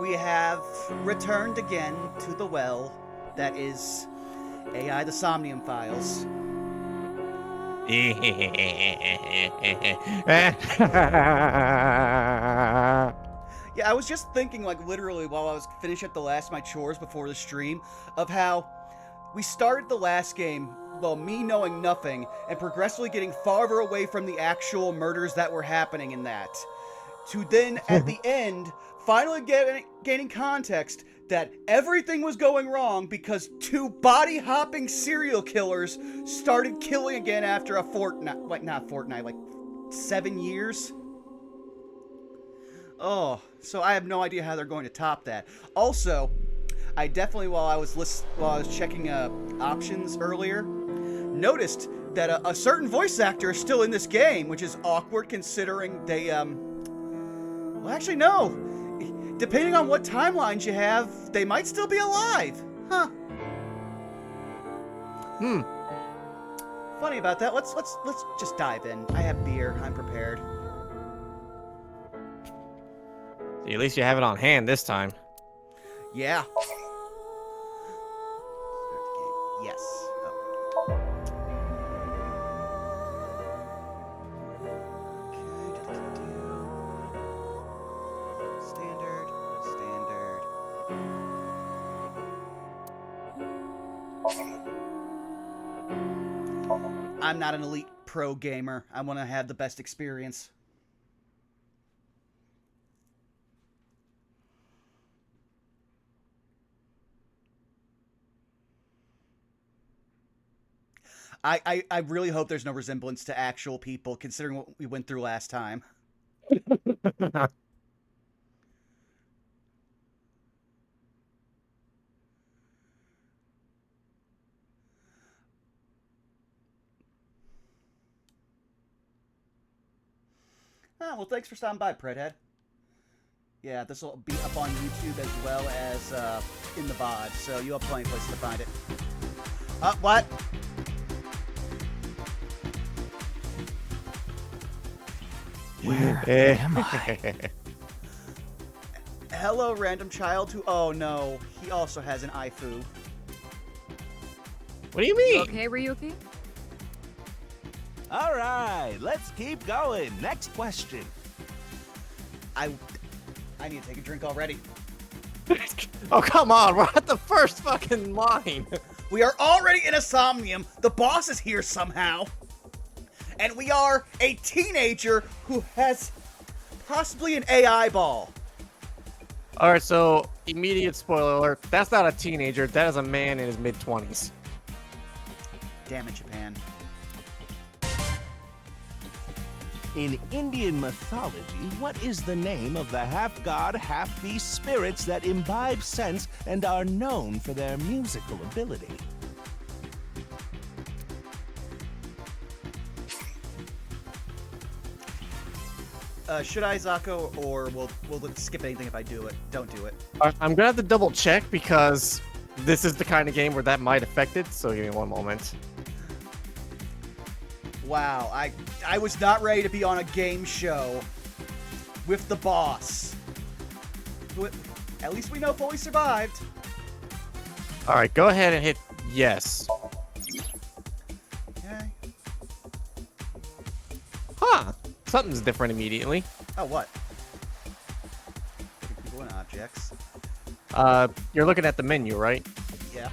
we have returned again to the well that is AI the Somnium files. Yeah, I was just thinking, like, literally while I was finishing up the last of my chores before the stream, of how we started the last game, well, me knowing nothing, and progressively getting farther away from the actual murders that were happening in that. To then, at the end, finally gaining context that everything was going wrong because two body-hopping serial killers started killing again after a fortnight, like, not fortnight, like 7 years. Oh, so I have no idea how they're going to top that. Also, I definitely, while I was checking options earlier, noticed that a certain voice actor is still in this game, which is awkward considering they, well, actually, no. Depending on what timelines you have, they might still be alive. Huh. Funny about that. Let's just dive in. I have beer. I'm prepared. At least you have it on hand this time. Yeah. Yes. Oh. I'm not an elite pro gamer. I want to have the best experience. I really hope there's no resemblance to actual people, considering what we went through last time. Oh, well, thanks for stopping by, Predhead. Yeah, this will be up on YouTube as well as in the VOD, so you'll have plenty of places to find it. What? Where am I? Hello, random child who... Oh, no. He also has an iFu. What do you mean? You okay, Ryuki? All right, let's keep going. Next question. I need to take a drink already. Oh, come on. We're at the first fucking line. We are already in a Somnium. The boss is here somehow. And we are a teenager who has possibly an AI ball. All right, so immediate spoiler alert. That's not a teenager. That is a man in his mid-20s. Damn it, Japan. In Indian mythology, what is the name of the half-god, half-beast spirits that imbibe sense and are known for their musical ability? Should I, Zako, or will it skip anything if I do it? Don't do it. I'm gonna have to double check because this is the kind of game where that might affect it. So give me one moment. Wow, I was not ready to be on a game show with the boss. At least we know fully survived. All right, go ahead and hit yes. Okay. Huh? Something's different immediately. Oh, what? People and objects. You're looking at the menu, right? Yeah.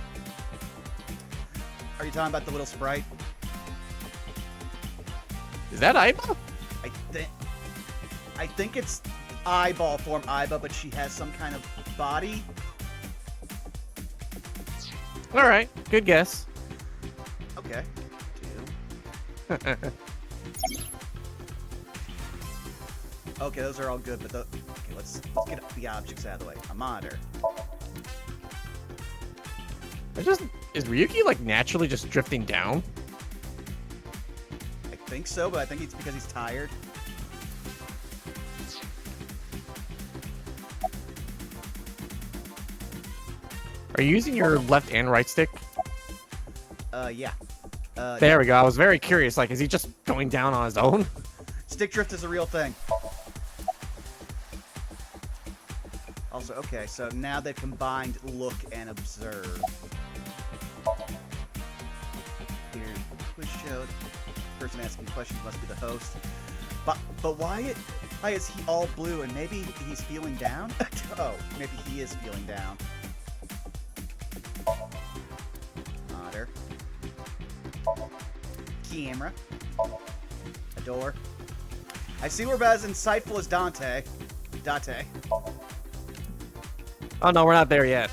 Are you talking about the little sprite? Is that Aiba? I think it's eyeball form Aiba, but she has some kind of body. All right, good guess. Okay. Okay, those are all good, but okay, let's get the objects out of the way. A monitor. Is Ryuki like naturally just drifting down? I think so, but I think it's because he's tired. Are you using your left and right stick? Yeah. There we go. I was very curious. Like, is he just going down on his own? Stick drift is a real thing. Also, okay, so now they've combined look and observe. Here, quiz show. The person asking questions must be the host. But why is he all blue and maybe he's feeling down? Oh, maybe he is feeling down. Otter. Camera. A door. I see we're about as insightful as Dante. Oh no, we're not there yet.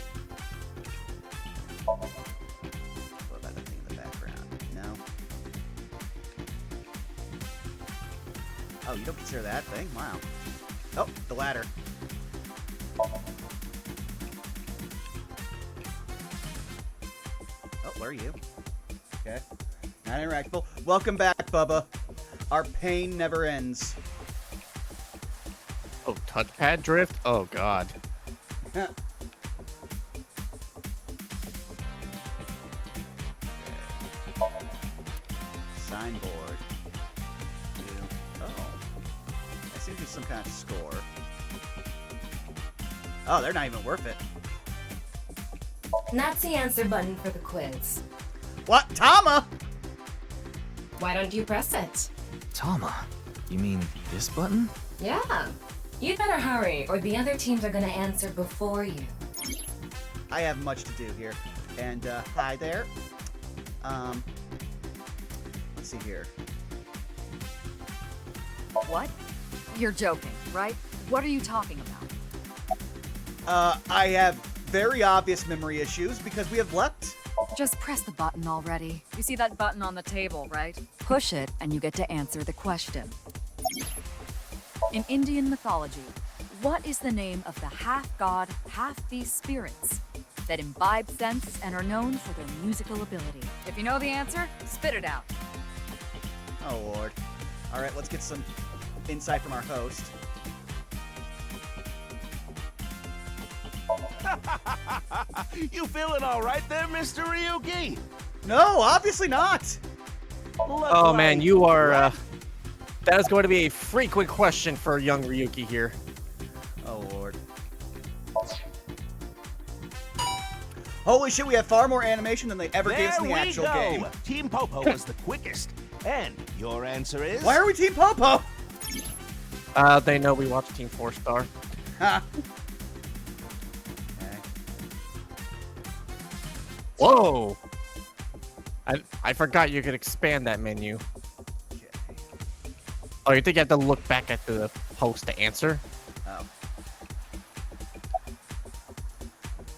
What about that thing in the background? No. Oh, you don't consider that thing? Wow. Oh, the ladder. Oh, where are you? Okay. Not interactable. Welcome back, Bubba. Our pain never ends. Oh, touchpad drift? Oh god. Huh. Signboard. Oh. I seem to be some kind of score. Oh, they're not even worth it. That's the answer button for the quiz. What? Tama? Why don't you press it? Tama? You mean this button? Yeah. You'd better hurry, or the other teams are gonna answer before you. I have much to do here. And, hi there. Let's see here. What? You're joking, right? What are you talking about? I have very obvious memory issues because we have leapt. Just press the button already. You see that button on the table, right? Push it and you get to answer the question. In Indian mythology, what is the name of the half-god, half-beast spirits that imbibe sense and are known for their musical ability? If you know the answer, spit it out. Oh, Lord. All right, let's get some insight from our host. You feeling all right there, Mr. Ryuki? No, obviously not. Oh man, you are, that is going to be a frequent question for young Ryuki here. Oh, Lord. Holy shit, we have far more animation than they ever gave us in the actual game. Team Popo was the quickest. And your answer is? Why are we Team Popo? They know we watch Team 4 Star. Ha. Okay. Whoa! I forgot you could expand that menu. Okay. Oh, you think you have to look back at the host to answer? Oh.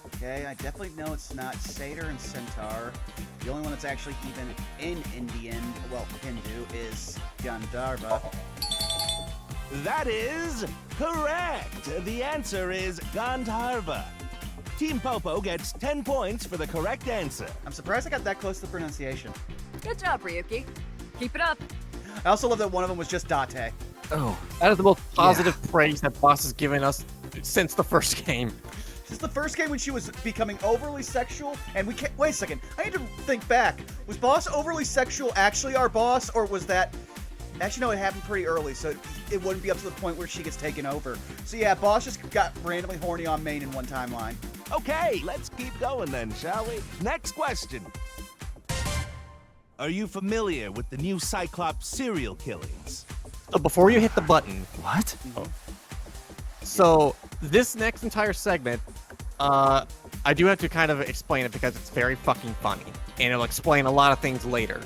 Okay, I definitely know it's not Satyr and Centaur. The only one that's actually even in Indian, well, Hindu, is Gandharva. That is correct. The answer is Gandharva. Team Popo gets 10 points for the correct answer. I'm surprised I got that close to the pronunciation. Good job, Ryuki. Keep it up. I also love that one of them was just Date. Oh, That is the most positive praise that Boss has given us since the first game. This is the first game when she was becoming overly sexual, and we can't. Wait a second. I need to think back. Was Boss overly sexual actually our boss, or was that? Actually, no, it happened pretty early, so it wouldn't be up to the point where she gets taken over. So yeah, Boss just got randomly horny on main in one timeline. Okay, let's keep going then, shall we? Next question. Are you familiar with the new Cyclops serial killings? So before you hit the button, what? so this next entire segment, I do have to kind of explain it because it's very fucking funny, and it'll explain a lot of things later.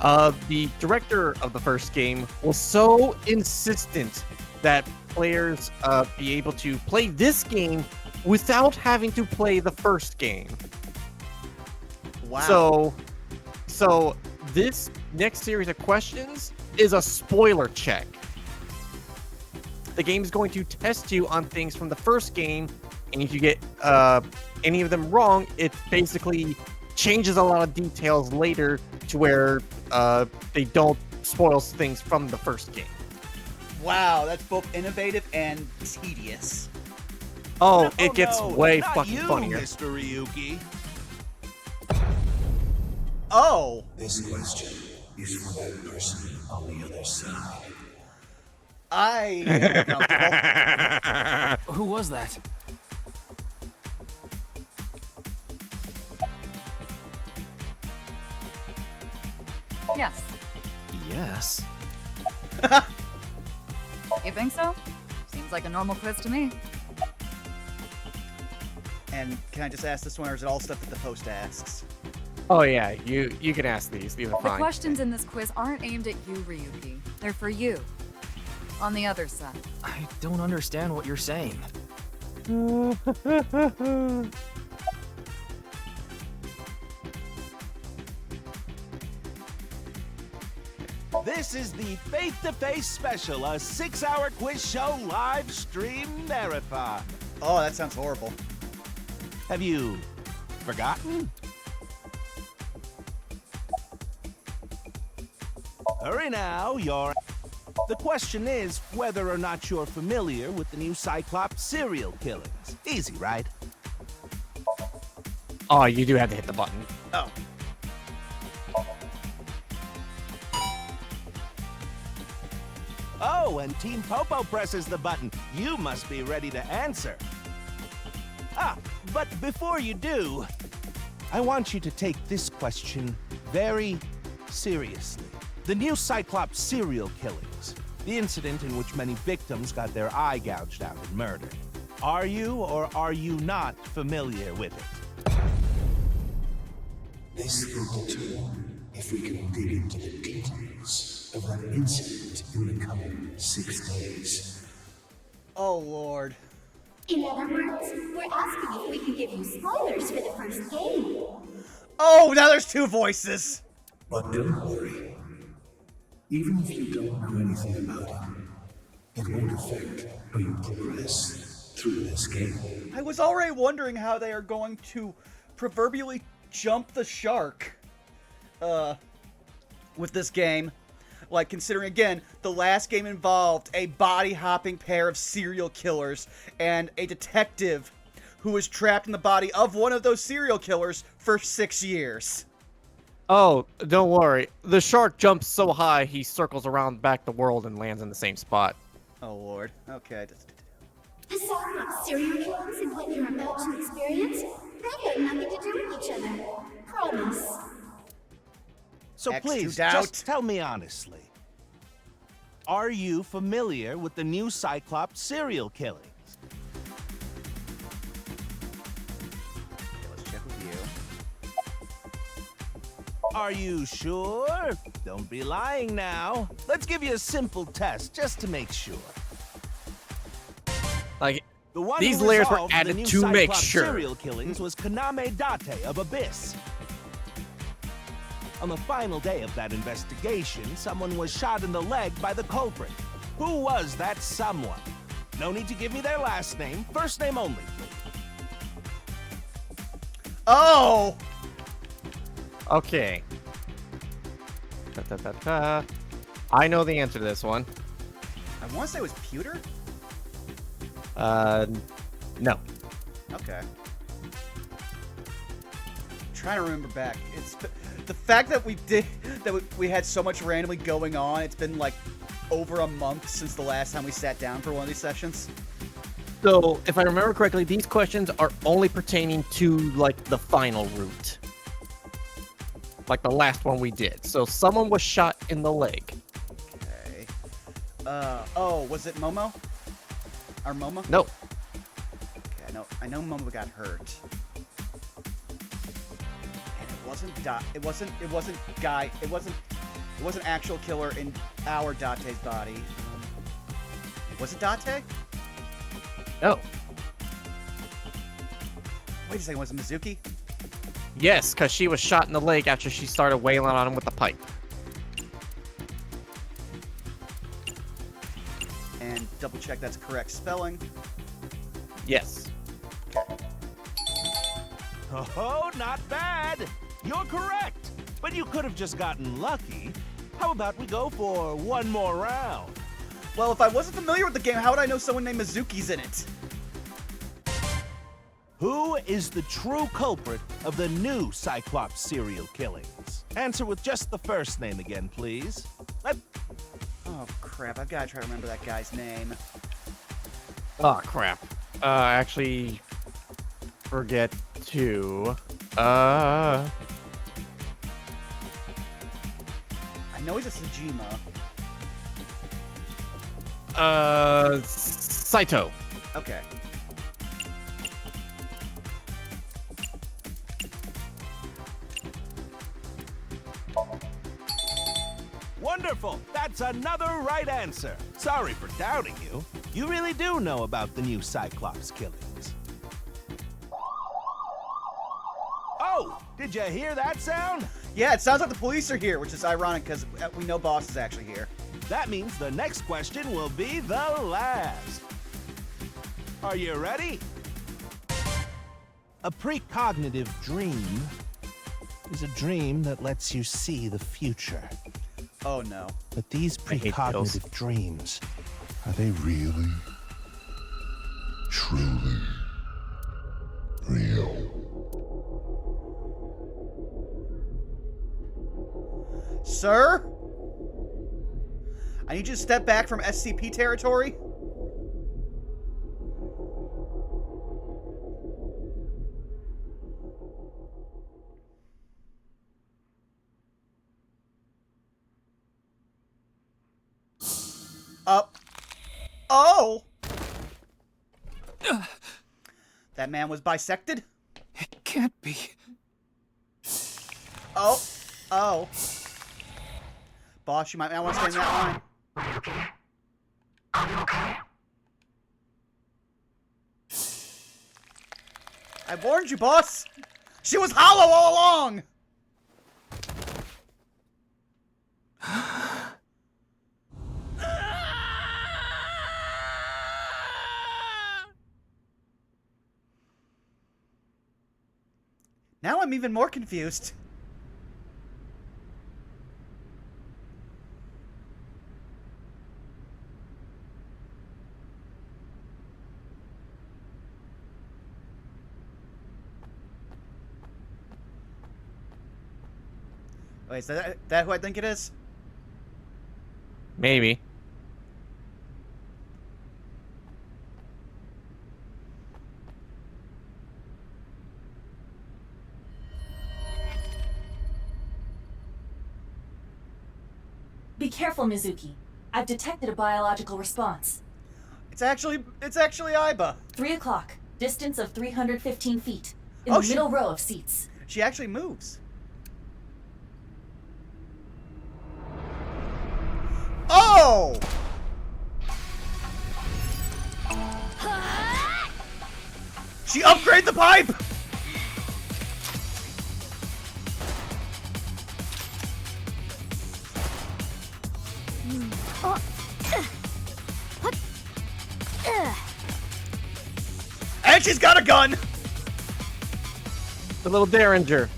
The director of the first game was so insistent that players be able to play this game without having to play the first game. Wow. So this next series of questions is a spoiler check. The game is going to test you on things from the first game, and if you get any of them wrong, it basically changes a lot of details later to where they don't spoil things from the first game. Wow, that's both innovative and tedious. Oh, it gets no, way not fucking you, funnier. Mr. Ryuki. Oh. This question is for that person on the other side. I am uncomfortable. Who was that? Yes. Yes. You think so? Seems like a normal quiz to me. And can I just ask this one, or is it all stuff that the host asks? Oh yeah, you can ask these. These are The fine. questions in this quiz aren't aimed at you, Ryuki. They're for you. On the other side. I don't understand what you're saying. This is the Face to Face Special, a 6-hour quiz show live stream marathon. Oh, that sounds horrible. Have you forgotten? Hurry now, The question is whether or not you're familiar with the new Cyclops serial killings. Easy, right? Oh, you do have to hit the button. Oh. Oh, and Team Popo presses the button. You must be ready to answer. Ah, but before you do, I want you to take this question very seriously. The new Cyclops serial killings, the incident in which many victims got their eye gouged out and murdered. Are you or are you not familiar with it? This will determine if we can dig into the details of that incident in the coming 6 days. Oh, Lord. In other words, we're asking if we can give you spoilers for the first game. Oh, now there's 2 voices. But don't worry. Even if you don't know anything about it, it won't affect how you progress through this game. I was already wondering how they are going to proverbially jump the shark with this game. Like, considering, again, the last game involved a body-hopping pair of serial killers and a detective who was trapped in the body of one of those serial killers for 6 years. Oh, don't worry. The shark jumps so high, he circles around back the world and lands in the same spot. Oh, Lord. Okay. The Cyclops serial killings and what you're about to experience, they got nothing to do with each other. Promise. So X to please, doubt. just tell me honestly. Are you familiar with the new Cyclops serial killings? Okay, let's check with you. Are you sure? Don't be lying now. Let's give you a simple test just to make sure. Like, The one these who layers were resolved the added new to make Cyclops sure. serial killings was Kaname Date of Abyss. On the final day of that investigation, someone was shot in the leg by the culprit. Who was that someone? No need to give me their last name, first name only, please. Oh! okay. I know the answer to this one. I want to say it was Pewter? No. Okay. Trying to remember back. It's the fact that we had so much randomly going on. It's been like over a month since the last time we sat down for one of these sessions. So, if I remember correctly, these questions are only pertaining to, like, the final route. Like the last one we did. So, someone was shot in the leg. Okay. Oh, was it Momo? Our Momo? No. Okay, I know Momo got hurt. And it wasn't actual killer in our Date's body. Was it Date? No. Wait a second, was it Mizuki? Yes, because she was shot in the leg after she started wailing on him with the pipe. And double check that's correct spelling. Yes. Oh, not bad. You're correct. But you could have just gotten lucky. How about we go for one more round? Well, if I wasn't familiar with the game, how would I know someone named Mizuki's in it? Who is the true culprit of the new Cyclops serial killings? Answer with just the first name again, please. Oh, crap. I've got to try to remember that guy's name. Oh, crap. Actually, forget to, know he's a Sejima. Saito. Okay. Wonderful! That's another right answer. Sorry for doubting you. You really do know about the new Cyclops killings. Oh, did you hear that sound? Yeah, it sounds like the police are here, which is ironic because we know Boss is actually here. That means the next question will be the last. Are you ready? A precognitive dream is a dream that lets you see the future. Oh no. But these I hate those. precognitive dreams, Are they really, truly real? Sir? I need you to step back from SCP territory. Oh! That man was bisected? It can't be. Oh. Oh. Boss, you might not want to stay in that line. Are you okay? Are you okay? I warned you, boss! She was hollow all along! Now I'm even more confused. Wait, is that who I think it is? Maybe. Be careful, Mizuki. I've detected a biological response. It's actually Aiba. 3 o'clock. Distance of 315 feet. In Oh, the middle row of seats. She actually moves. Oh! She upgraded the pipe! And she's got a gun! The little Derringer.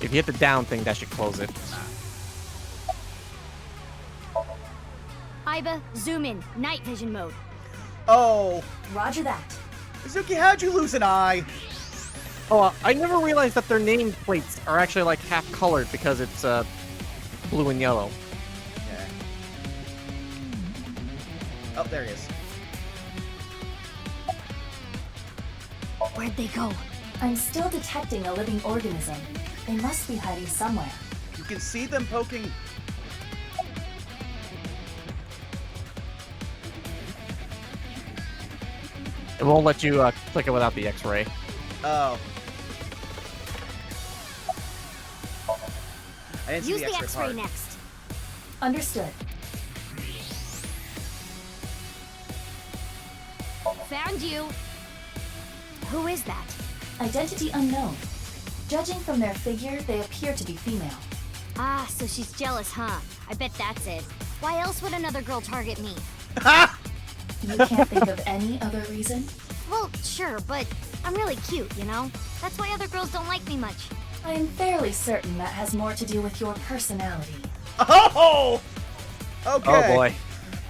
If you hit the down thing, that should close it. Aiba, zoom in. Night vision mode. Oh. Roger that. Mizuki, how'd you lose an eye? Oh, I never realized that their name plates are actually like half colored because it's blue and yellow. Okay. Oh, there he is. Where'd they go? I'm still detecting a living organism. They must be hiding somewhere. You can see them poking. It won't let you click it without the X-ray. Oh. I didn't Use see the the X-ray part. next. Understood. Found you. Who is that? Identity unknown. Judging from their figure, they appear to be female. Ah, so she's jealous, huh? I bet that's it. Why else would another girl target me? You can't think of any other reason? Well, sure, but I'm really cute, you know? That's why other girls don't like me much. I am fairly certain that has more to do with your personality. Oh! Okay. Oh boy.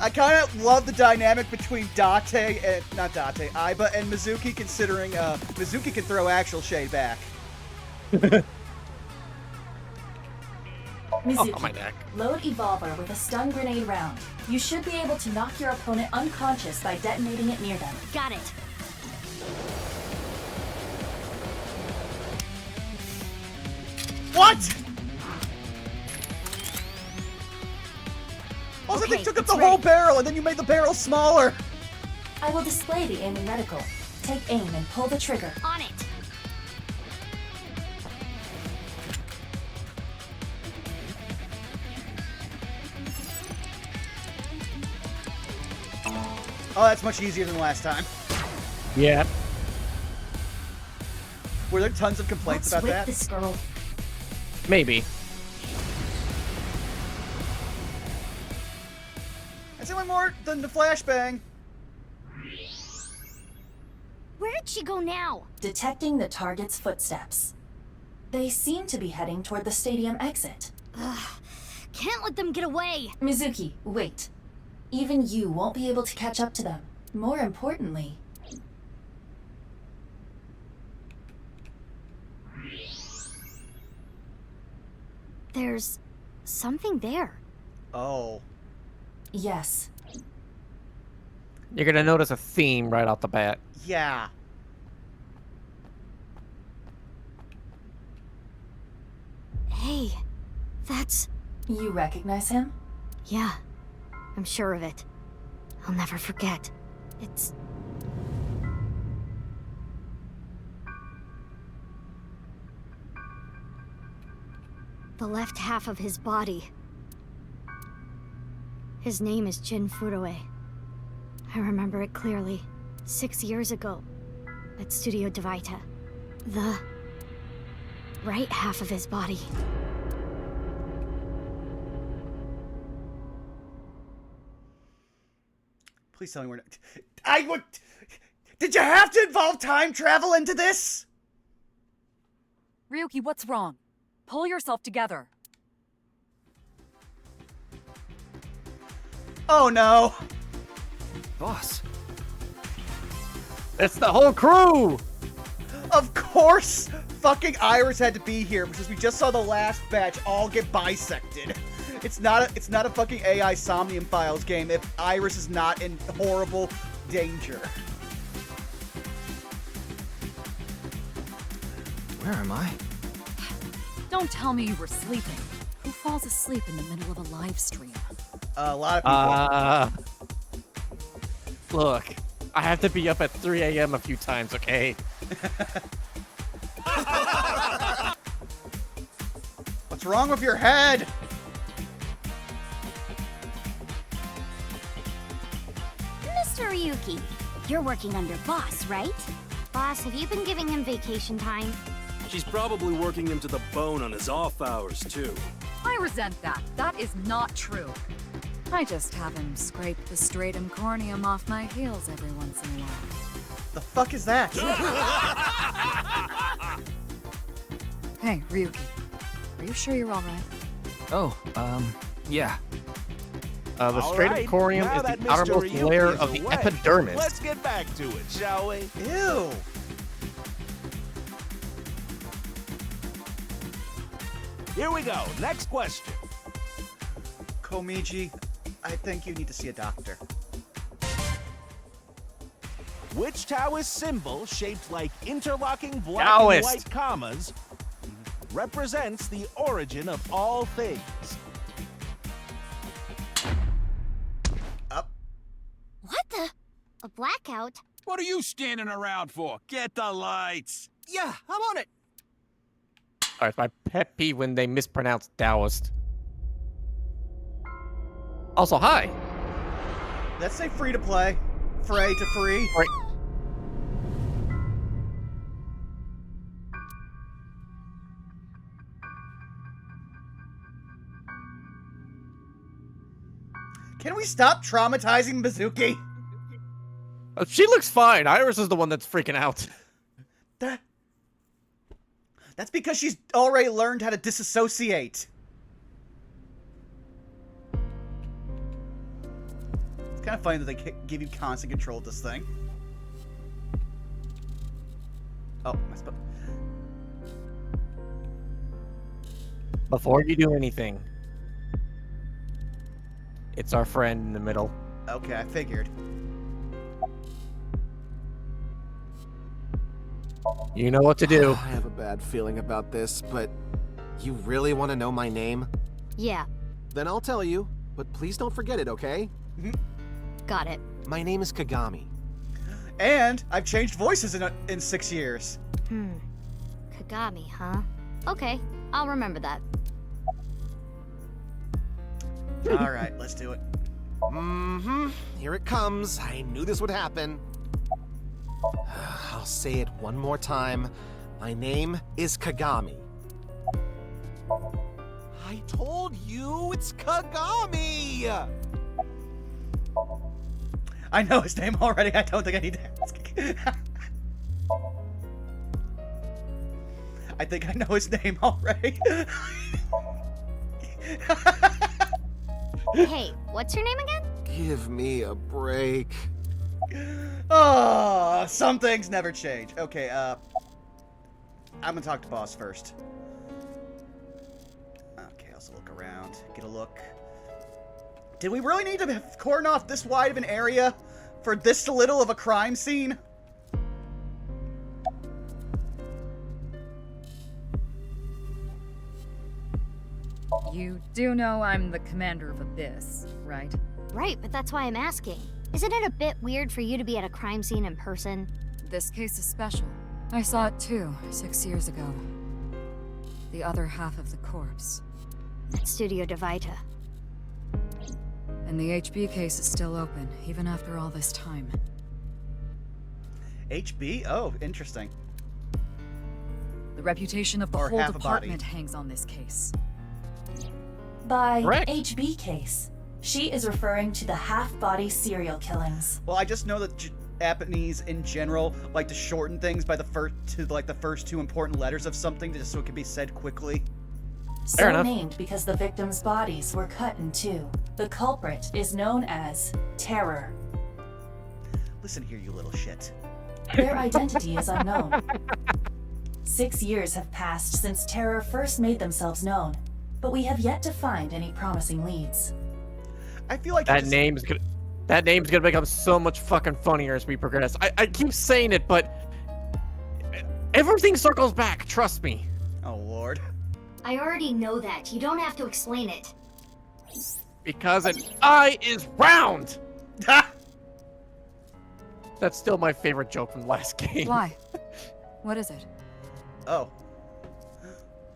I kind of love the dynamic between not Aiba and Mizuki, considering Mizuki can throw actual shade back. Mizuki, my neck. load Evolver with a stun grenade round. You should be able to knock your opponent unconscious by detonating it near them. Got it. What? Also, Okay, they took up it's the whole ready. barrel, and then you made the barrel smaller. I will display the aiming reticle. Take aim and pull the trigger. On it. Oh, that's much easier than last time. Yeah. Were there tons of complaints What's about with that? this girl? Maybe. That's only more than the flashbang. Where did she go now? Detecting the target's footsteps. They seem to be heading toward the stadium exit. Ugh. Can't let them get away. Mizuki, wait. Even you won't be able to catch up to them. More importantly, There's something there. Oh. yes, You're gonna notice a theme right off the bat. Yeah. Hey, that's... you recognize him? Yeah, I'm sure of it. I'll never forget. It's... the left half of his body. His name is Jin Furue. I remember it clearly. 6 years ago, at Studio Devita. The right half of his body. Please tell me we're not... I would... Did you have to involve time travel into this? Ryuki, what's wrong? Pull yourself together. Oh no. Boss. It's the whole crew! Of course fucking Iris had to be here because we just saw the last batch all get bisected. It's not a fucking AI Somnium Files game if Iris is not in horrible danger. Where am I? Don't tell me you were sleeping. Who falls asleep in the middle of a live stream? A lot of people. Look, I have to be up at 3 a.m. a few times, okay? What's wrong with your head? Mr. Ryuki, you're working under Boss, right? Boss, have you been giving him vacation time? She's probably working him to the bone on his off hours, too. I resent that. That is not true. I just have him scrape the stratum corneum off my heels every once in a while. The fuck is that? Hey, Ryuki. Are you sure you're alright? Oh, yeah. The All stratum right, corneum now is that the Mr. outermost Ryuki layer is of the away, epidermis. Let's get back to it, shall we? Ew. Here we go. Next question. Komiji, I think you need to see a doctor. Which Taoist symbol, shaped like interlocking black Taoist. and white commas, represents the origin of all things? Up. What the? A blackout? What are you standing around for? Get the lights! Yeah, I'm on it. Alright, it's my pet peeve when they mispronounce Taoist. Also, hi. Let's say free to play. Fray to free. Right. Can we stop traumatizing Mizuki? She looks fine. Iris is the one that's freaking out. That's because she's already learned how to disassociate. It's kind of funny that they give you constant control of this thing. Oh, I suppose. Before you do anything, It's our friend in the middle. Okay, I figured. You know what to do. I have a bad feeling about this, but you really want to know my name? Yeah, Then I'll tell you, but please don't forget it, okay? got it. My name is Kagami. And I've changed voices in 6 years. Kagami, huh? Okay, I'll remember that. All right, let's do it. Here it comes. I knew this would happen. I'll say it one more time. My name is Kagami. I told you it's Kagami! I know his name already. I don't think I need to ask. I think I know his name already. Hey, what's your name again? Give me a break. Oh, some things never change. Okay, I'm gonna talk to boss first. Okay, let's look around. Get a look. Did we really need to cordon off this wide of an area for this little of a crime scene? You do know I'm the commander of Abyss, right? Right, but that's why I'm asking. Isn't it a bit weird for you to be at a crime scene in person? This case is special. I saw it too, 6 years ago. The other half of the corpse. At Studio DeVita. And the HB case is still open, even after all this time. HB? Oh, interesting. The reputation of the Or whole half a body. department hangs on this case. By Correct. HB case, she is referring to the half-body serial killings. Well, I just know that Japanese in general like to shorten things by the first two important letters of something just so it can be said quickly. Fair So enough. named because the victims' bodies were cut in two. The culprit is known as Terror. Listen here, you little shit. Their identity is unknown. 6 years have passed since Terror first made themselves known, but we have yet to find any promising leads. I feel like That name's gonna become so much fucking funnier as we progress. I keep saying it, but everything circles back. Trust me. Oh lord. I already know that. You don't have to explain it. Because an eye is round. That's still my favorite joke from the last game. Why? What is it? Oh.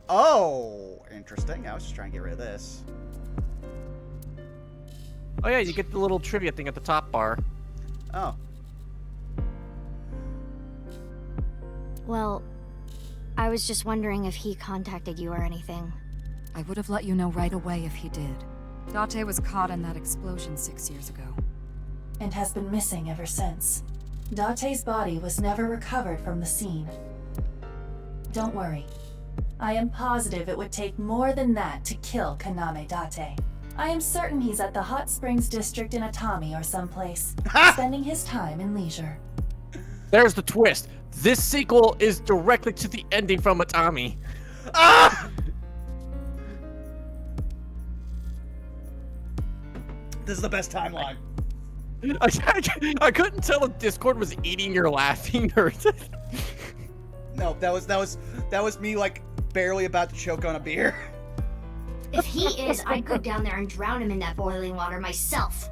Oh, interesting. I was just trying to get rid of this. Oh yeah, you get the little trivia thing at the top bar. Oh. Well, I was just wondering if he contacted you or anything. I would have let you know right away if he did. Date was caught in that explosion 6 years ago. And has been missing ever since. Date's body was never recovered from the scene. Don't worry. I am positive it would take more than that to kill Kaname Date. I am certain he's at the Hot Springs District in Atami or someplace, spending his time in leisure. There's the twist. This sequel is directly to the ending from Atami. Ah! This is the best timeline. I couldn't tell if Discord was eating your laughing or. No, that was me like barely about to choke on a beer. If he is, I'd go down there and drown him in that boiling water myself.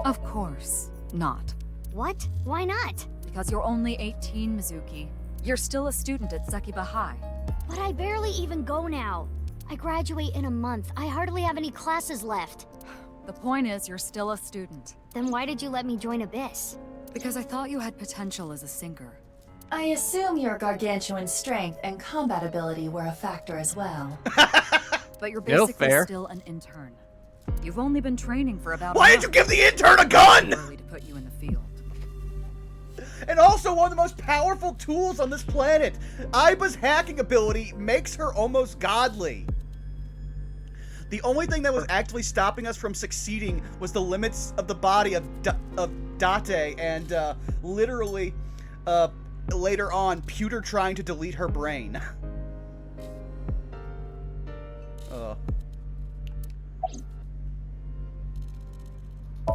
Of course not. What? Why not? Because you're only 18, Mizuki. You're still a student at Sekiba High. But I barely even go now. I graduate in a month. I hardly have any classes left. The point is, you're still a student. Then why did you let me join Abyss? Because I thought you had potential as a sinker. I assume your gargantuan strength and combat ability were a factor as well. But you're No, basically fair. still an intern. You've only been training for about Why a did you month. give the intern a gun? Early to put you in the field. And also one of the most powerful tools on this planet. Aiba's hacking ability makes her almost godly. The only thing that was actually stopping us from succeeding was the limits of the body of Date and literally later on Pewter trying to delete her brain.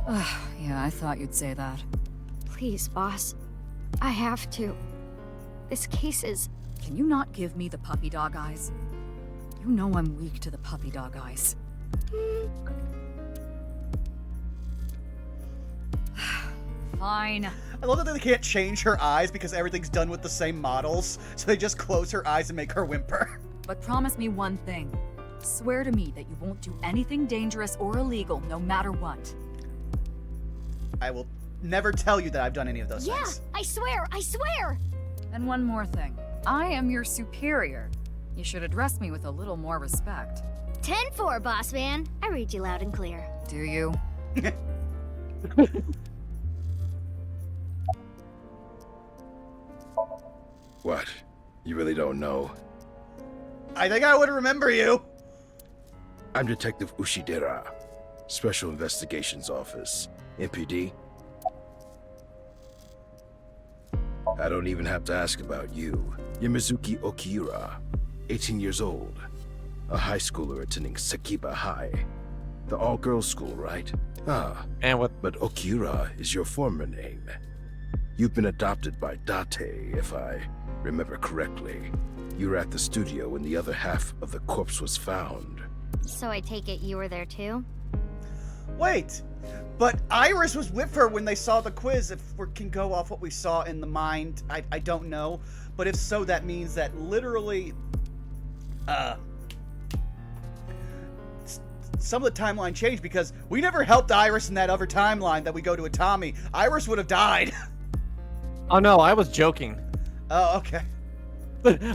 Yeah, I thought you'd say that. Please, boss. I have to. This case is... Can you not give me the puppy dog eyes? You know I'm weak to the puppy dog eyes. Fine. I love that they can't change her eyes because everything's done with the same models, so they just close her eyes and make her whimper. But promise me one thing. Swear to me that you won't do anything dangerous or illegal, no matter what. I will never tell you that I've done any of those Yeah, things. I swear, I swear! And one more thing. I am your superior. You should address me with a little more respect. 10-4, boss man. I read you loud and clear. Do you? What? You really don't know? I think I would remember you. I'm Detective Ushidera, Special Investigations Office, MPD. I don't even have to ask about you. You're Mizuki Okiura, 18 years old, a high schooler attending Sakiba High, the all-girls school, right? Ah, and what? But Okiura is your former name. You've been adopted by Date, if I remember correctly. You were at the studio when the other half of the corpse was found. So I take it you were there too? Wait, but Iris was with her when they saw the quiz. If we can go off what we saw in the mind, I don't know. But if so, that means that literally, some of the timeline changed because we never helped Iris in that other timeline that we go to Atami. Iris would have died. Oh no, I was joking. Oh, okay.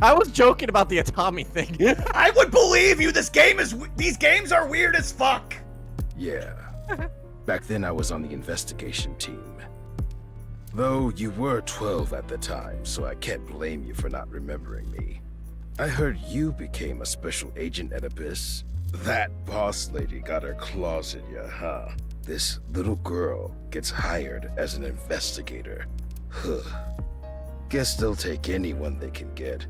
I was joking about the Atami thing. I would believe you. These games are weird as fuck. Yeah. Back then I was on the investigation team. Though you were 12 at the time, so I can't blame you for not remembering me. I heard you became a special agent at Abyss. That boss lady got her claws in you, huh? This little girl gets hired as an investigator. Huh. Guess they'll take anyone they can get.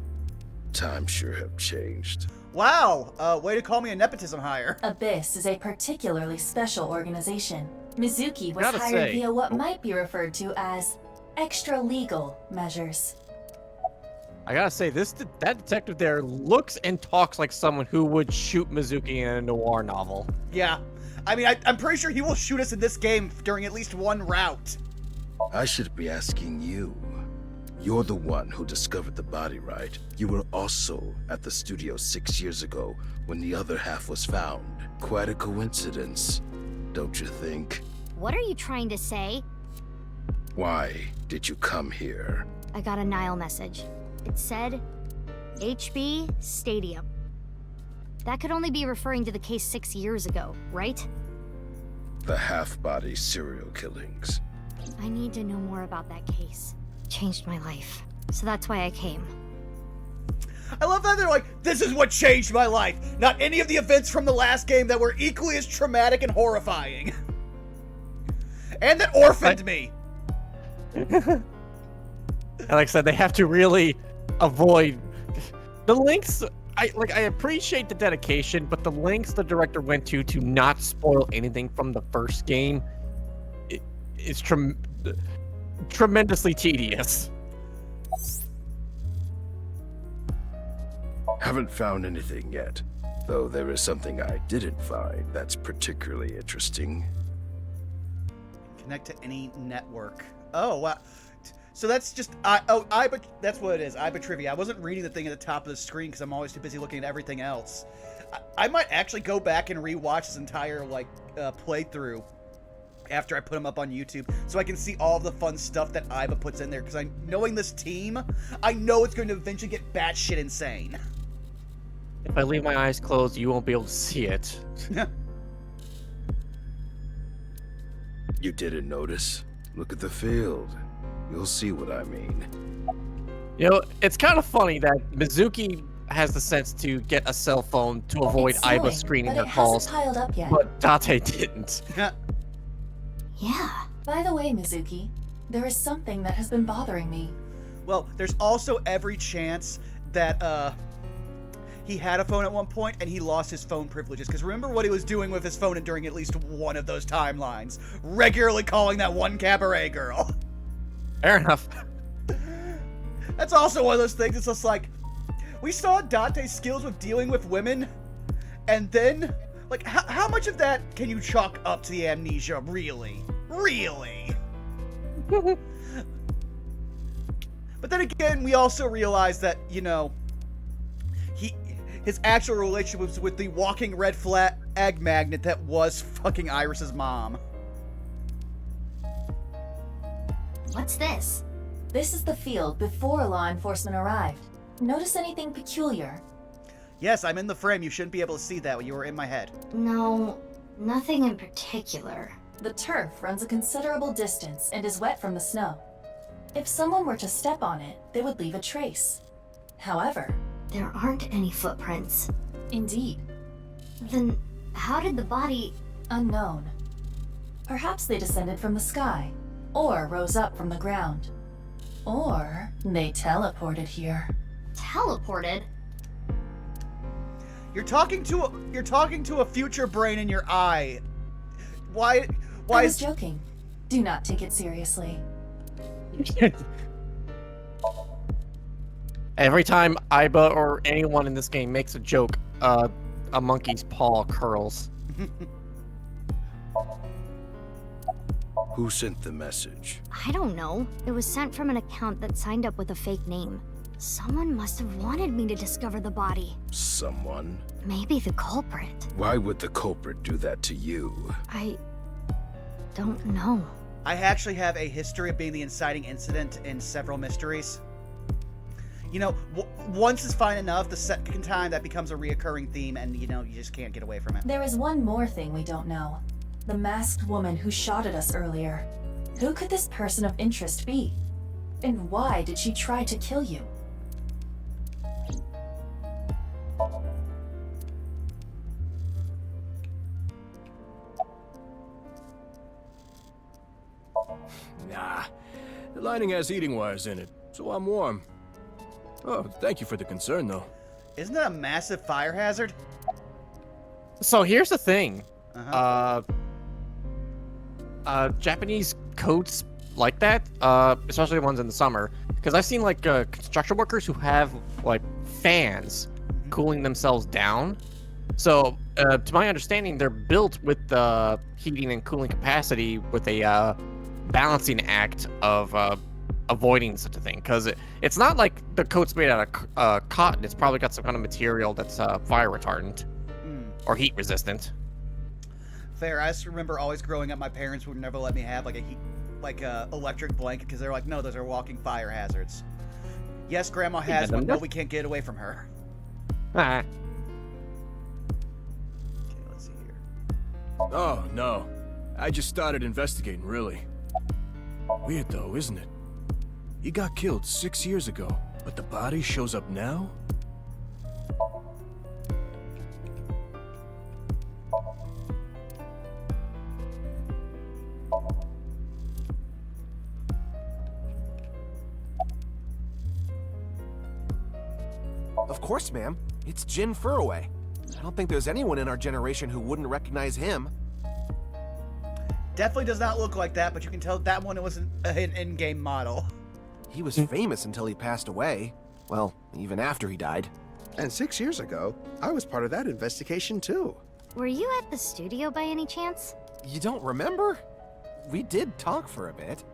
Times sure have changed. Wow, way to call me a nepotism hire. Abyss is a particularly special organization. Mizuki was Gotta hired say- via what might be referred to as extra-legal measures. I gotta say, that detective there looks and talks like someone who would shoot Mizuki in a noir novel. Yeah. I mean, I'm pretty sure he will shoot us in this game during at least one route. I should be asking you. You're the one who discovered the body, right? You were also at the studio 6 years ago when the other half was found. Quite a coincidence, don't you think? What are you trying to say? Why did you come here? I got a Nile message. It said, HB Stadium. That could only be referring to the case 6 years ago, right? The half-body serial killings. I need to know more about that case. Changed my life. So that's why I came. I love that they're like, this is what changed my life. Not any of the events from the last game that were equally as traumatic and horrifying. And that orphaned me. And like I said, they have to really avoid the links. I appreciate the dedication, but the lengths the director went to not spoil anything from the first game is tremendously tedious. Haven't found anything yet, though there is something I didn't find that's particularly interesting. Connect to any network. Oh, wow. So that's just, that's what it is, IBA Trivia. I wasn't reading the thing at the top of the screen because I'm always too busy looking at everything else. I might actually go back and rewatch this entire, playthrough after I put them up on YouTube so I can see all of the fun stuff that IBA puts in there because knowing this team, I know it's going to eventually get batshit insane. If I leave my eyes closed, you won't be able to see it. You didn't notice? Look at the field. You'll see what I mean. You know, it's kind of funny that Mizuki has the sense to get a cell phone to avoid It's Aiba snowing, screening but her it calls, hasn't piled up yet. but Date didn't. Yeah. By the way, Mizuki, there is something that has been bothering me. Well, there's also every chance that, he had a phone at one point and he lost his phone privileges. Because remember what he was doing with his phone during at least one of those timelines. Regularly calling that one cabaret girl. Fair enough. That's also one of those things. It's just like, we saw Dante's skills with dealing with women. And then, like, how much of that can you chalk up to the amnesia, really? Really? But then again, we also realize that, you know, his actual relationship was with the walking red flag magnet that was fucking Iris's mom. What's this? This is the field before law enforcement arrived. Notice anything peculiar? Yes, I'm in the frame. You shouldn't be able to see that when you were in my head. No, nothing in particular. The turf runs a considerable distance and is wet from the snow. If someone were to step on it, they would leave a trace. However, there aren't any footprints. Indeed. Then how did the body... Unknown. Perhaps they descended from the sky, or rose up from the ground. Or they teleported here. Teleported? You're talking to a future brain in your eye. Why I was joking. Do not take it seriously. Every time Iba or anyone in this game makes a joke, a monkey's paw curls. Who sent the message? I don't know. It was sent from an account that signed up with a fake name. Someone must have wanted me to discover the body. Someone? Maybe the culprit. Why would the culprit do that to you? I don't know. I actually have a history of being the inciting incident in several mysteries. You know, once is fine enough. The second time, that becomes a reoccurring theme, and, you know, you just can't get away from it. There is one more thing we don't know. The masked woman who shot at us earlier. Who could this person of interest be? And why did she try to kill you? Nah, the lining has heating wires in it, so I'm warm. Oh, thank you for the concern, though. Isn't that a massive fire hazard? So here's the thing. Japanese coats like that, especially the ones in the summer, because I've seen like construction workers who have like fans cooling themselves down. So to my understanding, they're built with the heating and cooling capacity with a balancing act of avoiding such a thing, because it's not like the coat's made out of cotton. It's probably got some kind of material that's fire retardant or heat resistant. Fair. I just remember always growing up, my parents would never let me have like a electric blanket because they're like, no, those are walking fire hazards. Yes, Grandma has one, but we can't get away from her. Ah. Okay, let's see here. Oh, no. I just started investigating, really. Weird, though, isn't it? He got killed 6 years ago, but the body shows up now? Of course, ma'am. It's Jin Furroway. I don't think there's anyone in our generation who wouldn't recognize him. Definitely does not look like that, but you can tell that one was an in-game model. He was famous until he passed away. Well, even after he died. And 6 years ago, I was part of that investigation too. Were you at the studio by any chance? You don't remember? We did talk for a bit.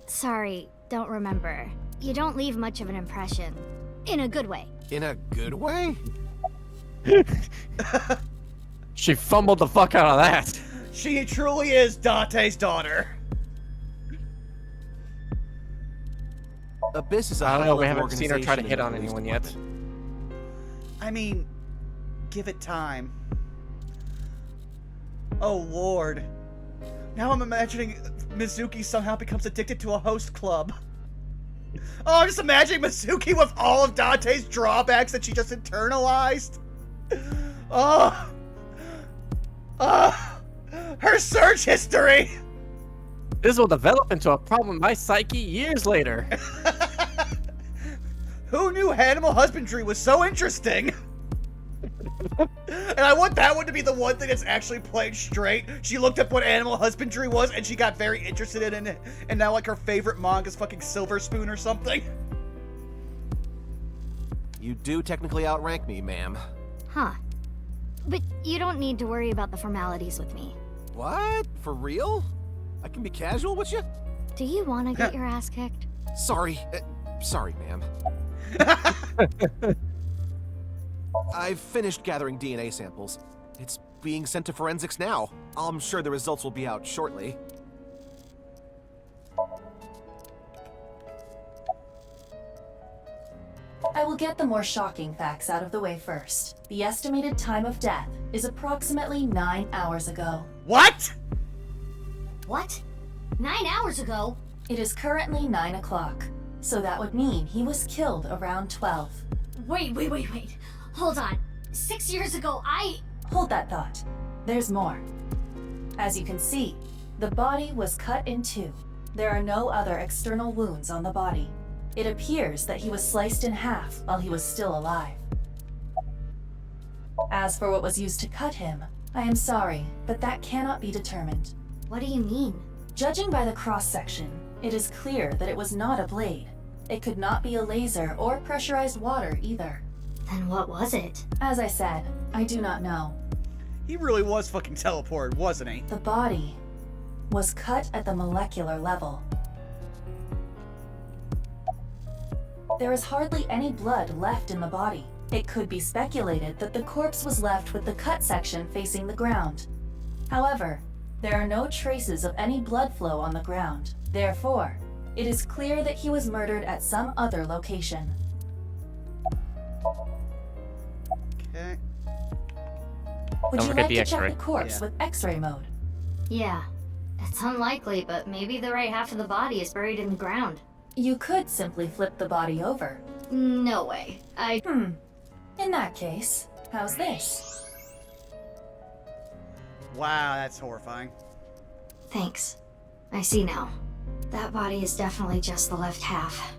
Sorry, don't remember. You don't leave much of an impression. In a good way. In a good way? She fumbled the fuck out of that. She truly is Dante's daughter. Abyss is a I don't know, we high-level haven't seen her try to organization hit in on the anyone police yet. I mean, give it time. Oh, Lord. Now I'm imagining Mizuki somehow becomes addicted to a host club. Oh, I'm just imagining Mizuki with all of Dante's drawbacks that she just internalized. Her search history! This will develop into a problem in my psyche years later. Who knew animal husbandry was so interesting? And I want that one to be the one thing that's actually played straight. She looked up what animal husbandry was, and she got very interested in it, and now, like, her favorite manga is fucking Silver Spoon or something. You do technically outrank me, ma'am. Huh. But you don't need to worry about the formalities with me. What? For real? I can be casual with you? Do you want to get your ass kicked? Sorry. Sorry, ma'am. I've finished gathering DNA samples. It's being sent to forensics now. I'm sure the results will be out shortly. I will get the more shocking facts out of the way first. The estimated time of death is approximately 9 hours ago. What? What? 9 hours ago? It is currently 9 o'clock, so that would mean he was killed around 12. Wait. Hold on. 6 years ago, Hold that thought. There's more. As you can see, the body was cut in two. There are no other external wounds on the body. It appears that he was sliced in half while he was still alive. As for what was used to cut him, I am sorry, but that cannot be determined. What do you mean? Judging by the cross-section, it is clear that it was not a blade. It could not be a laser or pressurized water either. Then what was it? As I said, I do not know. He really was fucking teleported, wasn't he? The body was cut at the molecular level. There is hardly any blood left in the body. It could be speculated that the corpse was left with the cut section facing the ground. However, there are no traces of any blood flow on the ground. Therefore, it is clear that he was murdered at some other location. Okay. Would Don't you forget like the to check X-ray. the corpse Yeah. with X-ray mode? Yeah. It's unlikely, but maybe the right half of the body is buried in the ground. You could simply flip the body over. No way. In that case, how's this? Wow, that's horrifying. Thanks. I see now. That body is definitely just the left half.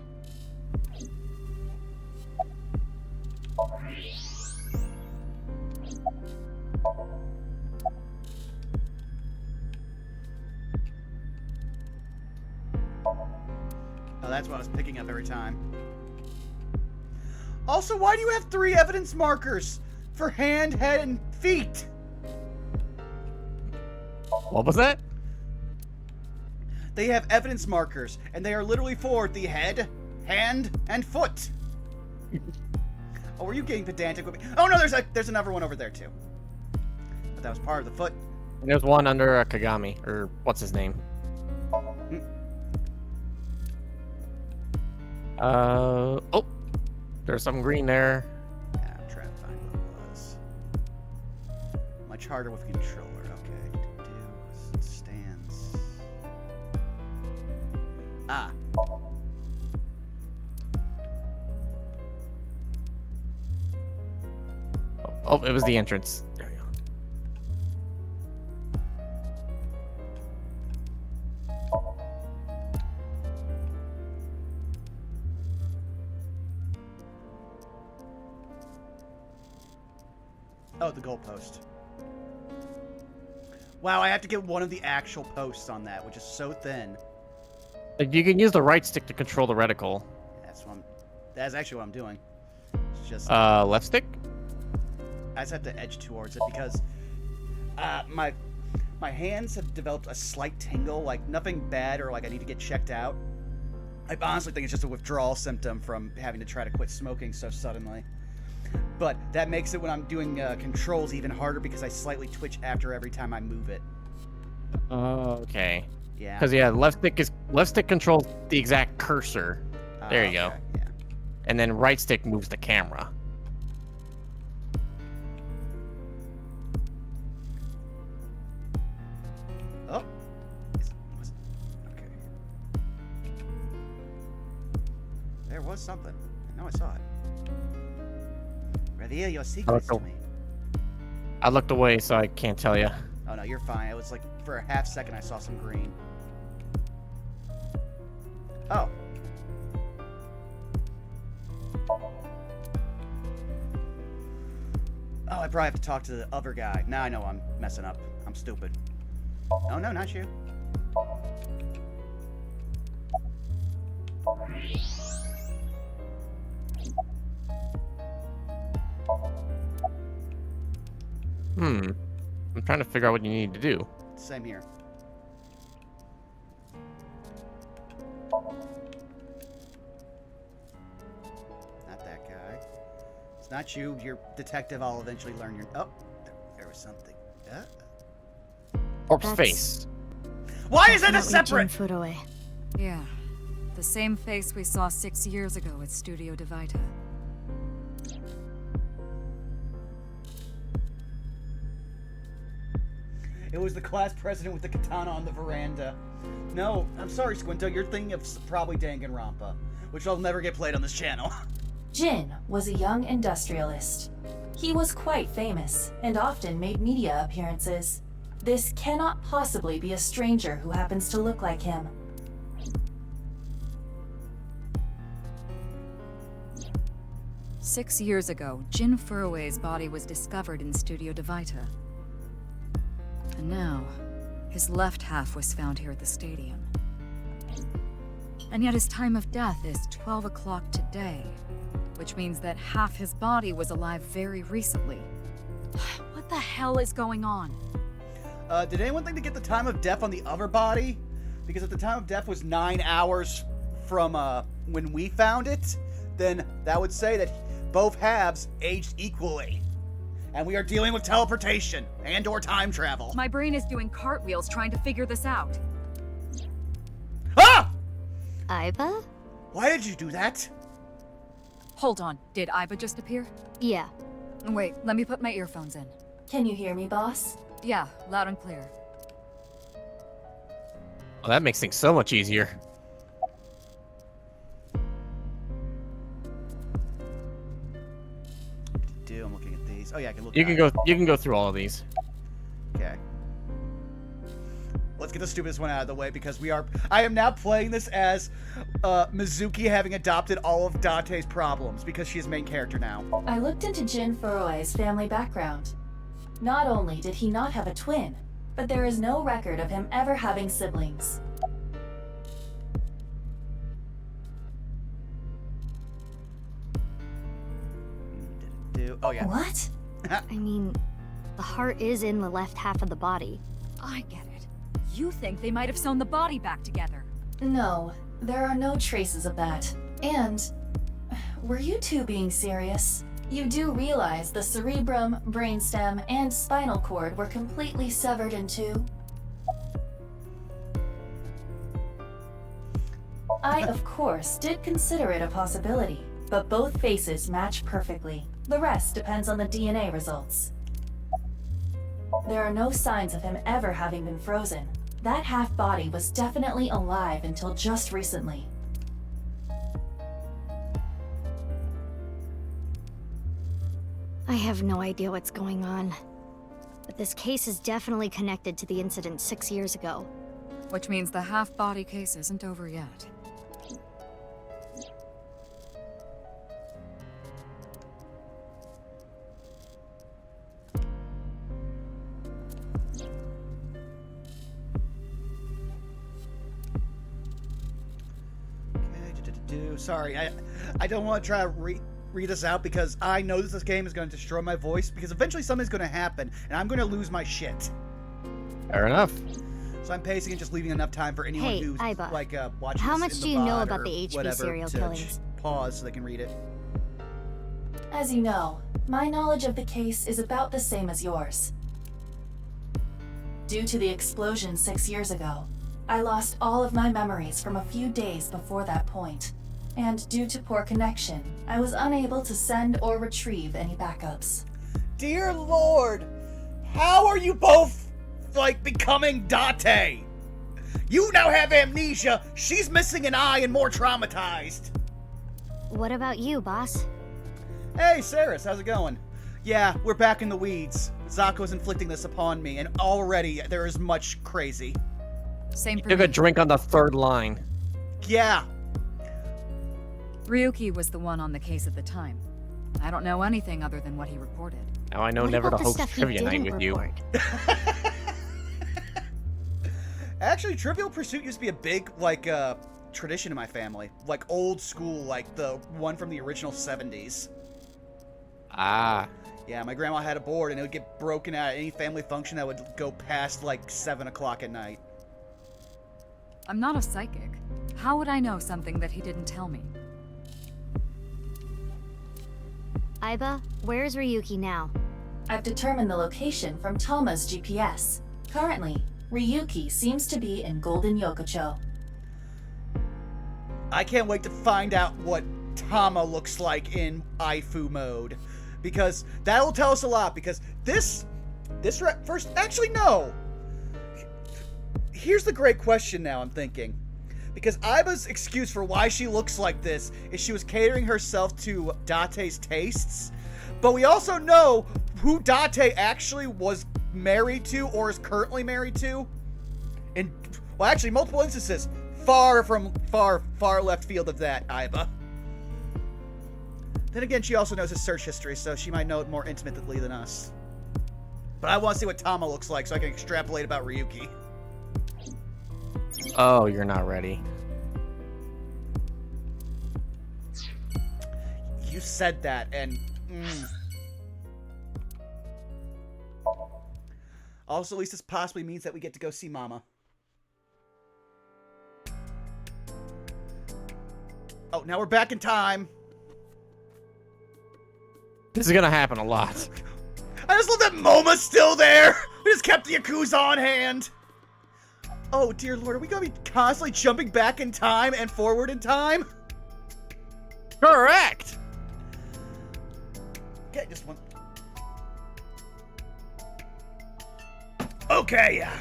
Oh, that's what I was picking up every time. Also, why do you have 3 evidence markers for hand, head, and feet? What was that? They have evidence markers, and they are literally for the head, hand, and foot. Oh, were you getting pedantic with me? Oh no, there's another one over there too. But that was part of the foot. There's one under Kagami, or what's his name? Oh, there's some green there. Yeah, I'm trying to find what it was. Much harder with controller. Okay, stands. Ah. Oh, it was the entrance. There we go. Oh, the goalpost. Wow, I have to get one of the actual posts on that, which is so thin. You can use the right stick to control the reticle. That's actually what I'm doing. It's just Left stick? I just have to edge towards it because my hands have developed a slight tingle, like nothing bad or like I need to get checked out. I honestly think it's just a withdrawal symptom from having to try to quit smoking so suddenly. But that makes it when I'm doing controls even harder because I slightly twitch after every time I move it. Okay. Yeah. Because left stick controls the exact cursor. There you go. Okay, yeah. And then right stick moves the camera. Oh. Okay. There was something. I know I saw it. Reveal your secrets to me. I looked away, so I can't tell you. Oh no, you're fine. It was like for a half second I saw some green. Oh. Oh, I probably have to talk to the other guy. Now I know I'm messing up. I'm stupid. Oh, no, not you. I'm trying to figure out what you need to do. Same here. Not that guy. It's not you. You're detective. I'll eventually learn your... Oh, there was something. Corpse face. Why is that a Definitely separate... Jin Furue. Yeah. The same face we saw 6 years ago at Studio DeVita. It was the class president with the katana on the veranda. No, I'm sorry, Squinto. You're thinking of probably Danganronpa, which will never get played on this channel. Jin was a young industrialist. He was quite famous and often made media appearances. This cannot possibly be a stranger who happens to look like him. Six years ago, Jin Furue's body was discovered in Studio DeVita. And now, his left half was found here at the stadium. And yet his time of death is 12 o'clock today, which means that half his body was alive very recently. What the hell is going on? Did anyone think to get the time of death on the other body? Because if the time of death was 9 hours from when we found it, then that would say that both halves aged equally. And we are dealing with teleportation and or time travel. My brain is doing cartwheels trying to figure this out. Ah! Aiba? Why did you do that? Hold on, did Aiba just appear? Yeah. Wait, let me put my earphones in. Can you hear me, boss? Yeah, loud and clear. Well, that makes things so much easier. I'm looking at these. Oh yeah, I can look. You can go through all of these. Okay. Let's get the stupidest one out of the way because I am now playing this as Mizuki having adopted all of Dante's problems because she is main character now. I looked into Jin Furue's family background. Not only did he not have a twin, but there is no record of him ever having siblings. Oh yeah. What? I mean, the heart is in the left half of the body. I get it. You think they might have sewn the body back together. No, there are no traces of that. And, were you two being serious? You do realize the cerebrum, brainstem, and spinal cord were completely severed in two? I, of course, did consider it a possibility, but both faces match perfectly. The rest depends on the DNA results. There are no signs of him ever having been frozen. That half-body was definitely alive until just recently. I have no idea what's going on. But this case is definitely connected to the incident 6 years ago. Which means the half-body case isn't over yet. Sorry, I don't want to try to read this out because I know this game is going to destroy my voice because eventually something's going to happen and I'm going to lose my shit. Fair enough. So I'm pacing and just leaving enough time for anyone who's Aiba, like watching how this much in do the you know VOD about or the HP whatever serial to killings? Pause so they can read it. As you know, my knowledge of the case is about the same as yours. Due to the explosion 6 years ago, I lost all of my memories from a few days before that point. And due to poor connection, I was unable to send or retrieve any backups. Dear Lord, how are you both, like, becoming Date? You now have amnesia, she's missing an eye and more traumatized. What about you, boss? Hey, Saris, how's it going? Yeah, we're back in the weeds. Zako's inflicting this upon me, and already there is much crazy. Same for Took me. a drink on the third line. Yeah. Ryuki was the one on the case at the time. I don't know anything other than what he reported. Now I know What never to about the host stuff he trivia night didn't with you. report? Actually, Trivial Pursuit used to be a big, like, tradition in my family. Like, old school, like the one from the original 70s. Ah. Yeah, my grandma had a board, and it would get broken out at any family function that would go past, like, 7 o'clock at night. I'm not a psychic. How would I know something that he didn't tell me? Aiba, where's Ryuki now? I've determined the location from Tama's GPS. Currently, Ryuki seems to be in Golden Yokocho. I can't wait to find out what Tama looks like in Aifu mode. Because that'll tell us a lot, because first, actually, no. Here's the great question now I'm thinking. Because Aiba's excuse for why she looks like this is she was catering herself to Date's tastes. But we also know who Date actually was married to or is currently married to. And, well, actually, multiple instances. Far left field of that, Aiba. Then again, she also knows his search history, so she might know it more intimately than us. But I want to see what Tama looks like so I can extrapolate about Ryuki. Oh, you're not ready. You said that, and... Also, at least this possibly means that we get to go see Mama. Oh, now we're back in time. This is gonna happen a lot. I just love that Moma's still there. We just kept the Yakuza on hand. Oh, dear Lord, are we gonna be constantly jumping back in time and forward in time? Correct! Okay, just one. Okay, yeah.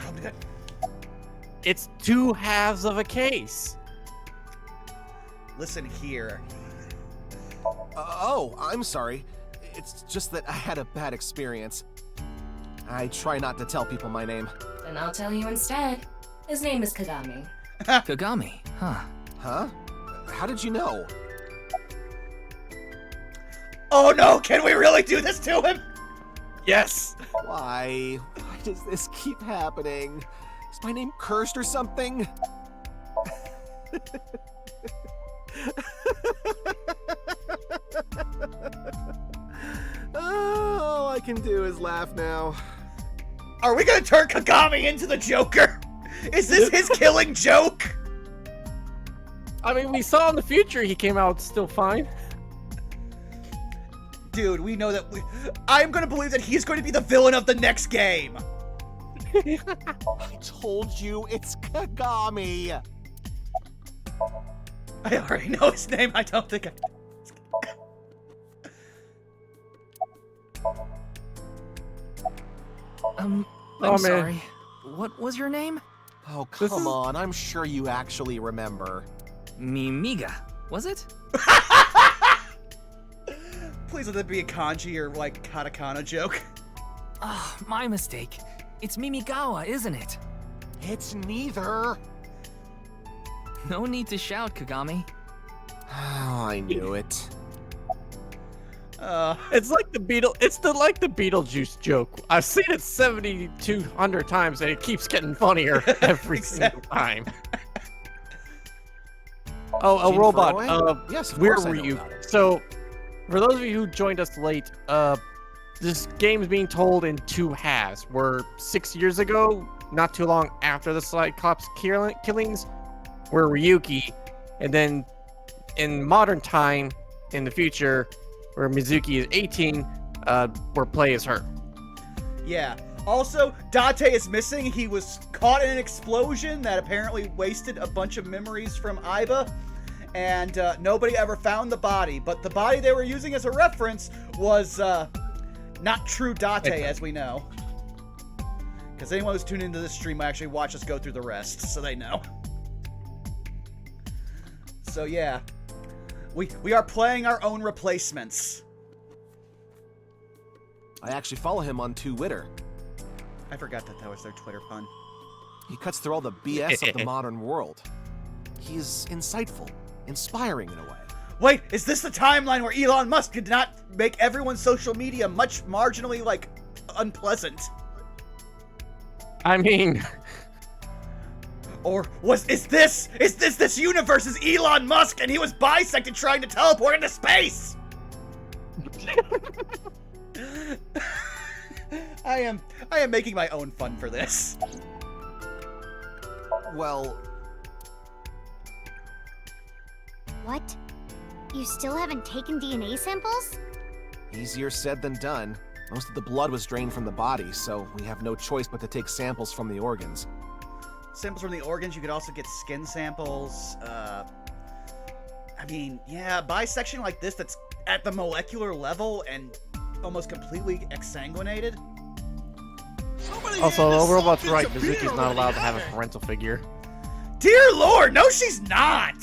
It's two halves of a case. Listen here. Oh, I'm sorry. It's just that I had a bad experience. I try not to tell people my name. Then I'll tell you instead. His name is Kagami. Kagami, huh? Huh? How did you know? Oh no, can we really do this to him? Yes! Why? Why does this keep happening? Is my name cursed or something? All I can do is laugh now. Are we gonna turn Kagami into the Joker? Is this his killing joke? I mean, we saw in the future he came out still fine. Dude, we know that I'm gonna believe that he's going to be the villain of the next game. I told you, it's Kagami. I already know his name. I don't think I'm man. sorry. What was your name? Oh, come on. I'm sure you actually remember. Mimiga, was it? Please let that be a kanji or, like, katakana joke. Oh, my mistake. It's Mimigawa, isn't it? It's neither. No need to shout, Kagami. Oh, I knew it. It's like the Beetlejuice joke. I've seen it 7,200 times and it keeps getting funnier every single time. Oh, a Gene robot. Furlong? Yes, of where course I were know you? about it. So, for those of you who joined us late, this game is being told in two halves. Where 6 years ago, not too long after the Cyclops killings, were Ryuki, and then in modern time, in the future, where Mizuki is 18, where play is her. Yeah. Also, Date is missing. He was caught in an explosion that apparently wasted a bunch of memories from Aiba, and nobody ever found the body. But the body they were using as a reference was not true Date, as we know. Because anyone who's tuned into this stream might actually watch us go through the rest, so they know. So yeah, we are playing our own replacements. I actually follow him on Twitter. I forgot that was their Twitter pun. He cuts through all the BS of the modern world. He's insightful, inspiring in a way. Wait, is this the timeline where Elon Musk did not make everyone's social media much marginally, like, unpleasant? I mean... Or is this universe's Elon Musk and he was bisected trying to teleport into space? I am making my own fun for this. Well... What? You still haven't taken DNA samples? Easier said than done. Most of the blood was drained from the body, so we have no choice but to take samples from the organs. Samples from the organs, you could also get skin samples. I mean, yeah, bisection like this that's at the molecular level and almost completely exsanguinated. Also, Robot's right, Mizuki's not allowed to have a parental figure. Dear Lord, no she's not!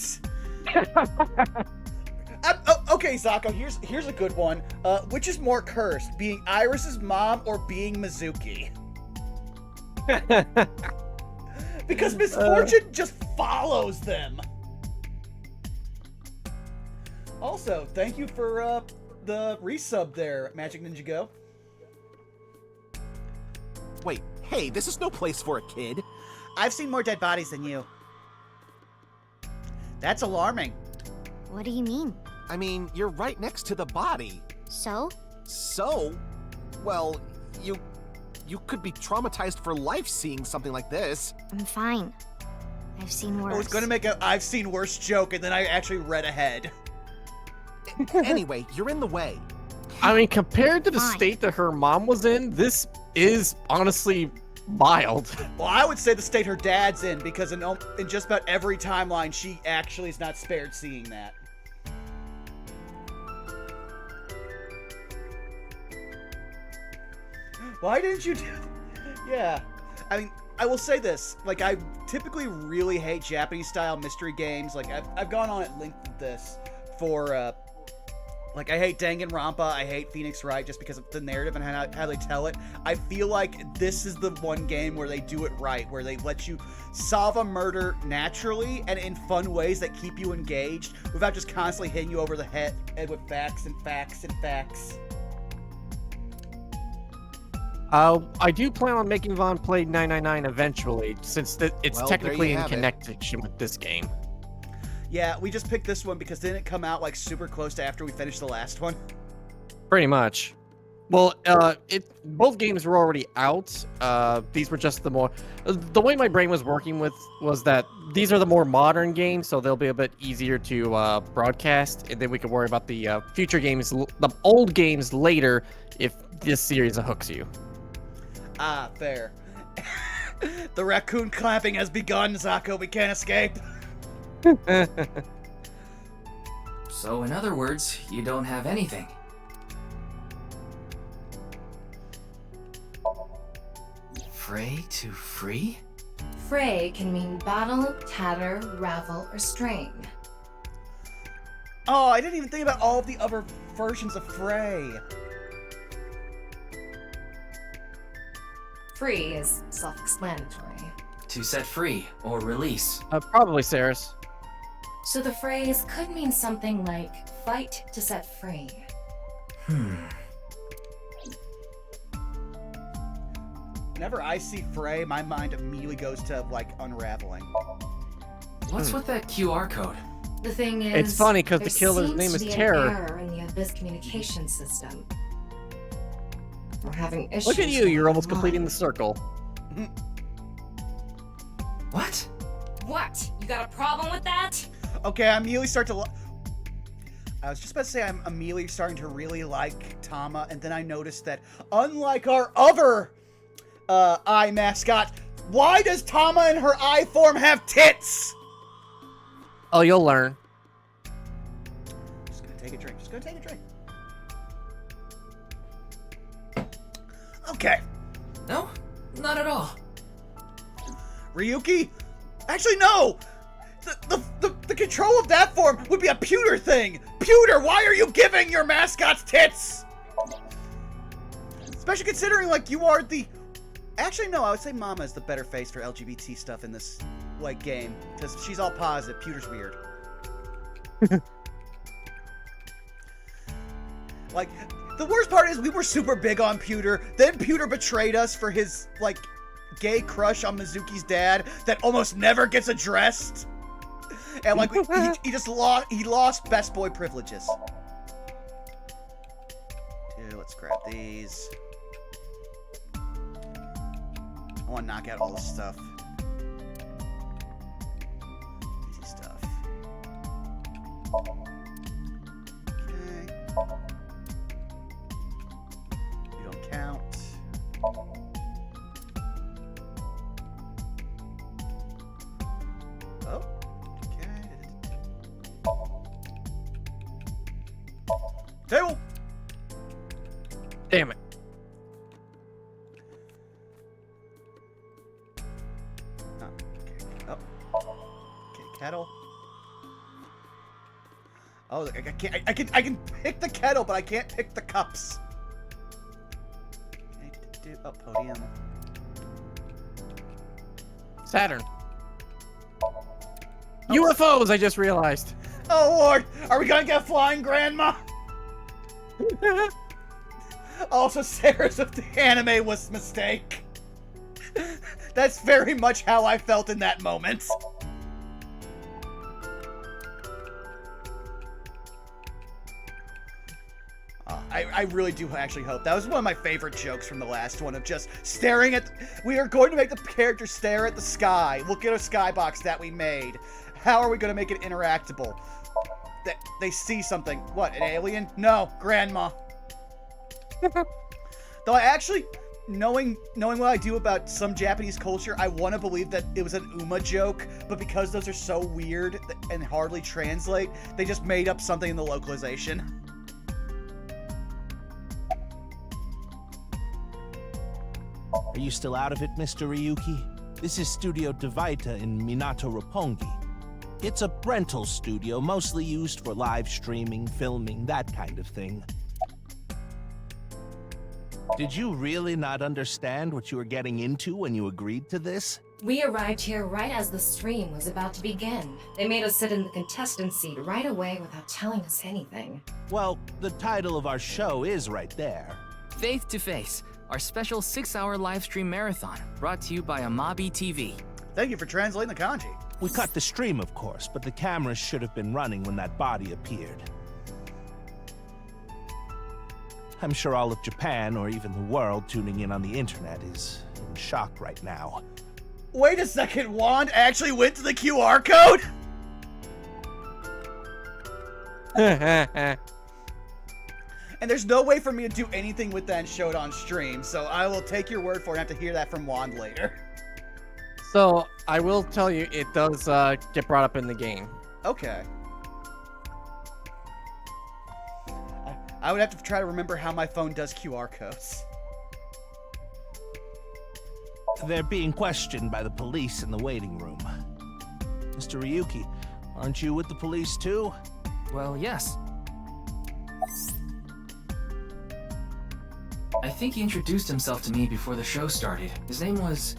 Okay, Zako, here's a good one. Which is more cursed, being Iris's mom or being Mizuki? Because misfortune just follows them. Also, thank you for the resub there, Magic Ninja Go. Wait, hey, this is no place for a kid. I've seen more dead bodies than you. That's alarming. What do you mean? I mean, you're right next to the body. So? So? Well, you could be traumatized for life seeing something like this. I'm fine. I've seen worse. I was gonna make a I've seen worse joke, and then I actually read ahead. Anyway, you're in the way. I mean, compared to the state that her mom was in, this is honestly mild. Well, I would say the state her dad's in, because in just about every timeline, she actually is not spared seeing that. Why didn't you do... Yeah. I mean, I will say this. Like, I typically really hate Japanese-style mystery games. Like, I've gone on at length with this for, like, I hate Danganronpa, I hate Phoenix Wright just because of the narrative and how they tell it. I feel like this is the one game where they do it right, where they let you solve a murder naturally and in fun ways that keep you engaged without just constantly hitting you over the head with facts and facts and facts. I do plan on making Vaughn play 999 eventually, since it's technically in connection with this game. Yeah, we just picked this one because didn't it come out like super close to after we finished the last one? Pretty much. Well, both games were already out. These were just the way my brain was working with was that these are the more modern games, so they'll be a bit easier to broadcast, and then we can worry about the future games, the old games later, if this series hooks you. Ah, fair. The raccoon clapping has begun, Zako. We can't escape. So, in other words, you don't have anything. Fray to free? Fray can mean battle, tatter, ravel, or strain. Oh, I didn't even think about all of the other versions of Fray. Free is self-explanatory. To set free or release. Probably Saris. So the phrase could mean something like fight to set free. Whenever I see Fray, my mind immediately goes to, like, unraveling. What's with that QR code? The thing is, it's funny because the killer's name is Terror. There seems to be an error in the Abyss communication system. We're having issues. Look at you, you're almost completing the circle. What? What? You got a problem with that? Okay, I immediately start to I was just about to say I'm immediately starting to really like Tama, and then I noticed that unlike our other eye mascot, why does Tama in her eye form have tits? Oh, you'll learn. Just gonna take a drink. Just gonna take a drink. Okay. No, not at all. Ryuki? Actually, no! The control of that form would be a pewter thing! Pewter, why are you giving your mascots tits? Especially considering, like, you are the... Actually, no, I would say Mama is the better face for LGBT stuff in this, like, game. Because she's all positive. Pewter's weird. Like, the worst part is we were super big on Pewter. Then Pewter betrayed us for his, like, gay crush on Mizuki's dad that almost never gets addressed. And, like, he just lost best boy privileges. Dude, let's grab these. I want to knock out all this stuff. Easy stuff. Okay. You don't count. Oh. Okay. Table! Damn it. Kettle. Oh, look, I can pick the kettle, but I can't pick the cups. Oh, podium. Saturn. UFOs, I just realized. Oh Lord, are we gonna get flying grandma? Also, Sarah's of the anime was a mistake. That's very much how I felt in that moment. I really do actually hope. That was one of my favorite jokes from the last one, of just staring at... We are going to make the character stare at the sky. Look at a skybox that we made. How are we going to make it interactable? They see something. What, an alien? No, grandma. Though I actually, knowing what I do about some Japanese culture, I want to believe that it was an Uma joke, but because those are so weird and hardly translate, they just made up something in the localization. Are you still out of it, Mr. Ryuki? This is Studio DeVita in Minato Roppongi. It's a rental studio, mostly used for live streaming, filming, that kind of thing. Did you really not understand what you were getting into when you agreed to this? We arrived here right as the stream was about to begin. They made us sit in the contestant seat right away without telling us anything. Well, the title of our show is right there. Faith to Face, our special 6-hour live stream marathon, brought to you by Amabi TV. Thank you for translating the kanji. We cut the stream, of course, but the cameras should have been running when that body appeared. I'm sure all of Japan, or even the world tuning in on the internet, is in shock right now. Wait a second, Wand actually went to the QR code? And there's no way for me to do anything with that and show it on stream, so I will take your word for it and have to hear that from Wand later. So, I will tell you, it does get brought up in the game. Okay. I would have to try to remember how my phone does QR codes. They're being questioned by the police in the waiting room. Mr. Ryuki, aren't you with the police too? Well, yes. I think he introduced himself to me before the show started. His name was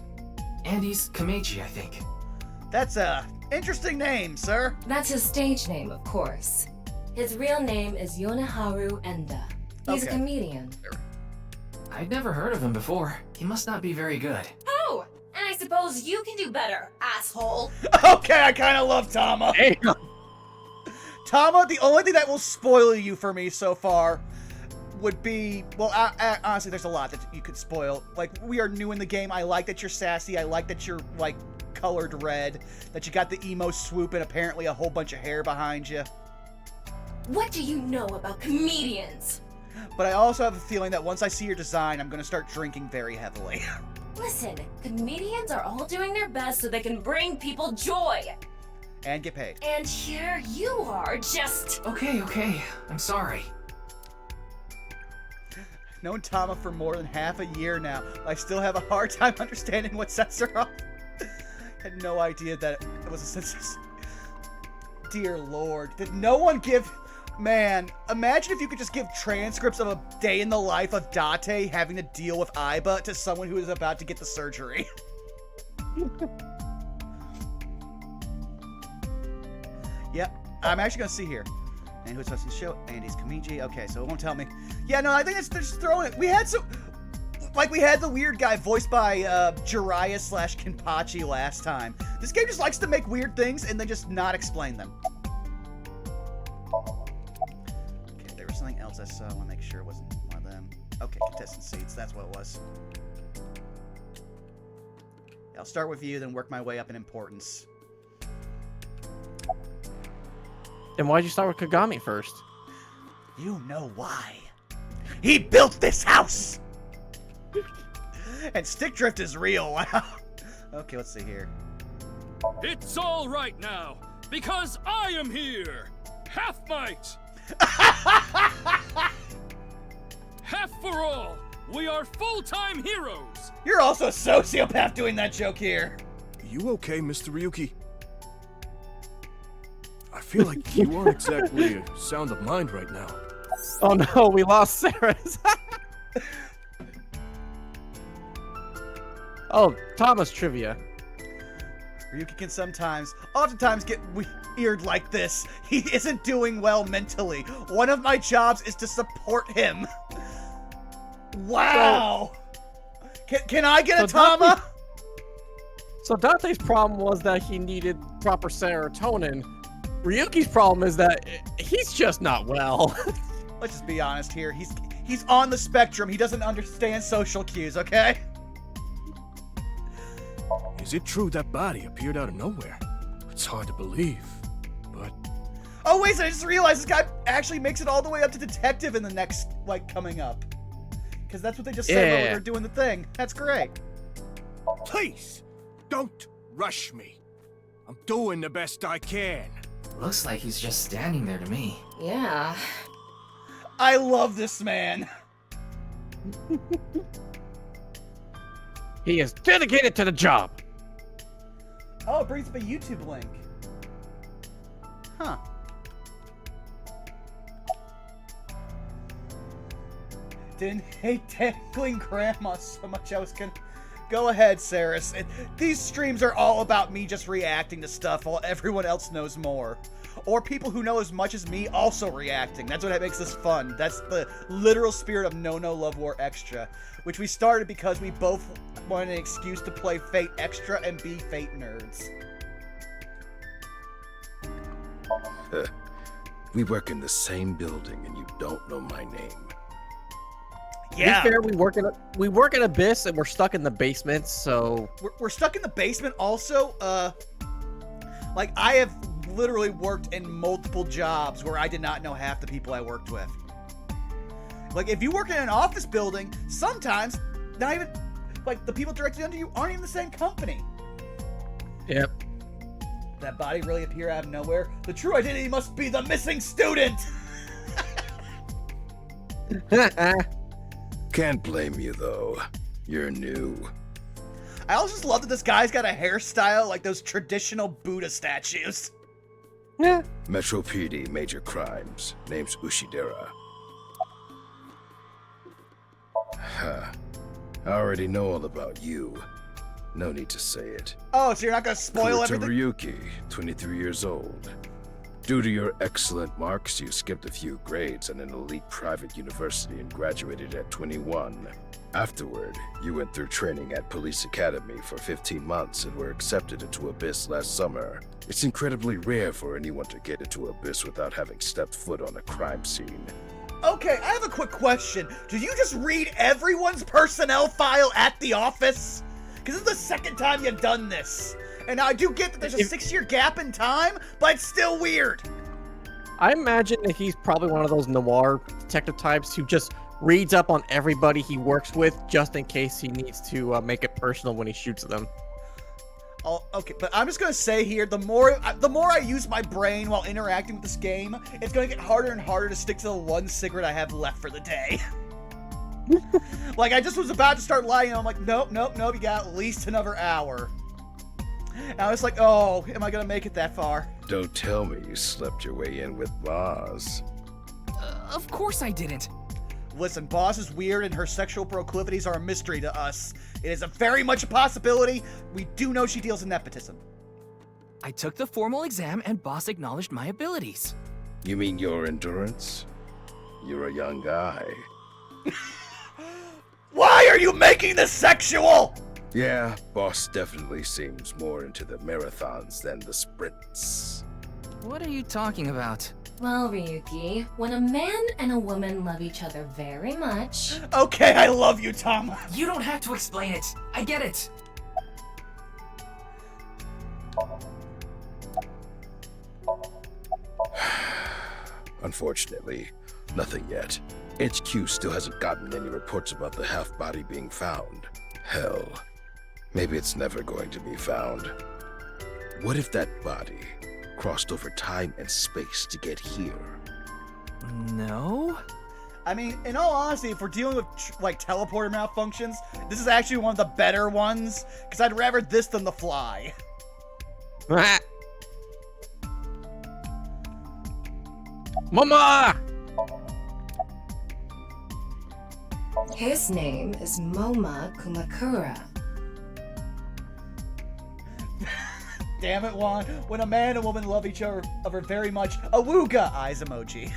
Andes Kameji, I think. That's a interesting name, sir. That's his stage name, of course. His real name is Yoneharu Enda. He's a comedian. I'd never heard of him before. He must not be very good. Oh, and I suppose you can do better, asshole. Okay, I kind of love Tama. Hey. Tama, the only thing that will spoil you for me so far would be, well, honestly, there's a lot that you could spoil. Like, we are new in the game. I like that you're sassy. I like that you're, like, colored red. That you got the emo swoop and apparently a whole bunch of hair behind you. What do you know about comedians? But I also have a feeling that once I see your design, I'm going to start drinking very heavily. Listen, comedians are all doing their best so they can bring people joy. And get paid. And here you are, just... Okay, I'm sorry. I've known Tama for more than half a year now. I still have a hard time understanding what sets her up. Had no idea that it was a sense. Dear Lord, did no one give... Man, imagine if you could just give transcripts of a day in the life of Date having to deal with Aiba to someone who is about to get the surgery. Yep, I'm actually going to see here. And who's hosting the show? Andy's Kamiji. Okay, so it won't tell me. Yeah, no, I think they're just throwing it. We had some... Like, we had the weird guy voiced by Jiraiya/Kenpachi last time. This game just likes to make weird things and then just not explain them. Okay, there was something else I saw. I want to make sure it wasn't one of them. Okay, contestant seats. That's what it was. I'll start with you, then work my way up in importance. And why'd you start with Kagami first? You know why. He built this house! And stick drift is real. Wow. Okay, let's see here. It's all right now, because I am here. Half might. Half for all. We are full-time heroes. You're also a sociopath doing that joke here. You okay, Mr. Ryuki? I feel like you aren't exactly sound of mind right now. Oh no, we lost Sarah's. Oh, Thomas trivia. Ryuki can oftentimes get weird like this. He isn't doing well mentally. One of my jobs is to support him. Wow. Can I get a Tama? So Dante's problem was that he needed proper serotonin. Ryuki's problem is that he's just not well. Let's just be honest here. He's on the spectrum. He doesn't understand social cues, okay? Is it true that body appeared out of nowhere? It's hard to believe, but... Oh, wait, so I just realized this guy actually makes it all the way up to detective in the next, coming up. Because that's what they just said when we were doing the thing. That's great. Please, don't rush me. I'm doing the best I can. Looks like he's just standing there to me. Yeah. I love this man. He is dedicated to the job. Oh, it brings up a YouTube link. Huh. Didn't hate tackling grandma so much I was gonna... Go ahead, Saris. These streams are all about me just reacting to stuff while everyone else knows more. Or people who know as much as me also reacting. That's what makes this fun. That's the literal spirit of No Love War Extra, which we started because we both wanted an excuse to play Fate Extra and be Fate nerds. We work in the same building and you don't know my name. Yeah. To be fair, we work in Abyss and we're stuck in the basement, so... We're stuck in the basement also. I have literally worked in multiple jobs where I did not know half the people I worked with. If you work in an office building, sometimes not even, the people directly under you aren't even the same company. Yep. That body really appear out of nowhere. The true identity must be the missing student! Can't blame you, though. You're new. I also just love that this guy's got a hairstyle like those traditional Buddha statues. Yeah. Metro PD, Major Crimes. Name's Ushidera. Huh. I already know all about you. No need to say it. Oh, so you're not gonna spoil everything? Ryuki, 23 years old. Due to your excellent marks, you skipped a few grades at an elite private university and graduated at 21. Afterward, you went through training at Police Academy for 15 months and were accepted into Abyss last summer. It's incredibly rare for anyone to get into Abyss without having stepped foot on a crime scene. Okay, I have a quick question. Did you just read everyone's personnel file at the office? Because this is the second time you've done this. And I do get that there's a 6-year gap in time, but it's still weird. I imagine that he's probably one of those noir detective types who just reads up on everybody he works with just in case he needs to make it personal when he shoots them. Oh, okay, but I'm just gonna say here, the more I use my brain while interacting with this game, it's gonna get harder and harder to stick to the one cigarette I have left for the day. I just was about to start lying, and I'm like, nope, you got at least another hour. And I was like, oh, am I gonna make it that far? Don't tell me you slept your way in with Boz. Of course I didn't. Listen, Boz is weird and her sexual proclivities are a mystery to us. It is very much a possibility. We do know she deals in nepotism. I took the formal exam and Boss acknowledged my abilities. You mean your endurance? You're a young guy. Why are you making this sexual? Yeah, boss definitely seems more into the marathons than the sprints. What are you talking about? Well, Ryuki, when a man and a woman love each other very much... Okay, I love you, Tom. You don't have to explain it. I get it. Unfortunately, nothing yet. HQ still hasn't gotten any reports about the half-body being found. Hell, maybe it's never going to be found. What if that body crossed over time and space to get here? No? I mean, in all honesty, if we're dealing with, like, teleporter malfunctions, this is actually one of the better ones, because I'd rather this than the fly. Mama! His name is Moma Kumakura. Damn it, Juan. When a man and woman love each other very much, awooga eyes emoji.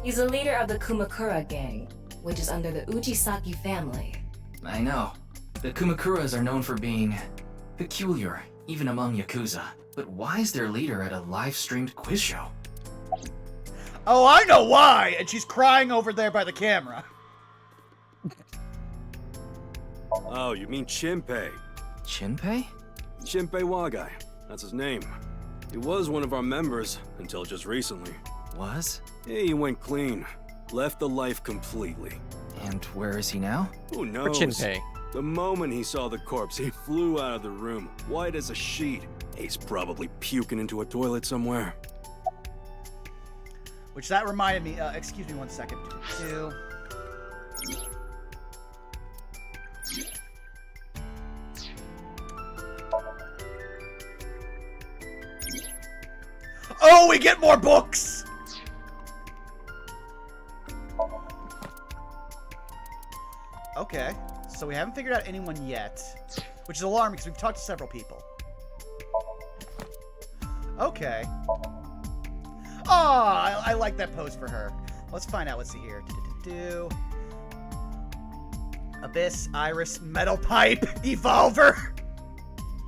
He's a leader of the Kumakura gang, which is under the Ujisaki family. I know. The Kumakuras are known for being peculiar, even among Yakuza. But why is their leader at a live-streamed quiz show? Oh, I know why! And she's crying over there by the camera. Oh, you mean Shinpei? Shinpei? Shinpei Wagai. That's his name. He was one of our members until just recently. Was? Yeah, he went clean. Left the life completely. And where is he now? Who knows? Shinpei. The moment he saw the corpse, he flew out of the room, white as a sheet. He's probably puking into a toilet somewhere. Which that reminded me, excuse me one second. Oh, we get more books! Okay, so we haven't figured out anyone yet, which is alarming because we've talked to several people. Okay. Oh, I like that pose for her. Let's find out. Let's see here. Abyss, Iris, Metal Pipe, Evolver.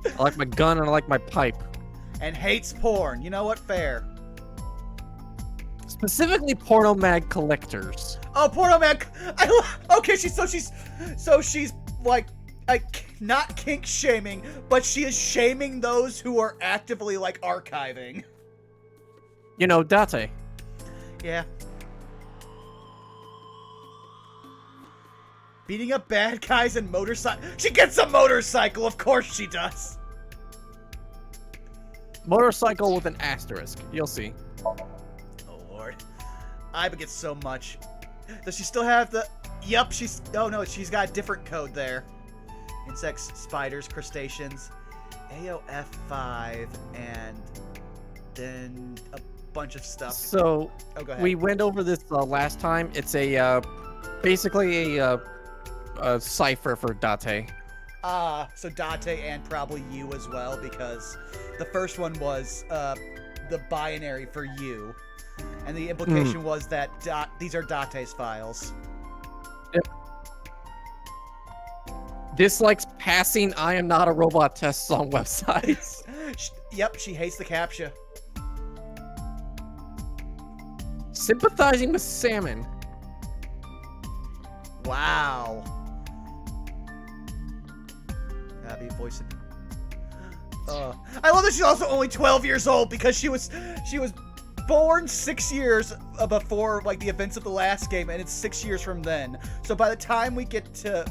I like my gun and I like my pipe. And hates porn. You know what? Fair. Specifically porno mag collectors. Oh, porno mag. Okay, she's like not kink shaming, but she is shaming those who are actively like archiving. You know, Date. Yeah. Beating up bad guys and motorcycle. She gets a motorcycle, of course she does. Motorcycle with an asterisk. You'll see. Oh lord. Iba gets so much. Does she still have the... Yep, she's... Oh no, she's got a different code there. Insects, spiders, crustaceans, AOF5, and then a bunch of stuff. So, oh, go ahead. We went over this last time. It's a, basically a cipher for Date. So Date and probably you as well, because the first one was the binary for you, and the implication was that these are Date's files. Yep. Dislikes passing I am not a robot tests on websites. Yep, she hates the CAPTCHA. Sympathizing with salmon. Wow. Abby voicing. I love that she's also only 12 years old because she was born 6 years before like the events of the last game, and it's 6 years from then. So by the time we get to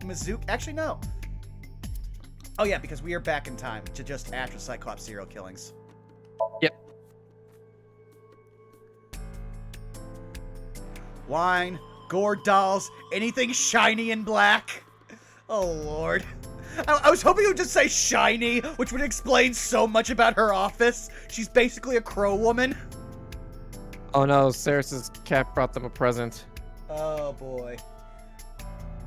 Mizuki, actually no. Oh yeah, because we are back in time to just after Cyclops serial killings. Yep. Wine, gore dolls, anything shiny and black. Oh lord. I was hoping you would just say shiny, which would explain so much about her office. She's basically a crow woman. Oh no, Ceres's cat brought them a present. Oh boy.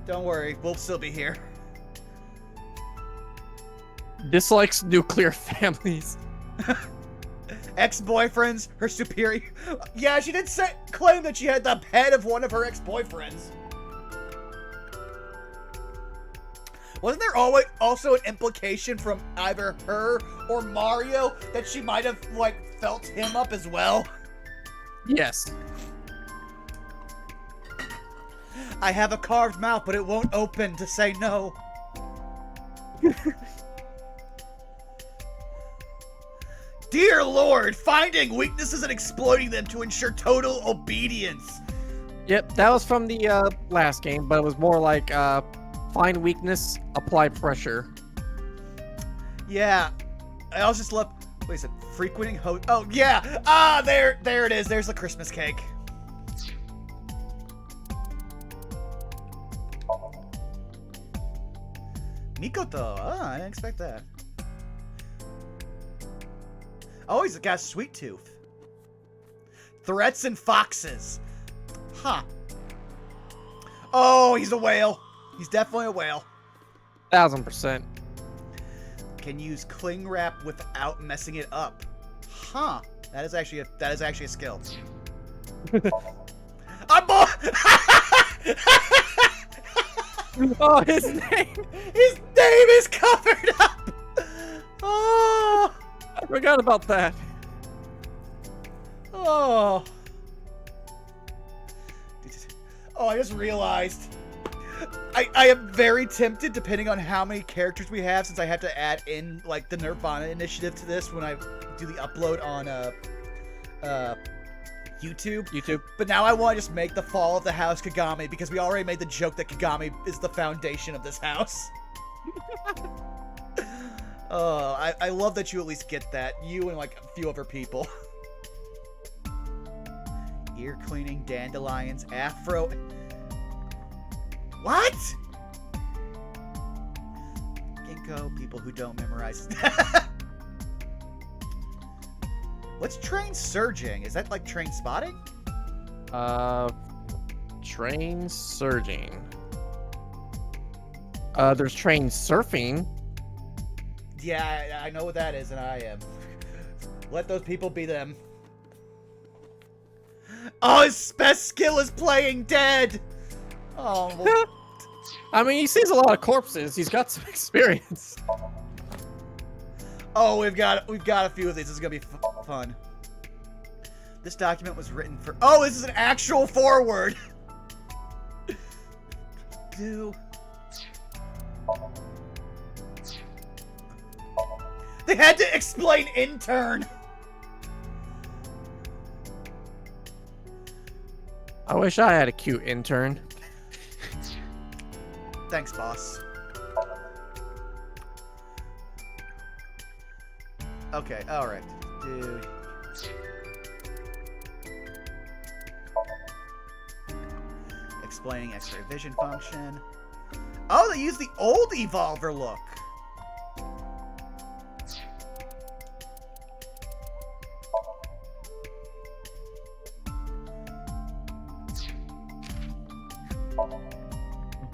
Don't worry, we'll still be here. Dislikes nuclear families. Ex-boyfriends, her superior. Yeah, she did claim that she had the head of one of her ex-boyfriends. Wasn't there always also an implication from either her or Mario that she might have, like, felt him up as well? Yes. I have a carved mouth, but it won't open to say no. Dear Lord, finding weaknesses and exploiting them to ensure total obedience. Yep, that was from the last game, but it was more like find weakness, apply pressure. Yeah, I also just love. Wait, is it frequenting host? Oh yeah, ah, there it is. There's the Christmas cake. Mikoto, I didn't expect that. Oh, he's got a sweet tooth. Threats and foxes. Huh. Oh, he's a whale. He's definitely a whale. 1000%. Can use cling wrap without messing it up. Huh. That is actually a skill. Oh, his name is covered up. Oh. I forgot about that. Oh. Oh, I just realized. I am very tempted, depending on how many characters we have, since I have to add in, like, the nirvanA initiative to this when I do the upload on, YouTube. But now I want to just make the fall of the house Kagami, because we already made the joke that Kagami is the foundation of this house. Oh, I love that you at least get that. You and, like, a few other people. Ear cleaning, dandelions, afro... What? Ginkgo, people who don't memorize. What's train surging? Is that like train spotting? Train surging. There's train surfing. Yeah, I know what that is, and I am. Let those people be them. Oh, his best skill is playing dead! Oh, well. I mean, he sees a lot of corpses. He's got some experience. Oh, we've got a few of these. This is gonna be fun. This document was written for. Oh, this is an actual forward. They had to explain intern. I wish I had a cute intern. Thanks, boss. Okay, alright. Dude. Explaining X-ray vision function. Oh, they use the old Evolver look.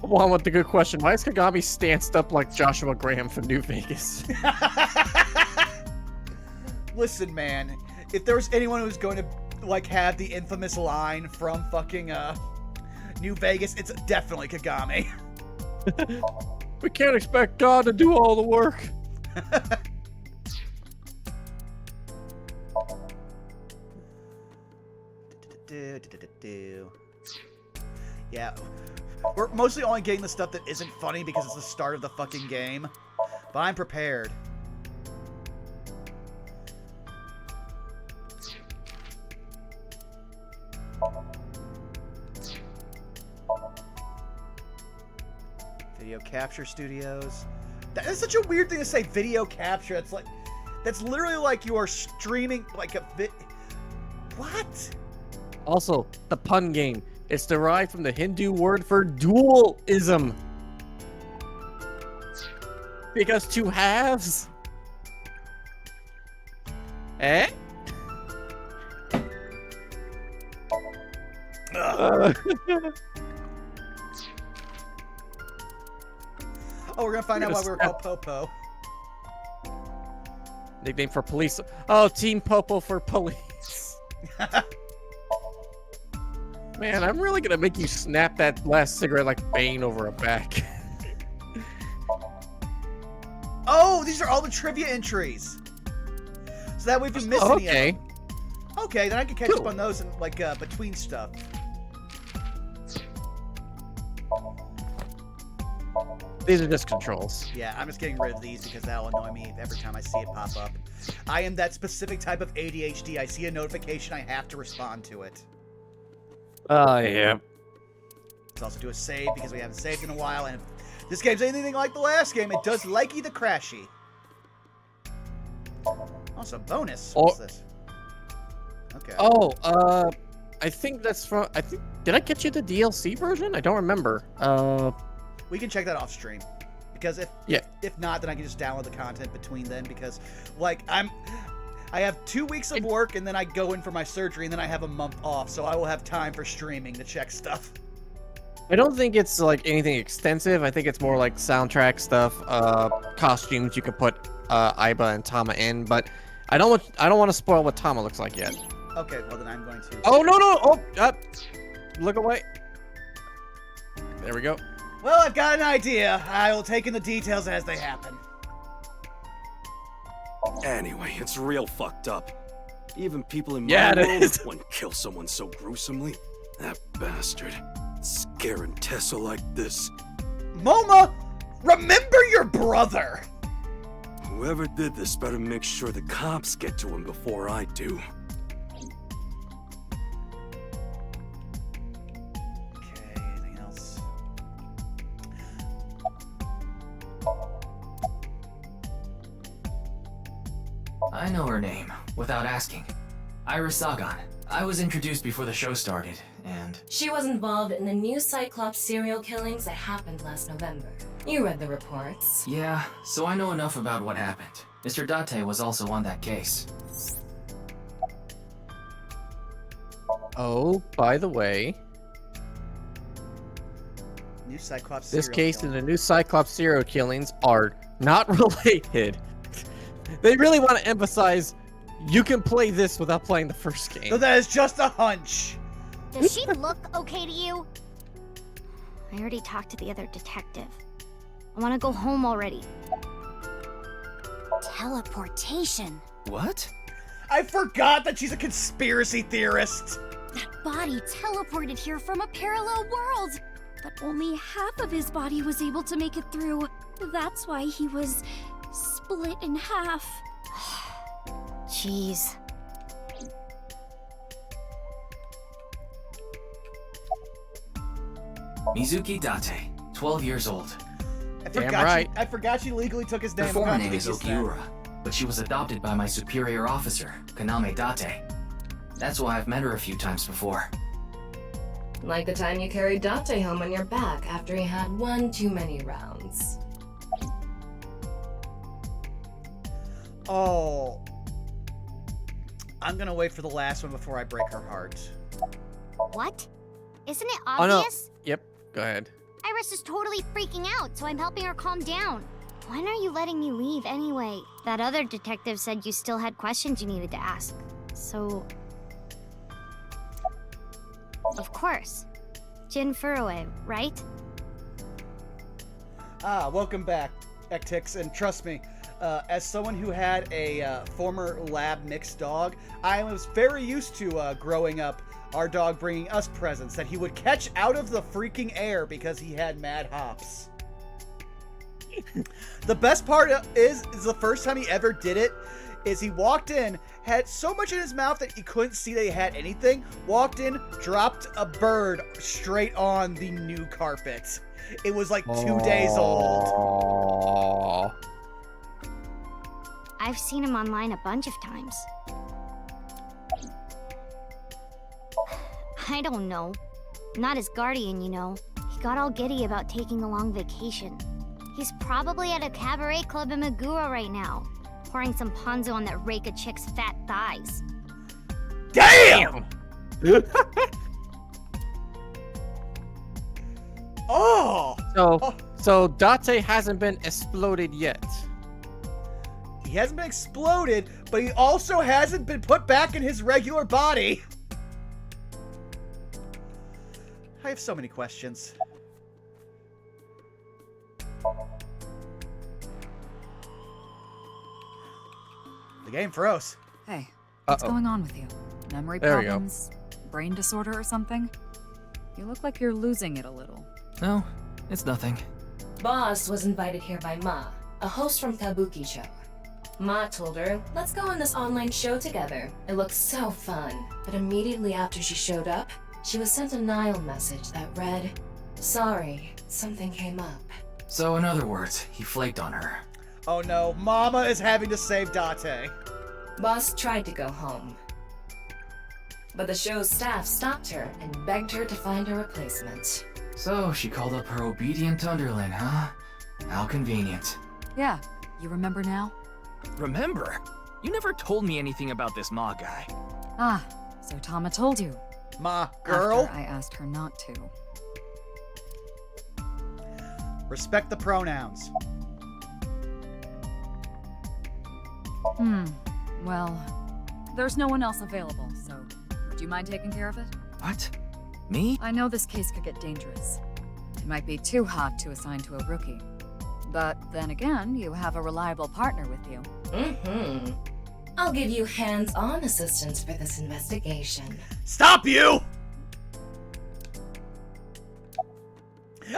One with the good question. Why is Kagami stanced up like Joshua Graham from New Vegas? Listen, man. If there was anyone who's going to, like, have the infamous line from fucking, New Vegas, it's definitely Kagami. We can't expect God to do all the work. Yeah. We're mostly only getting the stuff that isn't funny because it's the start of the fucking game. But I'm prepared. Video capture studios. That is such a weird thing to say, video capture. It's like, that's literally like you are streaming like a What? Also, the pun game. It's derived from the Hindu word for dualism. Because two halves. Eh? Oh, we're gonna find out why we were called Popo. Nickname for police. Oh, Team Popo for police. Man, I'm really gonna make you snap that last cigarette like Bane over a back. Oh, these are all the trivia entries. So that way if you miss any of them. Okay, then I can catch up on those and like between stuff. These are just controls. Yeah, I'm just getting rid of these because that'll annoy me every time I see it pop up. I am that specific type of ADHD. I see a notification, I have to respond to it. Yeah. Let's also do a save because we haven't saved in a while, and if this game's anything like the last game, it does likey the crashy. Also, bonus. What's this? Okay. Oh, I think that's from. Did I get you the DLC version? I don't remember. We can check that off stream, because if not, then I can just download the content between then. Because like I have 2 weeks of work, and then I go in for my surgery, and then I have a month off, so I will have time for streaming to check stuff. I don't think it's like anything extensive. I think it's more like soundtrack stuff, costumes you can put Aiba and Tama in, but I don't want to spoil what Tama looks like yet. Okay, well then I'm going to. Oh no! Oh, look away. There we go. Well, I've got an idea. I will take in the details as they happen. Anyway, it's real fucked up. Even people in Yeah, my it world is. wouldn't kill someone so gruesomely. That bastard. Scaring Tessa like this. Moma, remember your brother! Whoever did this better make sure the cops get to him before I do. Okay, anything else? I know her name, without asking. Iris Sagan. I was introduced before the show started, and... She was involved in the new Cyclops serial killings that happened last November. You read the reports. Yeah, so I know enough about what happened. Mr. Date was also on that case. Oh, by the way, New Cyclops this serial case killing. and the new Cyclops serial killings are not related. They really want to emphasize you can play this without playing the first game. So that is just a hunch. Does she look okay to you? I already talked to the other detective. I want to go home already. Teleportation. What? I forgot that she's a conspiracy theorist. That body teleported here from a parallel world. But only half of his body was able to make it through. That's why he was split in half. Jeez. Mizuki Date, 12 years old. I forgot she legally took his name. Her former name is Okiura, but she was adopted by my superior officer, Kaname Date. That's why I've met her a few times before. Like the time you carried Date home on your back after he had one too many rounds. Oh. I'm gonna wait for the last one before I break her heart. What? Isn't it Oh no. obvious? Yep. Go ahead. Iris is totally freaking out, so I'm helping her calm down. When are you letting me leave anyway? That other detective said you still had questions you needed to ask. So... Of course. Jin Furue, right? Ah, welcome back, Ectix, and trust me, as someone who had a former lab mixed dog, I was very used to growing up, our dog bringing us presents that he would catch out of the freaking air because he had mad hops. The best part is the first time he ever did it, is he walked in, had so much in his mouth that he couldn't see that he had anything, walked in, dropped a bird straight on the new carpet. It was like 2 days old. I've seen him online a bunch of times. I don't know. Not his guardian, you know. He got all giddy about taking a long vacation. He's probably at a cabaret club in Meguro right now, pouring some ponzu on that rake of chick's fat thighs. Damn! Oh! So Date hasn't been exploded yet. He hasn't been exploded, but he also hasn't been put back in his regular body. I have so many questions. The game froze. Hey, what's going on with you? Memory There we go. problems? Brain disorder or something? You look like you're losing it a little. No, it's nothing. Boss was invited here by Ma, a host from Kabuki show. Ma told her, let's go on this online show together. It looked so fun. But immediately after she showed up, she was sent a Nile message that read, sorry, something came up. So in other words, he flaked on her. Oh no, Mama is having to save Date. Boss tried to go home. But the show's staff stopped her and begged her to find a replacement. So she called up her obedient underling, huh? How convenient. Yeah, you remember now? Remember? You never told me anything about this Ma guy. Ah, so Tama told you. Ma, girl? After I asked her not to. Respect the pronouns. Well, there's no one else available, so would you mind taking care of it? What? Me? I know this case could get dangerous. It might be too hot to assign to a rookie. But then again, you have a reliable partner with you. I'll give you hands-on assistance for this investigation. Stop you!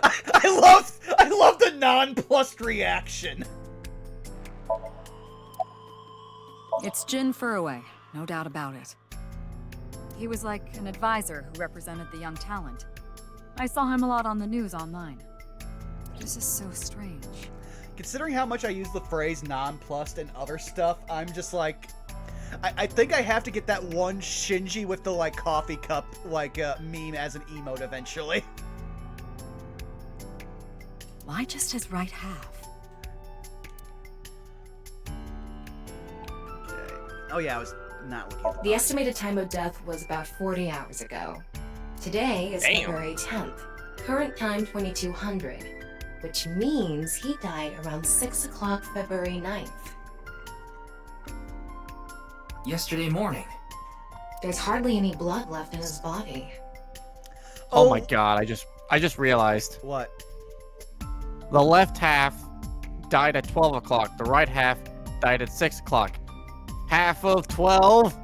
I love the nonplussed reaction. It's Jin Furuway, no doubt about it. He was like an advisor who represented the young talent. I saw him a lot on the news online. This is so strange. Considering how much I use the phrase nonplussed and other stuff, I'm just like... I think I have to get that one Shinji with the, like, coffee cup, like, meme as an emote eventually. Why just his right half? Okay. Oh yeah, I was not looking at The estimated time of death was about 40 hours ago. Today is February 10th. Current time 2200, which means he died around 6 o'clock February 9th. Yesterday morning. There's hardly any blood left in his body. Oh my god, I just realized. What? The left half died at 12 o'clock. The right half died at 6 o'clock. Half of 12?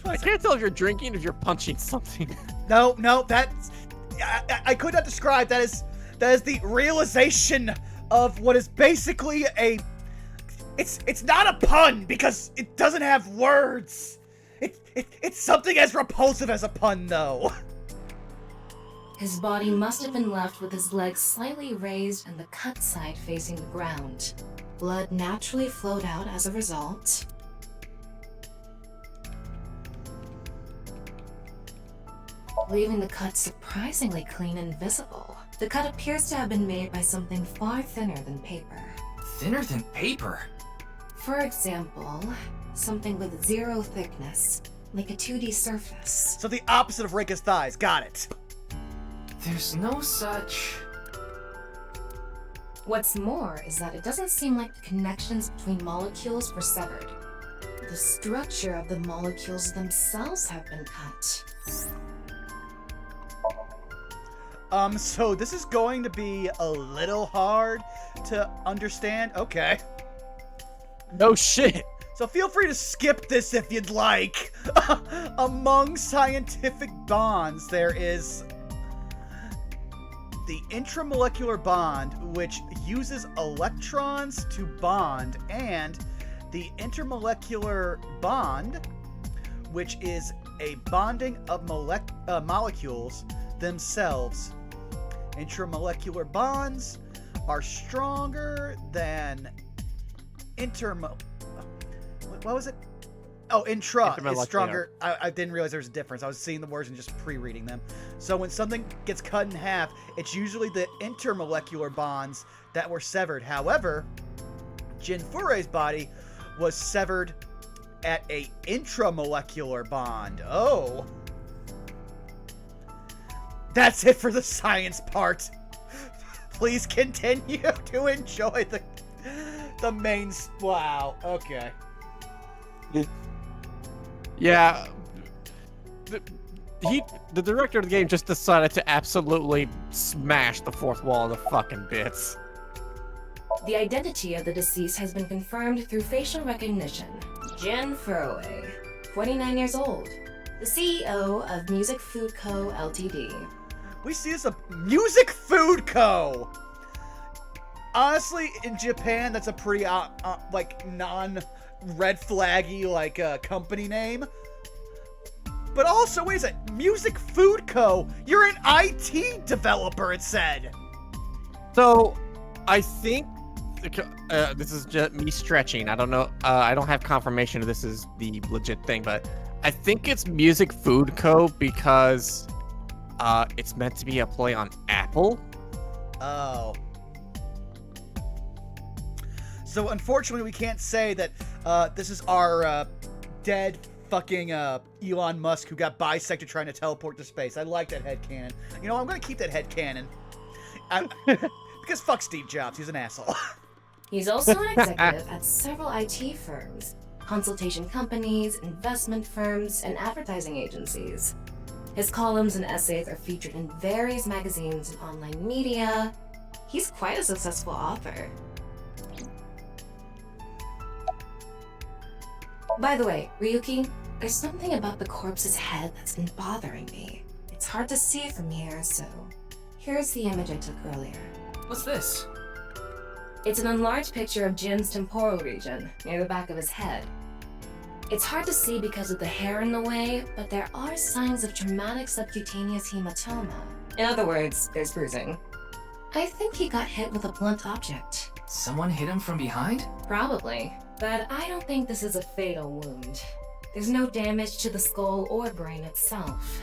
I can't tell if you're drinking or if you're punching something. No, that's... I could not describe. That is the realization of what is basically a... It's not a pun because it doesn't have words. It's something as repulsive as a pun, though. His body must have been left with his legs slightly raised and the cut side facing the ground. Blood naturally flowed out as a result. Leaving the cut surprisingly clean and visible. The cut appears to have been made by something far thinner than paper. Thinner than paper? For example, something with zero thickness, like a 2D surface. So the opposite of Rika's thighs. Got it. There's no such... What's more is that it doesn't seem like the connections between molecules were severed. The structure of the molecules themselves have been cut. So this is going to be a little hard to understand. Okay. No shit. So feel free to skip this if you'd like. Among scientific bonds, there is the intramolecular bond, which uses electrons to bond, and the intermolecular bond, which is a bonding of molecules themselves. Intramolecular bonds are stronger than what was it? Oh, intra is stronger. I didn't realize there was a difference. I was seeing the words and just pre-reading them. So when something gets cut in half, it's usually the intermolecular bonds that were severed. However, Jin Furui's body was severed at a intramolecular bond. Oh. That's it for the science part. Please continue to enjoy the main. Wow. Okay. Yeah. The director of the game just decided to absolutely smash the fourth wall into fucking bits. The identity of the deceased has been confirmed through facial recognition. Jen Furroway, 49 years old, the CEO of Music Food Co. Ltd. We see this a Music Food Co. Honestly, in Japan, that's a pretty like non-red flaggy like company name. But also, wait a sec, Music Food Co. You're an IT developer, it said. So, I think this is just me stretching. I don't know. I don't have confirmation if this is the legit thing, but I think it's Music Food Co. because it's meant to be a play on Apple. Oh. So unfortunately, we can't say that this is our dead fucking Elon Musk who got bisected trying to teleport to space. I like that headcanon. You know, I'm going to keep that headcanon. Because fuck Steve Jobs, he's an asshole. He's also an executive at several IT firms, consultation companies, investment firms, and advertising agencies. His columns and essays are featured in various magazines and online media. He's quite a successful author. By the way, Ryuki, there's something about the corpse's head that's been bothering me. It's hard to see from here, so here's the image I took earlier. What's this? It's an enlarged picture of Jin's temporal region, near the back of his head. It's hard to see because of the hair in the way, but there are signs of traumatic subcutaneous hematoma. In other words, there's bruising. I think he got hit with a blunt object. Someone hit him from behind? Probably, but I don't think this is a fatal wound. There's no damage to the skull or brain itself.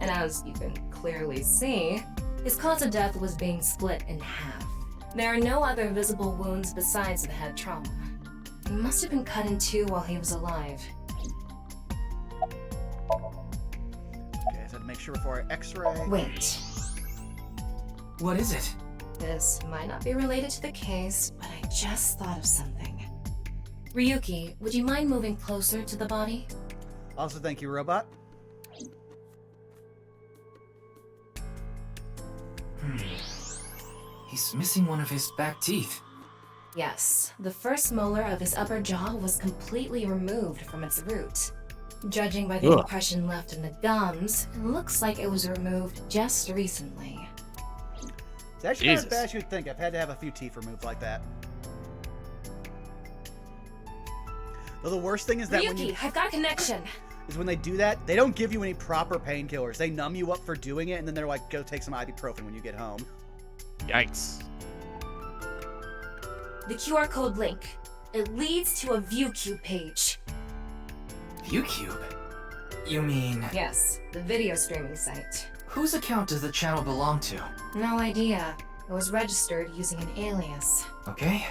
And as you can clearly see, his cause of death was being split in half. There are no other visible wounds besides the head trauma. He must have been cut in two while he was alive. Okay, I had to make sure before I x-ray. Wait. What is it? This might not be related to the case, but I just thought of something. Ryuki, would you mind moving closer to the body? Also, thank you, robot. He's missing one of his back teeth. Yes, the first molar of his upper jaw was completely removed from its root. Judging by the impression left in the gums, it looks like it was removed just recently. It's actually not as bad as you'd think. I've had to have a few teeth removed like that. Though the worst thing is that Ryuki, I've got a connection. Is when they do that, they don't give you any proper painkillers. They numb you up for doing it, and then they're like, go take some ibuprofen when you get home. Yikes. The QR code link. It leads to a ViewCube page. ViewCube? You mean... Yes, the video streaming site. Whose account does the channel belong to? No idea. It was registered using an alias. Okay.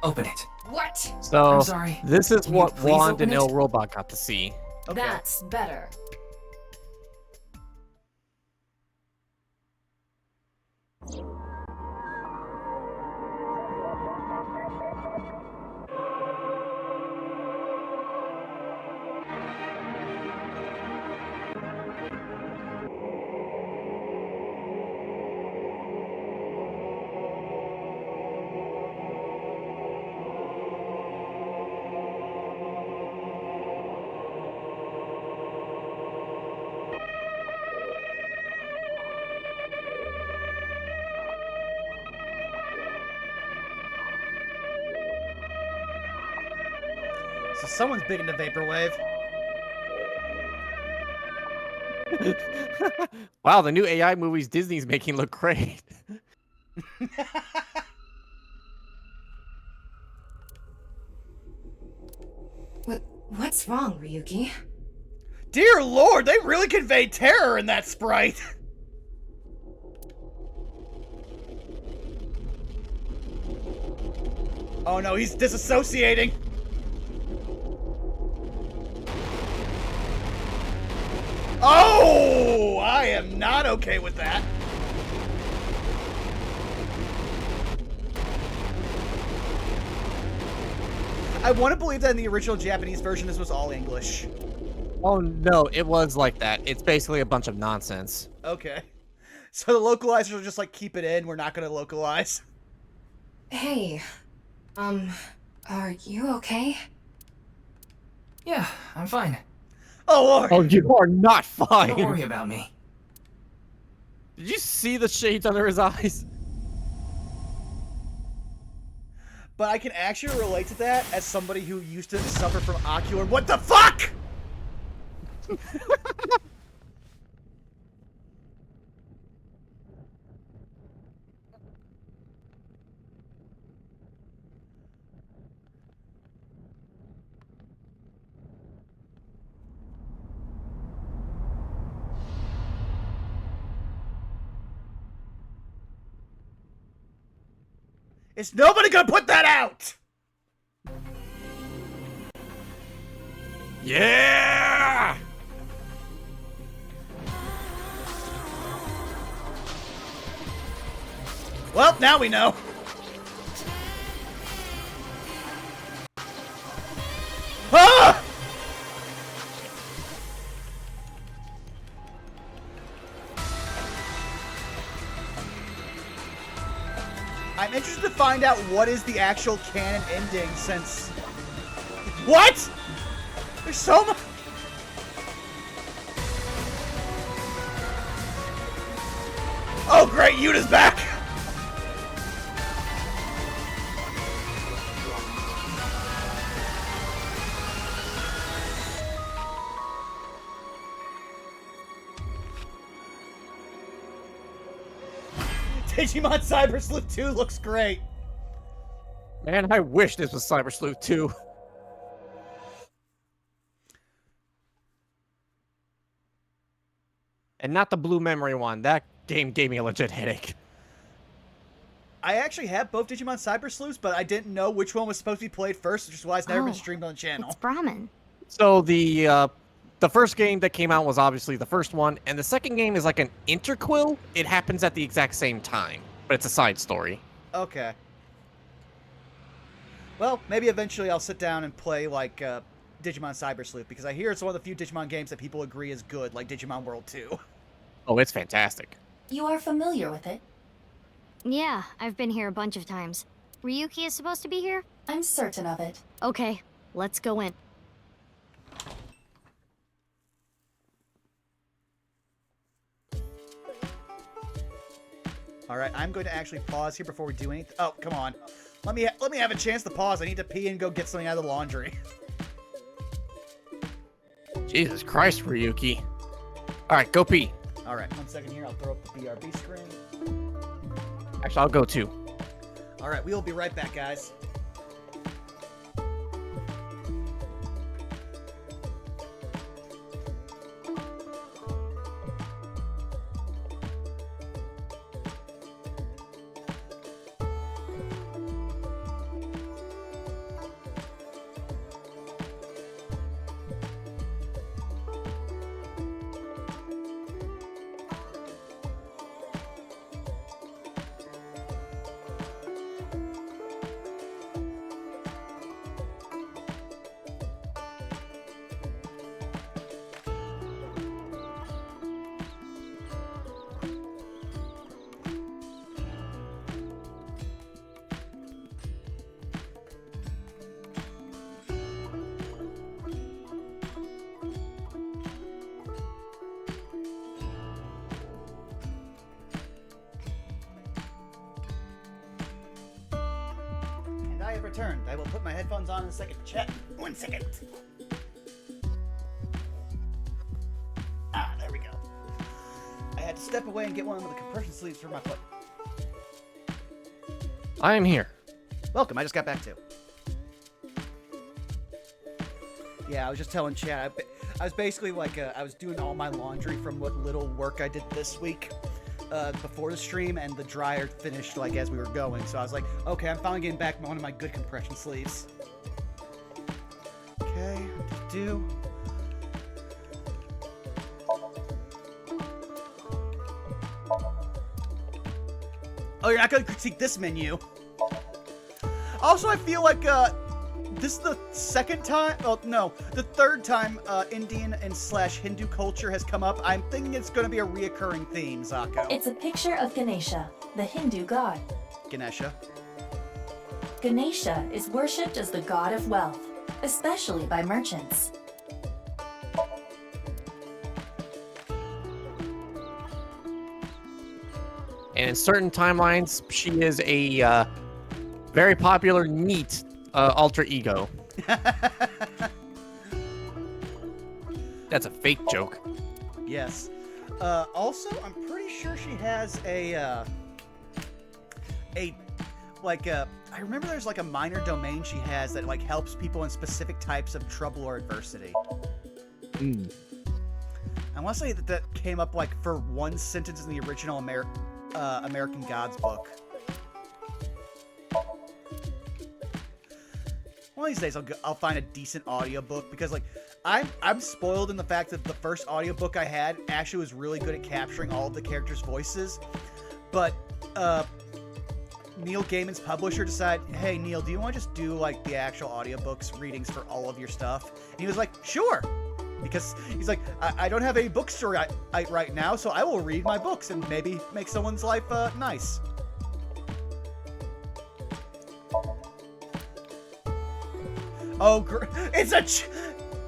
Open it. What? So, I'm sorry. This is Can what you please Wand open and it? Il Robot got to see. Okay. That's better. So someone's big into vaporwave. Wow, the new AI movies Disney's making look great. What's wrong, Ryuki? Dear Lord, they really conveyed terror in that sprite. Oh no, he's disassociating. Oh, I am not okay with that. I want to believe that in the original Japanese version, this was all English. Oh, no, it was like that. It's basically a bunch of nonsense. Okay. So the localizers will just, like, keep it in. We're not going to localize. Hey, are you okay? Yeah, I'm fine. Oh, Lord. Oh, you are not fine. Don't worry about me. Did you see the shades under his eyes? But I can actually relate to that as somebody who used to suffer from ocular... What the fuck?! Is nobody gonna put that out?! Yeah! Well, now we know. Ah! I'm interested to find out what is the actual canon ending since... What?! There's so much... Oh great, Yuta's back! Digimon Cyber Sleuth 2 looks great. Man, I wish this was Cyber Sleuth 2. And not the Blue Memory one. That game gave me a legit headache. I actually have both Digimon Cyber Sleuths, but I didn't know which one was supposed to be played first, which is why it's never been streamed on the channel. It's Brahmin. So the first game that came out was obviously the first one, and the second game is like an interquill. It happens at the exact same time, but it's a side story. Okay. Well, maybe eventually I'll sit down and play, like, Digimon Cyber Sleuth, because I hear it's one of the few Digimon games that people agree is good, like Digimon World 2. Oh, it's fantastic. You are familiar with it? Yeah, I've been here a bunch of times. Ryuki is supposed to be here? I'm certain of it. Okay, let's go in. Alright, I'm going to actually pause here before we do anything. Oh, come on. Let me have a chance to pause. I need to pee and go get something out of the laundry. Jesus Christ, Ryuki. Alright, go pee. Alright, 1 second here. I'll throw up the BRB screen. Actually, I'll go too. Alright, we will be right back, guys. I have returned. I will put my headphones on in a second. Chat. 1 second. Ah, there we go. I had to step away and get one of the compression sleeves for my foot. I am here. Welcome. I just got back too. Yeah, I was just telling Chad. I was basically like, I was doing all my laundry from what little work I did this week. Before the stream, and the dryer finished like as we were going, so I was like, okay, I'm finally getting back one of my good compression sleeves. Okay, Oh, you're not gonna critique this menu. Also, I feel like this is the second time. Oh no, the third time Indian and / Hindu culture has come up. I'm thinking it's gonna be a reoccurring theme, Zako. It's a picture of Ganesha, the Hindu god. Ganesha. Ganesha is worshipped as the god of wealth, especially by merchants. And in certain timelines, she is a very popular NEET alter ego. That's a fake joke. Yes. Also, I'm pretty sure she has I remember there's like a minor domain she has that like helps people in specific types of trouble or adversity. Mm. I want to say that came up like for one sentence in the original American Gods book. One of these days I'll find a decent audiobook because like I'm spoiled in the fact that the first audiobook I had actually was really good at capturing all of the characters' voices, but Neil Gaiman's publisher decided, hey Neil, do you want to just do like the actual audiobooks readings for all of your stuff? And he was like, sure. Because he's like, I don't have any books to write right now, so I will read my books and maybe make someone's life nice. Oh,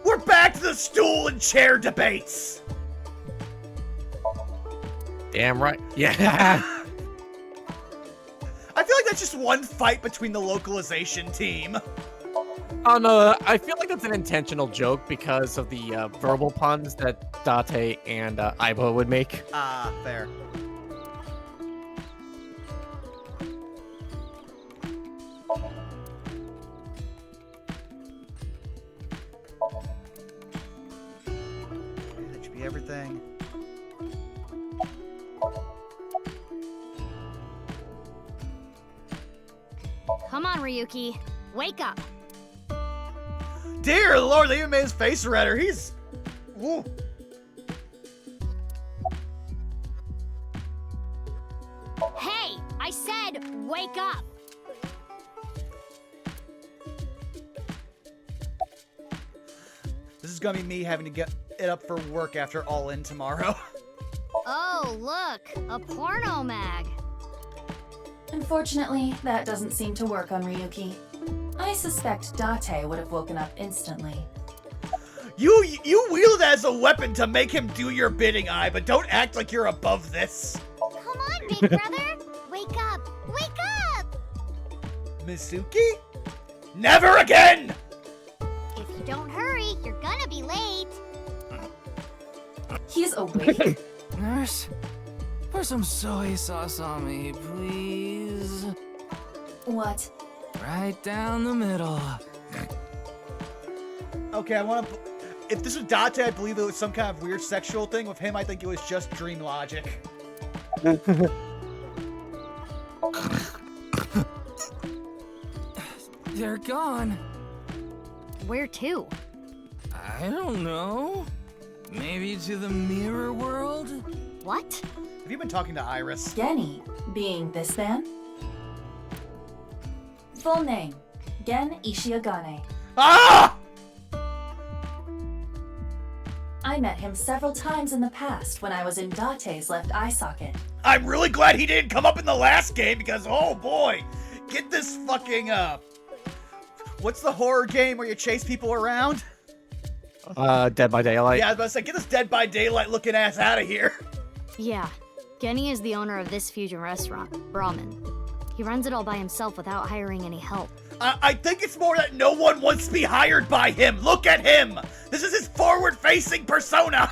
we're back to the stool and chair debates. Damn right. Yeah. I feel like that's just one fight between the localization team. Oh no, I feel like that's an intentional joke because of the verbal puns that Date and Aiba would make. Ah, fair. Okay, that should be everything. Come on, Ryuki. Wake up. Dear Lord, they even made his face redder. He's... Woo. Hey, I said wake up. This is gonna be me having to get it up for work after All In tomorrow. Oh, look, a porno mag. Unfortunately, that doesn't seem to work on Ryuki. I suspect Date would have woken up instantly. You wield it as a weapon to make him do your bidding, but don't act like you're above this. Come on, big brother. Wake up. Wake up. Mizuki? Never again! If you don't hurry, you're gonna be late. He's awake. Nurse, pour some soy sauce on me, please. What? Right down the middle. Okay, I want to... If this was Date, I believe it was some kind of weird sexual thing. With him, I think it was just dream logic. They're gone. Where to? I don't know. Maybe to the mirror world? What? Have you been talking to Iris? Genny, being this man? Full name, Gen Ishiagane. Ah! I met him several times in the past when I was in Date's left eye socket. I'm really glad he didn't come up in the last game because, oh boy, get this fucking, what's the horror game where you chase people around? Dead by Daylight. Yeah, I was about to say, get this Dead by Daylight looking ass out of here. Yeah, Genny is the owner of this fusion restaurant, Brahmin. He runs it all by himself without hiring any help. I think it's more that no one wants to be hired by him. Look at him. This is his forward-facing persona.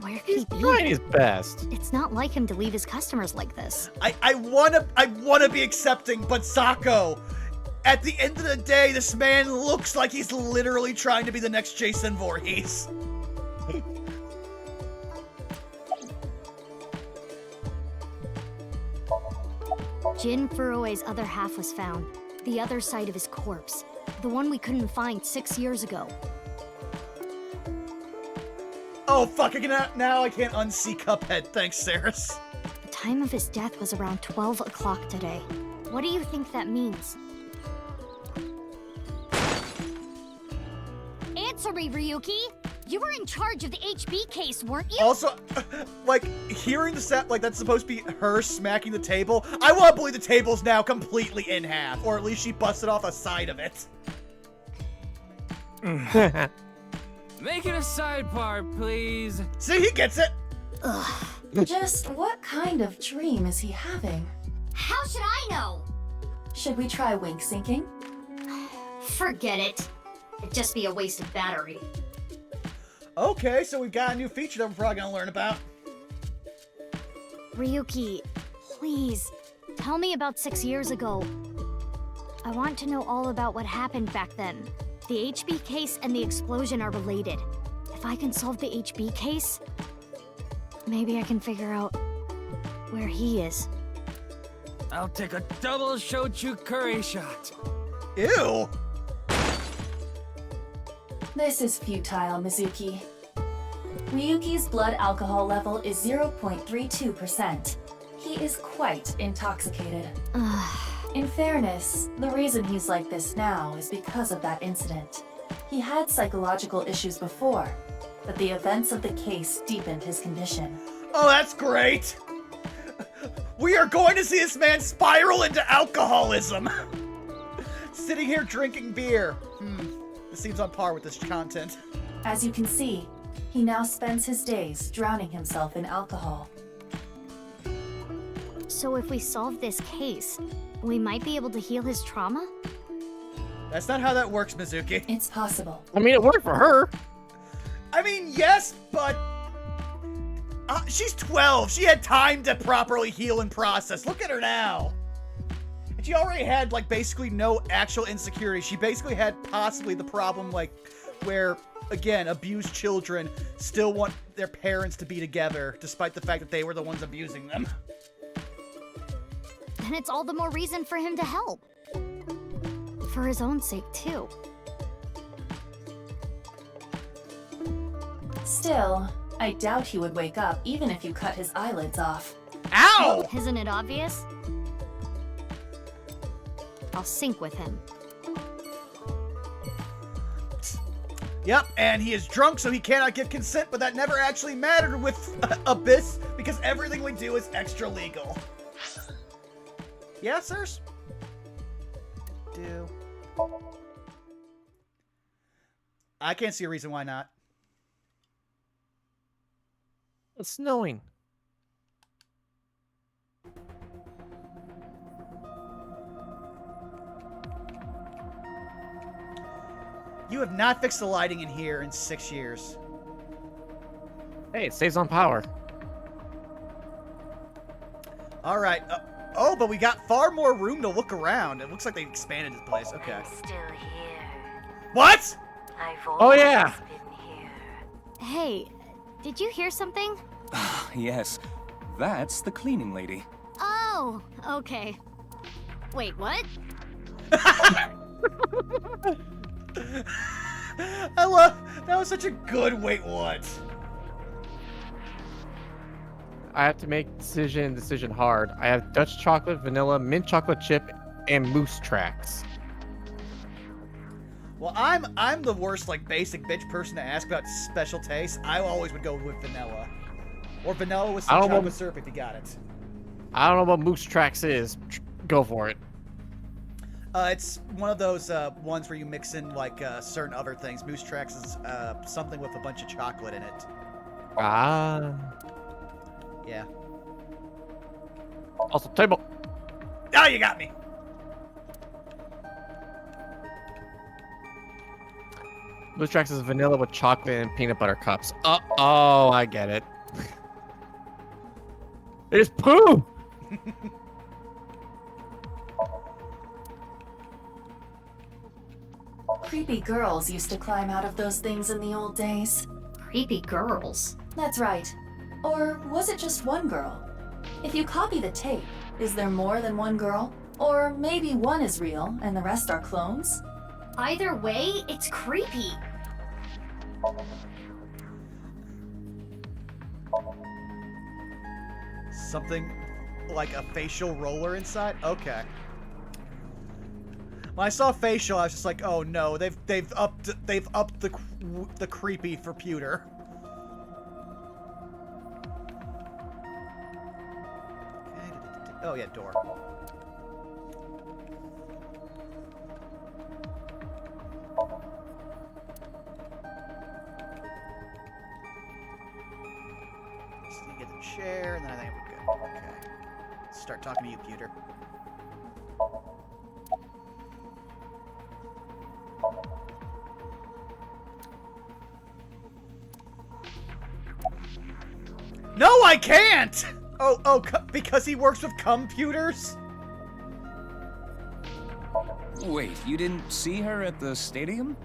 Where could he be? Trying his best. It's not like him to leave his customers like this. I wanna be accepting, but Sako, at the end of the day, this man looks like he's literally trying to be the next Jason Voorhees. Jin Furue's other half was found. The other side of his corpse. The one we couldn't find 6 years ago. Oh fuck, now I can't unsee Cuphead. Thanks, Saris. time of his death was around 12 o'clock today. What do you think that means? Answer me, Ryuki! You were in charge of the HB case, weren't you? Also, like, hearing the sound, like, that's supposed to be her smacking the table. I want to believe the table's now completely in half, or at least she busted off a side of it. Make it a sidebar, please. See, he gets it. Ugh. Just what kind of dream is he having? How should I know? Should we try wink syncing? Forget it. It'd just be a waste of battery. Okay, so we've got a new feature that we're probably gonna learn about. Ryuki, please, tell me about 6 years ago. I want to know all about what happened back then. The HB case and the explosion are related. If I can solve the HB case, maybe I can figure out where he is. I'll take a double shochu curry shot. Ew! This is futile, Mizuki. Ryuki's blood alcohol level is 0.32%. He is quite intoxicated. In fairness, the reason he's like this now is because of that incident. He had psychological issues before, but the events of the case deepened his condition. Oh, that's great! We are going to see this man spiral into alcoholism! Sitting here drinking beer. This seems on par with this content. As you can see, he now spends his days drowning himself in alcohol. So if we solve this case, we might be able to heal his trauma? That's not how that works, Mizuki. It's possible. I mean, it worked for her. I mean, yes, but... she's 12. She had time to properly heal and process. Look at her now. And she already had, like, basically no actual insecurity. She basically had possibly the problem, like, where, again, abused children still want their parents to be together, despite the fact that they were the ones abusing them. Then it's all the more reason for him to help. For his own sake, too. Still, I doubt he would wake up even if you cut his eyelids off. Ow! Isn't it obvious? I'll sync with him. Yep, and he is drunk, so he cannot give consent, but that never actually mattered with Abyss, because everything we do is extra legal. Yeah, sirs? Do. I can't see a reason why not. It's snowing. You have not fixed the lighting in here in 6 years. Hey, it saves on power. All right. Oh, but we got far more room to look around. It looks like they expanded this place. Okay. I'm still here. What? I've Oh, yeah. been here. Hey, did you hear something? Yes, that's the cleaning lady. Oh, okay. Wait, what? I love that was such a good wait what. I have to make decision hard. I have Dutch chocolate, vanilla, mint chocolate chip, and moose tracks. Well, I'm the worst like basic bitch person to ask about special tastes. I always would go with vanilla. Or vanilla with some chocolate syrup if you got it. I don't know what moose tracks is. Go for it. It's one of those ones where you mix in like certain other things. Moose Tracks is something with a bunch of chocolate in it. Ah. Yeah. Also, table. Oh, you got me. Moose tracks is vanilla with chocolate and peanut butter cups. Oh, I get it. It's poo. Creepy girls used to climb out of those things in the old days. Creepy girls? That's right. Or was it just one girl? If you copy the tape, is there more than one girl? Or maybe one is real and the rest are clones? Either way, it's creepy. Something like a facial roller inside? Okay. When I saw facial, I was just like, oh no, they've upped the creepy for pewter. Okay. Oh yeah, door. Just need to get the chair, and then I think we're good. Okay. Let's start talking to you, pewter. No, I can't! Because he works with computers? Wait, you didn't see her at the stadium?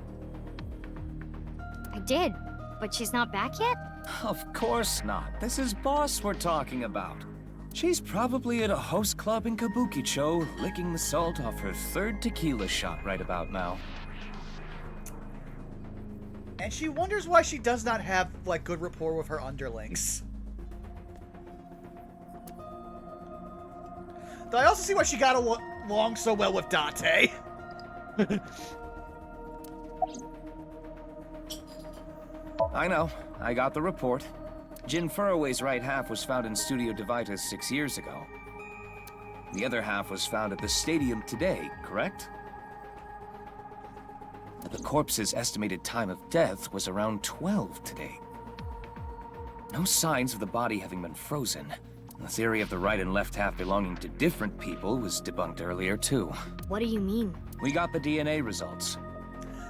I did, but she's not back yet? Of course not. This is Boss we're talking about. She's probably at a host club in Kabukicho, licking the salt off her third tequila shot right about now. And she wonders why she does not have, like, good rapport with her underlings. Though I also see why she got along so well with Date. I know. I got the report. Jin Furroway's right half was found in Studio Devitas 6 years ago. The other half was found at the stadium today, correct? The corpse's estimated time of death was around 12 today. No signs of the body having been frozen. The theory of the right and left half belonging to different people was debunked earlier, too. What do you mean? We got the DNA results.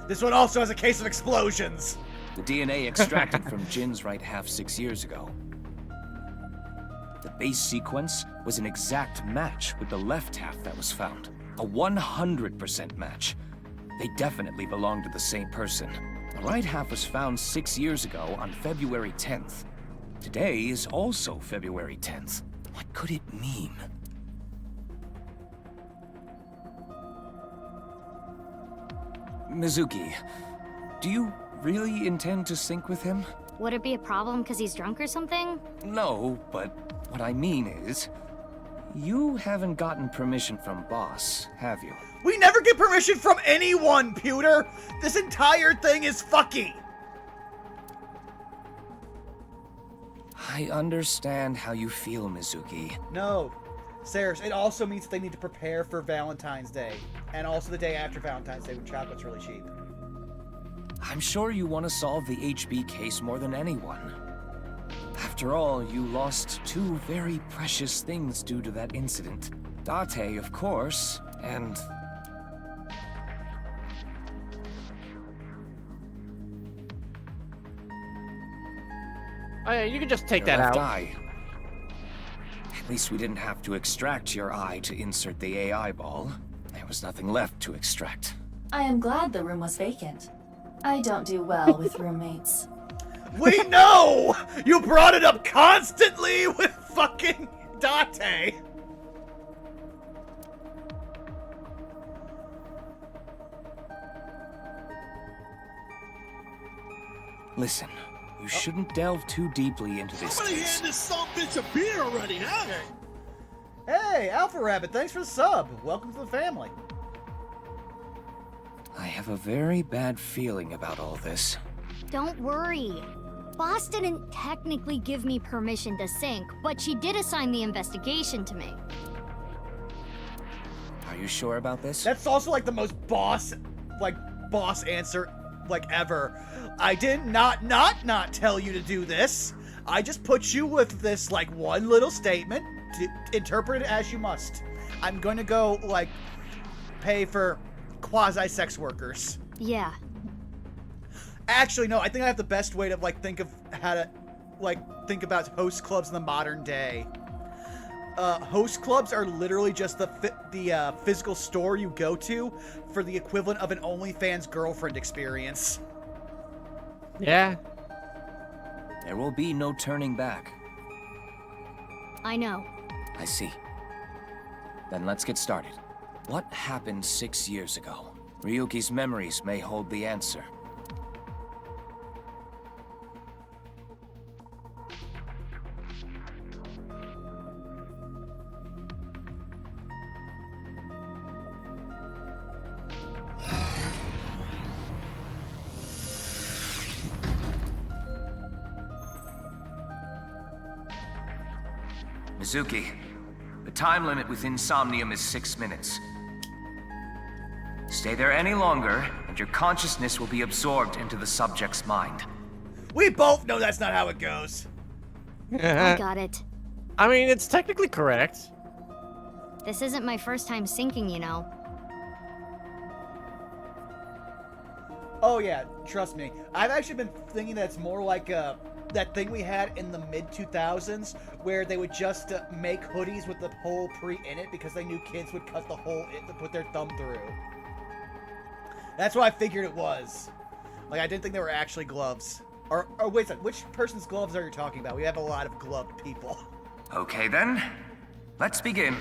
This one also has a case of explosions. The DNA extracted from Jin's right half 6 years ago. The base sequence was an exact match with the left half that was found. A 100% match. They definitely belonged to the same person. The right half was found 6 years ago on February 10th. Today is also February 10th. What could it mean? Mizuki, do you really intend to sync with him? Would it be a problem because he's drunk or something? No, but what I mean is, you haven't gotten permission from Boss, have you? We never get permission from anyone, Pewter! This entire thing is fucky! I understand how you feel, Mizuki. No. Saris, it also means that they need to prepare for Valentine's Day. And also the day after Valentine's Day when chocolate's really cheap. I'm sure you want to solve the HB case more than anyone. After all, you lost two very precious things due to that incident. Date, of course, and... Oh yeah, you can just take your that left out. Eye. At least we didn't have to extract your eye to insert the AI ball. There was nothing left to extract. I am glad the room was vacant. I don't do well with roommates. We know! You brought it up constantly with fucking Date! Listen, you shouldn't delve too deeply into this Somebody case. hand this some bitch a beer already, huh? Hey, Alpha Rabbit, thanks for the sub. Welcome to the family. I have a very bad feeling about all this. Don't worry. Boss didn't technically give me permission to sync, but she did assign the investigation to me. Are you sure about this? That's also like the most boss answer ever. I did not tell you to do this. I just put you with this one little statement. Interpret it as you must. I'm going to go pay for quasi-sex workers. Yeah. Actually, no, I think I have the best way to think of how to think about host clubs in the modern day. Host clubs are literally just the physical store you go to for the equivalent of an OnlyFans girlfriend experience. Yeah. There will be no turning back. I know. I see. Then let's get started. What happened 6 years ago? Ryuki's memories may hold the answer. Mizuki, the time limit within Somnium is 6 minutes. Stay there any longer, and your consciousness will be absorbed into the subject's mind. We both know that's not how it goes. I got it. I mean, it's technically correct. This isn't my first time sinking, you know. Oh yeah, trust me. I've actually been thinking that it's more like that thing we had in the mid-2000s where they would just make hoodies with the hole pre in it because they knew kids would cut the hole in to put their thumb through. That's what I figured it was. Like, I didn't think they were actually gloves. Or wait a second, which person's gloves are you talking about? We have a lot of gloved people. Okay then, let's begin.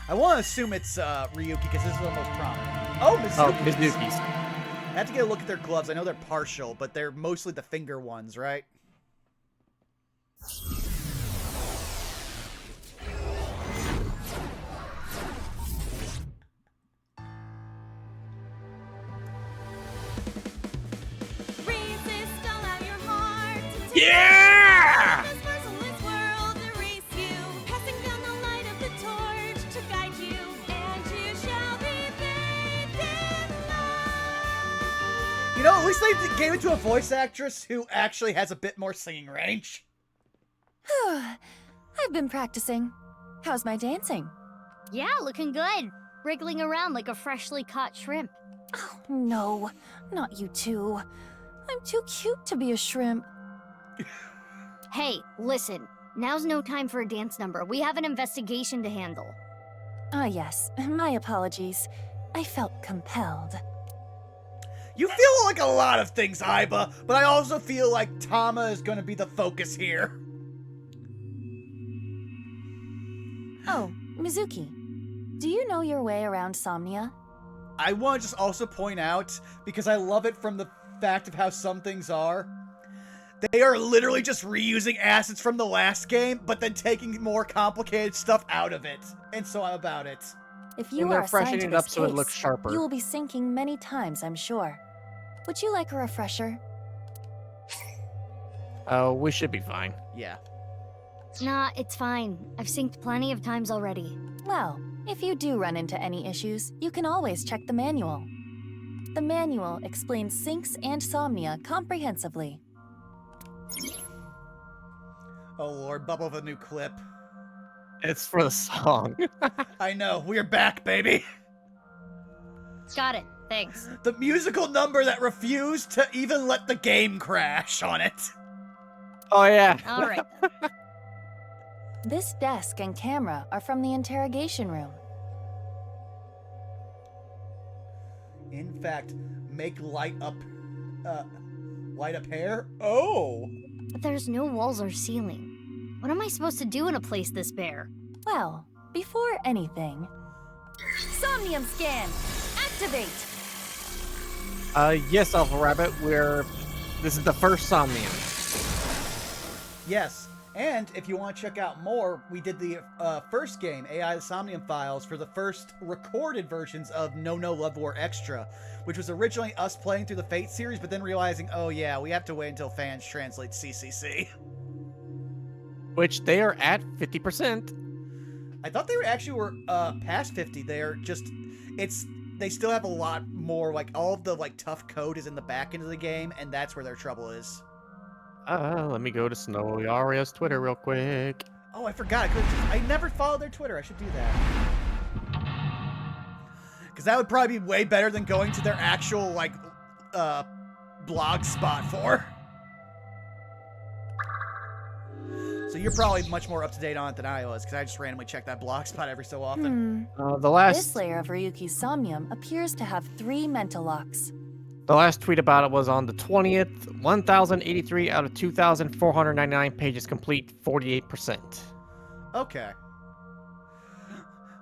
I want to assume it's Ryuki because this is the most prominent. Oh, Mizuki. Oh, Mizuki's. I have to get a look at their gloves. I know they're partial, but they're mostly the finger ones, right? Yeah! You know, at least they gave it to a voice actress who actually has a bit more singing range. I've been practicing. How's my dancing? Yeah, looking good. Wriggling around like a freshly caught shrimp. Oh, no. Not you two. I'm too cute to be a shrimp. Hey, listen. Now's no time for a dance number. We have an investigation to handle. Ah, yes. My apologies. I felt compelled. You feel like a lot of things, Aiba, but I also feel like Tama is going to be the focus here. Oh, Mizuki. Do you know your way around Somnia? I want to just also point out, because I love it from the fact of how some things are, they are literally just reusing assets from the last game, but then taking more complicated stuff out of it. And so I'm about it. If you they're are assigned freshening to it up this so it case, looks sharper. you will be sinking many times, I'm sure. Would you like a refresher? Oh, we should be fine. Yeah. Nah, it's fine. I've synced plenty of times already. Well, if you do run into any issues, you can always check the manual. The manual explains syncs and Somnia comprehensively. Oh lord, bubble with a new clip. It's for the song. I know, we're back, baby. Got it. Thanks. The musical number that refused to even let the game crash on it. Oh, yeah. All right. This desk and camera are from the interrogation room. In fact, make light up hair? Oh! But there's no walls or ceiling. What am I supposed to do in a place this bare? Well, before anything, Somnium scan! Activate! Yes, Alpha Rabbit, this is the first Somnium. Yes, and if you want to check out more, we did the first game, AI the Somnium Files, for the first recorded versions of No Love War Extra, which was originally us playing through the Fate series, but then realizing, oh yeah, we have to wait until fans translate CCC. Which they are at 50%. I thought they were past 50. They still have a lot more, like, all of the, like, tough code is in the back end of the game, and that's where their trouble is. Let me go to Snowy Aria's Twitter real quick. Oh, I forgot. I never followed their Twitter. I should do that. Because that would probably be way better than going to their actual, like, blog spot for. So you're probably much more up-to-date on it than I was, because I just randomly check that blog spot every so often. This layer of Ryuki's Somnium appears to have 3 mental locks. The last tweet about it was on the 20th. 1,083 out of 2,499 pages complete, 48%. Okay.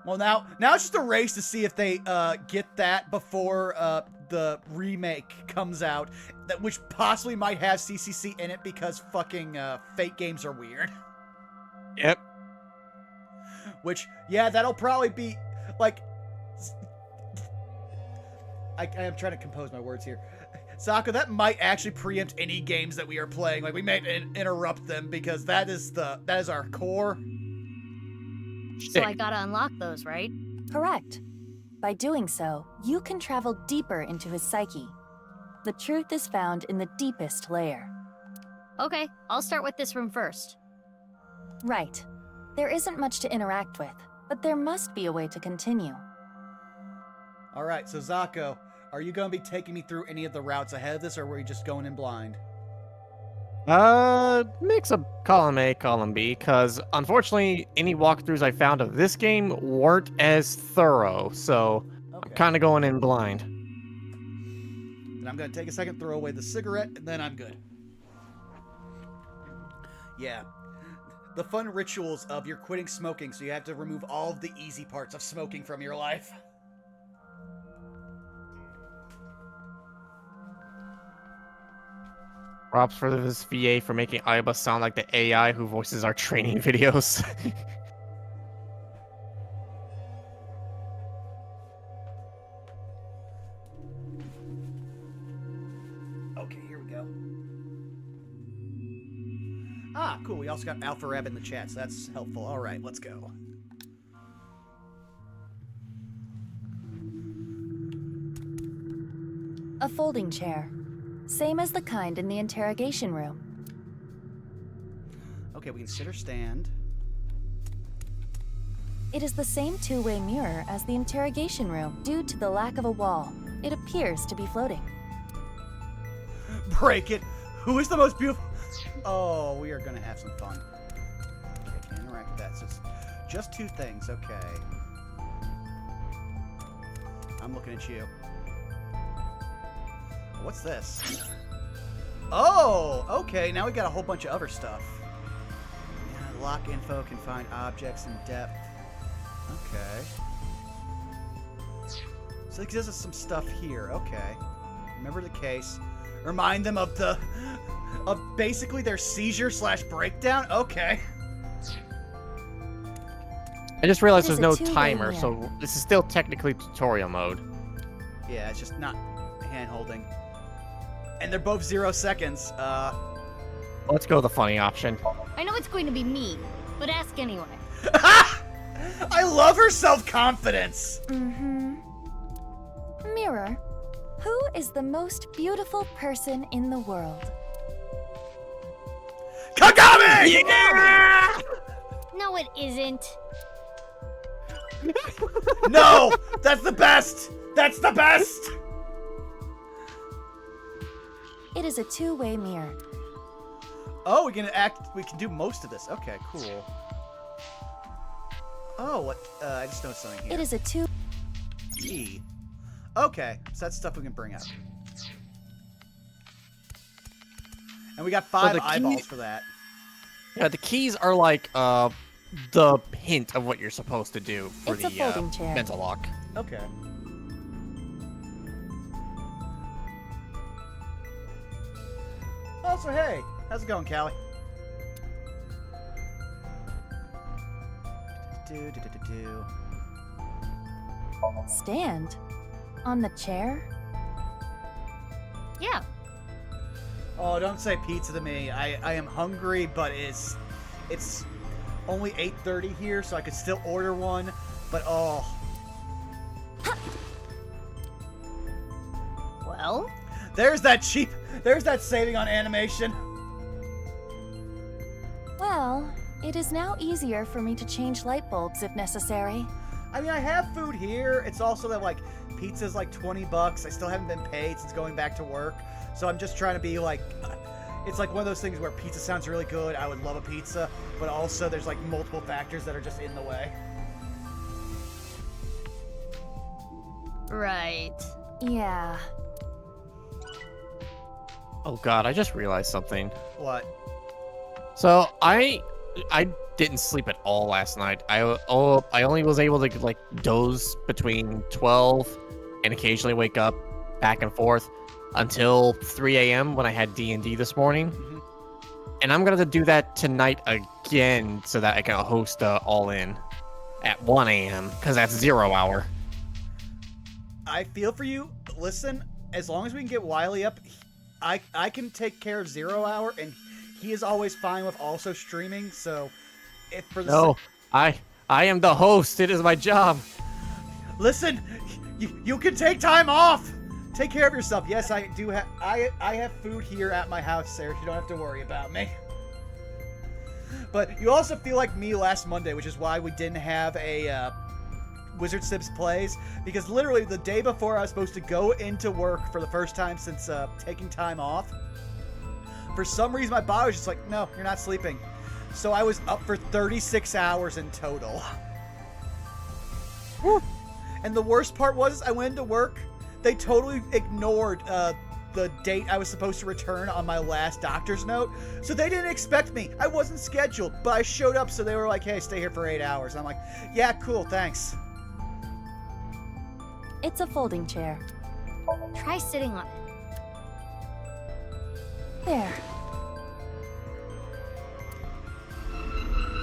Well, now it's just a race to see if they get that before the remake comes out, which possibly might have CCC in it because fucking Fate games are weird. Yep. Which, yeah, that'll probably be, like... I am trying to compose my words here. Zako, that might actually preempt any games that we are playing. Like, we may interrupt them because that is our core. So I gotta unlock those, right? Correct. By doing so, you can travel deeper into his psyche. The truth is found in the deepest layer. Okay, I'll start with this room first. Right. There isn't much to interact with, but there must be a way to continue. All right, so Zako, are you going to be taking me through any of the routes ahead of this, or were you just going in blind? Mix of column A, column B, because unfortunately, any walkthroughs I found of this game weren't as thorough, so I'm kind of going in blind. And I'm going to take a second, throw away the cigarette, and then I'm good. Yeah. The fun rituals of you're quitting smoking, so you have to remove all of the easy parts of smoking from your life. Props for this VA for making Aiba sound like the AI who voices our training videos. Okay, here we go. Ah, cool. We also got Alpha Rab in the chat, so that's helpful. All right, let's go. A folding chair. Same as the kind in the interrogation room. Okay, we can sit or stand. It is the same two-way mirror as the interrogation room. Due to the lack of a wall, it appears to be floating. Break it! Who is the most beautiful? Oh, we are going to have some fun. Okay, can interact with that. So it's just two things. Okay. I'm looking at you. What's this? Oh, okay. Now we got a whole bunch of other stuff. Yeah, lock info, can find objects in depth. Okay. So it gives us some stuff here. Okay. Remember the case. Remind them of basically their seizure / breakdown. Okay. I just realized there's no timer, so this is still technically tutorial mode. Yeah, it's just not hand-holding. And they're both 0 seconds. Let's go with the funny option. I know it's going to be mean, but ask anyway. I love her self-confidence. Mirror, who is the most beautiful person in the world? Kagami! Yeah! No, it isn't. No! That's the best! That's the best! It is a two-way mirror. Oh, we can do most of this. Okay, cool. Oh, what? I just noticed something here. It is a two... Key. Okay, so that's stuff we can bring up. And we got 5 eyeballs for that. Yeah, the keys are like the hint of what you're supposed to do for It's a folding chair. mental lock. Okay. Oh, so hey, how's it going, Callie? Stand? On the chair? Yeah. Oh, don't say pizza to me. I am hungry, but it's only 8:30 here, so I could still order one. But oh. Well? There's that saving on animation. Well, it is now easier for me to change light bulbs if necessary. I mean, I have food here. It's also that, like, pizza's like $20. I still haven't been paid since going back to work. So I'm just trying to be like, it's like one of those things where pizza sounds really good. I would love a pizza, but also there's like multiple factors that are just in the way. Right. Yeah. Oh god, I just realized something. What? So I didn't sleep at all last night. I only was able to like doze between 12 and occasionally wake up back and forth until 3 a.m. when I had D&D this morning. Mm-hmm. And I'm gonna do that tonight again so that I can host All In at 1 a.m. because that's 0 hour. I feel for you. Listen, as long as we can get Wiley up, I can take care of 0 Hour, and he is always fine with also streaming. So, if for the No, I am the host. It is my job. Listen, you can take time off. Take care of yourself. Yes, I do have. I have food here at my house, Sarah. You don't have to worry about me. But you also feel like me last Monday, which is why we didn't have a Wizard Sims Plays, because literally the day before I was supposed to go into work for the first time since taking time off, for some reason my body was just like, no, you're not sleeping. So I was up for 36 hours in total. And the worst part was I went into work, they totally ignored the date I was supposed to return on my last doctor's note. So they didn't expect me. I wasn't scheduled, but I showed up, so they were like, hey, stay here for 8 hours. And I'm like, yeah, cool, thanks. It's a folding chair. Try sitting on it. There.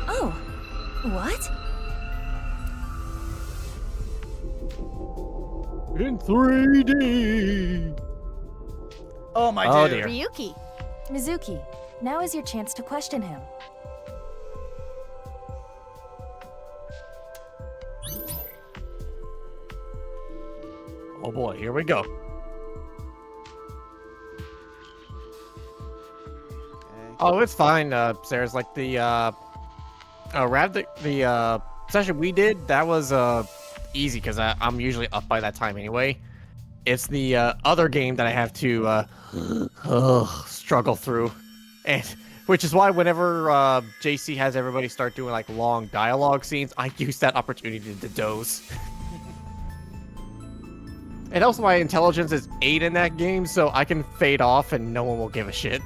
Oh, what? In 3D. Oh my dude. Dear. Ryuki. Mizuki, now is your chance to question him. Oh boy, here we go. Oh, it's fine. Sarah's like the session we did, that was easy because I'm usually up by that time anyway. It's the other game that I have to struggle through, and which is why whenever JC has everybody start doing like long dialogue scenes, I use that opportunity to doze. And also my intelligence is 8 in that game, so I can fade off and no one will give a shit.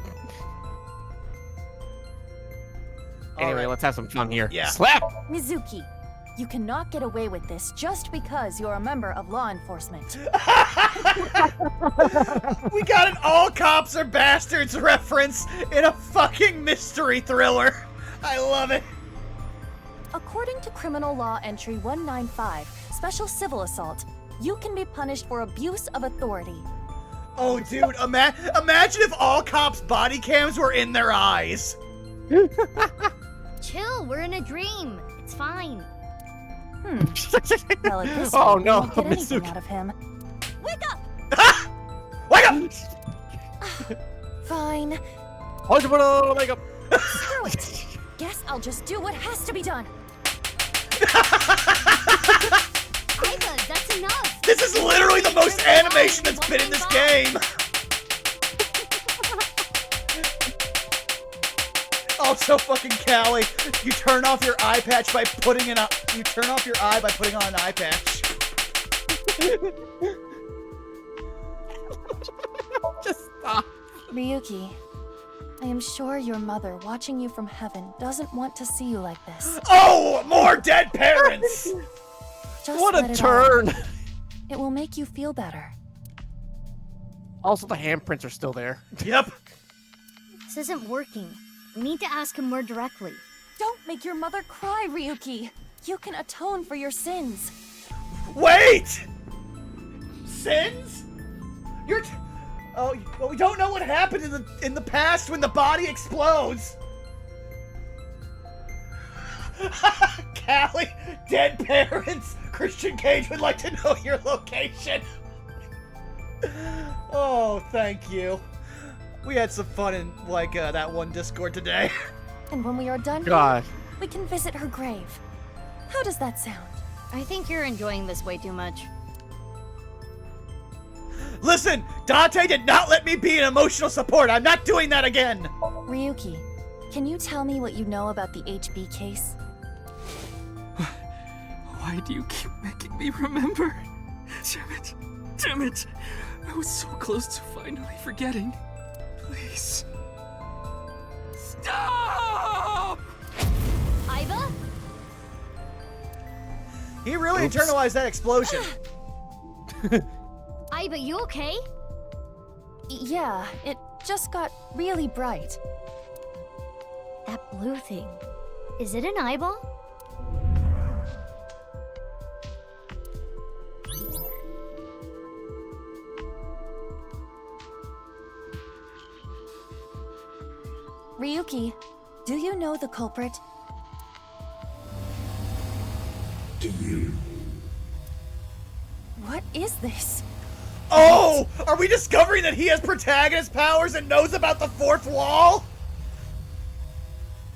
Anyway, let's have some fun here. Yeah. Slap! Mizuki, you cannot get away with this just because you're a member of law enforcement. We got an all cops are bastards reference in a fucking mystery thriller. I love it. According to Criminal Law Entry 195, Special Civil Assault, you can be punished for abuse of authority. Oh, dude, imagine if all cops' body cams were in their eyes. Chill, we're in a dream. It's fine. Well, at this Oh, rate, no, we won't get anything Mizuki. out of him. Wake up! Wake up! Fine. Makeup. Screw it. Guess I'll just do what has to be done. Iva, that's enough. This is literally the most animation that's been in this game. Also, fucking Callie, you turn off your eye patch by putting it up. You turn off your eye by putting on an eye patch. Just stop. Ryuki, I am sure your mother, watching you from heaven, doesn't want to see you like this. Oh, more dead parents! Just What let a it turn! out. It will make you feel better. Also, the handprints are still there. Yep. This isn't working. We need to ask him more directly. Don't make your mother cry, Ryuki. You can atone for your sins. Wait! Sins? Oh, well, we don't know what happened in the past when the body explodes. Callie, dead parents. Christian Cage would like to know your location. Oh, thank you. We had some fun in that one Discord today. And when we are done, God. we can visit her grave. How does that sound? I think you're enjoying this way too much. Listen, Dante did not let me be an emotional support. I'm not doing that again. Ryuki, can you tell me what you know about the HB case? Why do you keep making me remember? Damn it. Damn it. I was so close to finally forgetting. Please. Stop! Iva? He really internalized that explosion. Iva, you okay? Yeah, it just got really bright. That blue thing. Is it an eyeball? Ryuki, do you know the culprit? Do you? What is this? Oh! Are we discovering that he has protagonist powers and knows about the fourth wall?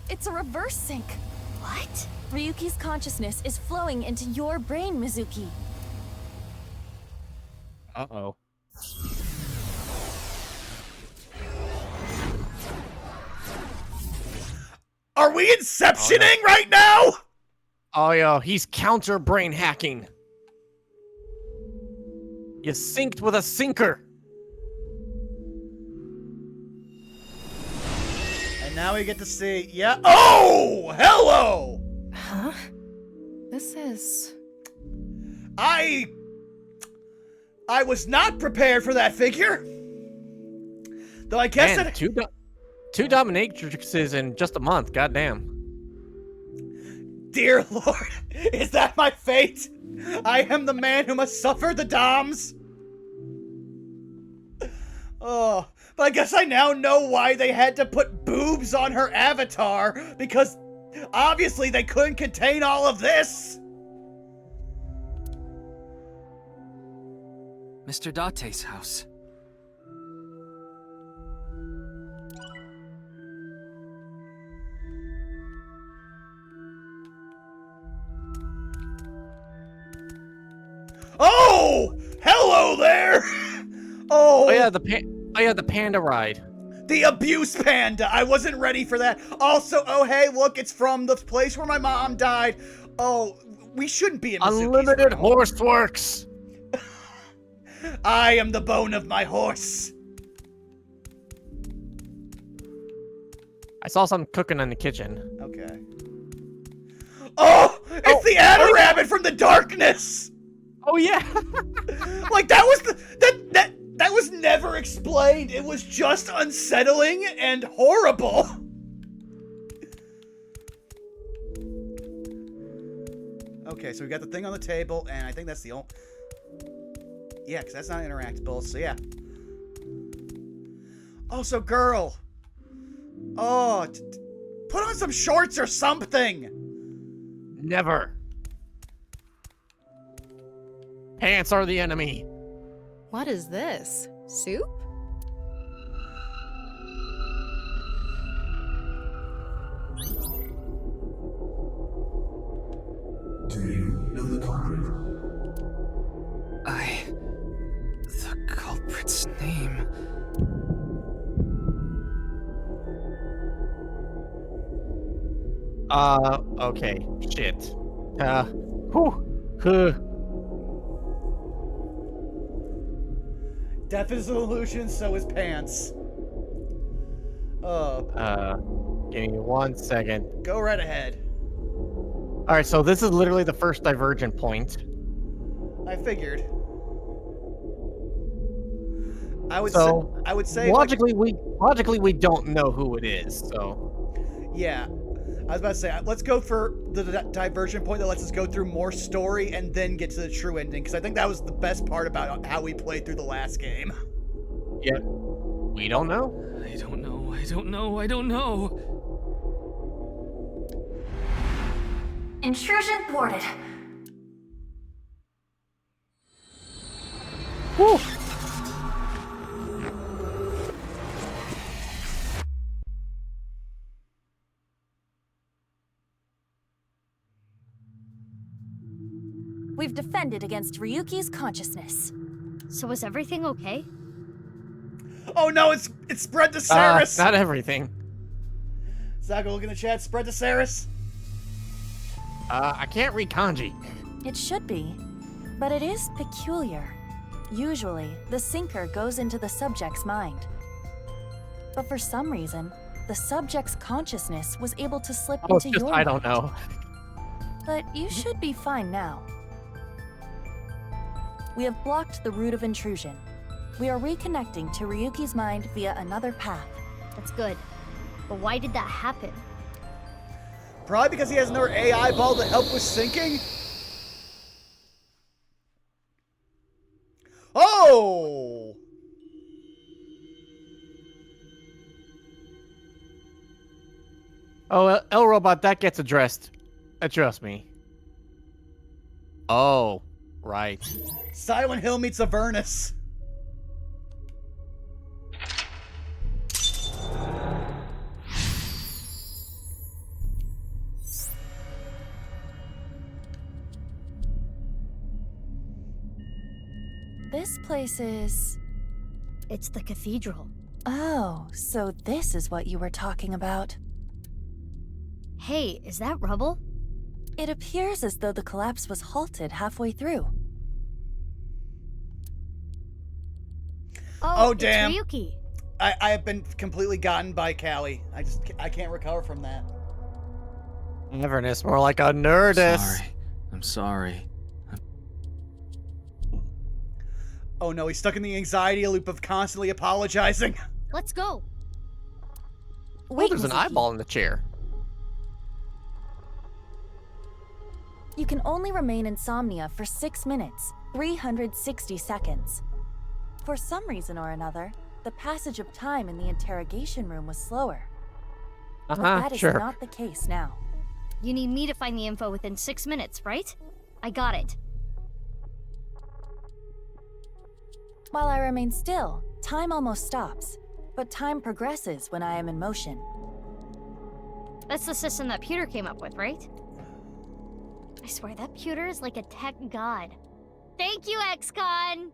It's a reverse sync. What? Ryuki's consciousness is flowing into your brain, Mizuki. Uh-oh. Are we inceptioning right now? Oh, yo, he's counter brain hacking. You synced with a sinker. And now we get to see, yeah. Oh! Hello! Huh? This is... I was not prepared for that figure. Though I guess Man, it... two dominatrixes in just a month, goddamn. Dear Lord, is that my fate? I am the man who must suffer the DOMs. Oh, but I guess I now know why they had to put boobs on her avatar, because obviously they couldn't contain all of this. Mr. Date's house. Oh! Hello there! Oh yeah, the panda ride. The abuse panda! I wasn't ready for that. Also, oh hey, look, it's from the place where my mom died. Oh, we shouldn't be in Mizuki's Unlimited room. horseworks. I am the bone of my horse. I saw something cooking in the kitchen. Okay. Oh! It's the Adder Rabbit from the darkness! Oh yeah! Like that was that was never explained. It was just unsettling and horrible. Okay, so we got the thing on the table, and I think that's the only... Yeah, because that's not interactable, so yeah. Oh, so girl. Oh, put on some shorts or something. Never. Pants are the enemy. What is this? Soup? Do you know the culprit? The culprit's name... Okay. Shit. Whew. Death is an illusion, so is pants. Give me 1 second. Go right ahead. Alright, so this is literally the first divergent point. I figured. I would say logically we don't know who it is, so yeah. I was about to say, let's go for the diversion point that lets us go through more story and then get to the true ending, because I think that was the best part about how we played through the last game. yeah. We don't know. I don't know. Intrusion thwarted. Whew. We've defended against Ryuki's consciousness. So is everything okay? Oh no, it's spread to Saris! Not everything. Zako, look in the chat, spread to Saris. I can't read kanji. It should be, but it is peculiar. Usually, the sinker goes into the subject's mind. But for some reason, the subject's consciousness was able to slip into your I mind. don't know. But you should be fine now. We have blocked the route of intrusion. We are reconnecting to Ryuki's mind via another path. That's good. But why did that happen? Probably because he has another AI ball to help with syncing. Oh! Oh, El Robot, that gets addressed. Trust me. Oh, right. Silent Hill meets Avernus. This place is... It's the cathedral. Oh, so this is what you were talking about. Hey, is that rubble? It appears as though the collapse was halted halfway through. Oh, it's damn. Ryuki. I have been completely gotten by Callie. I can't recover from that. Avernus, more like a nerdus. I'm sorry. Oh no, he's stuck in the anxiety loop of constantly apologizing. Let's go. Oh, there's an eyeball in the chair. You can only remain insomnia for 6 minutes, 360 seconds. For some reason or another, the passage of time in the interrogation room was slower. But that is not the case now. You need me to find the info within 6 minutes, right? I got it. While I remain still, time almost stops. But time progresses when I am in motion. That's the system that Pewter came up with, right? I swear, that Pewter is like a tech god. Thank you, XCon!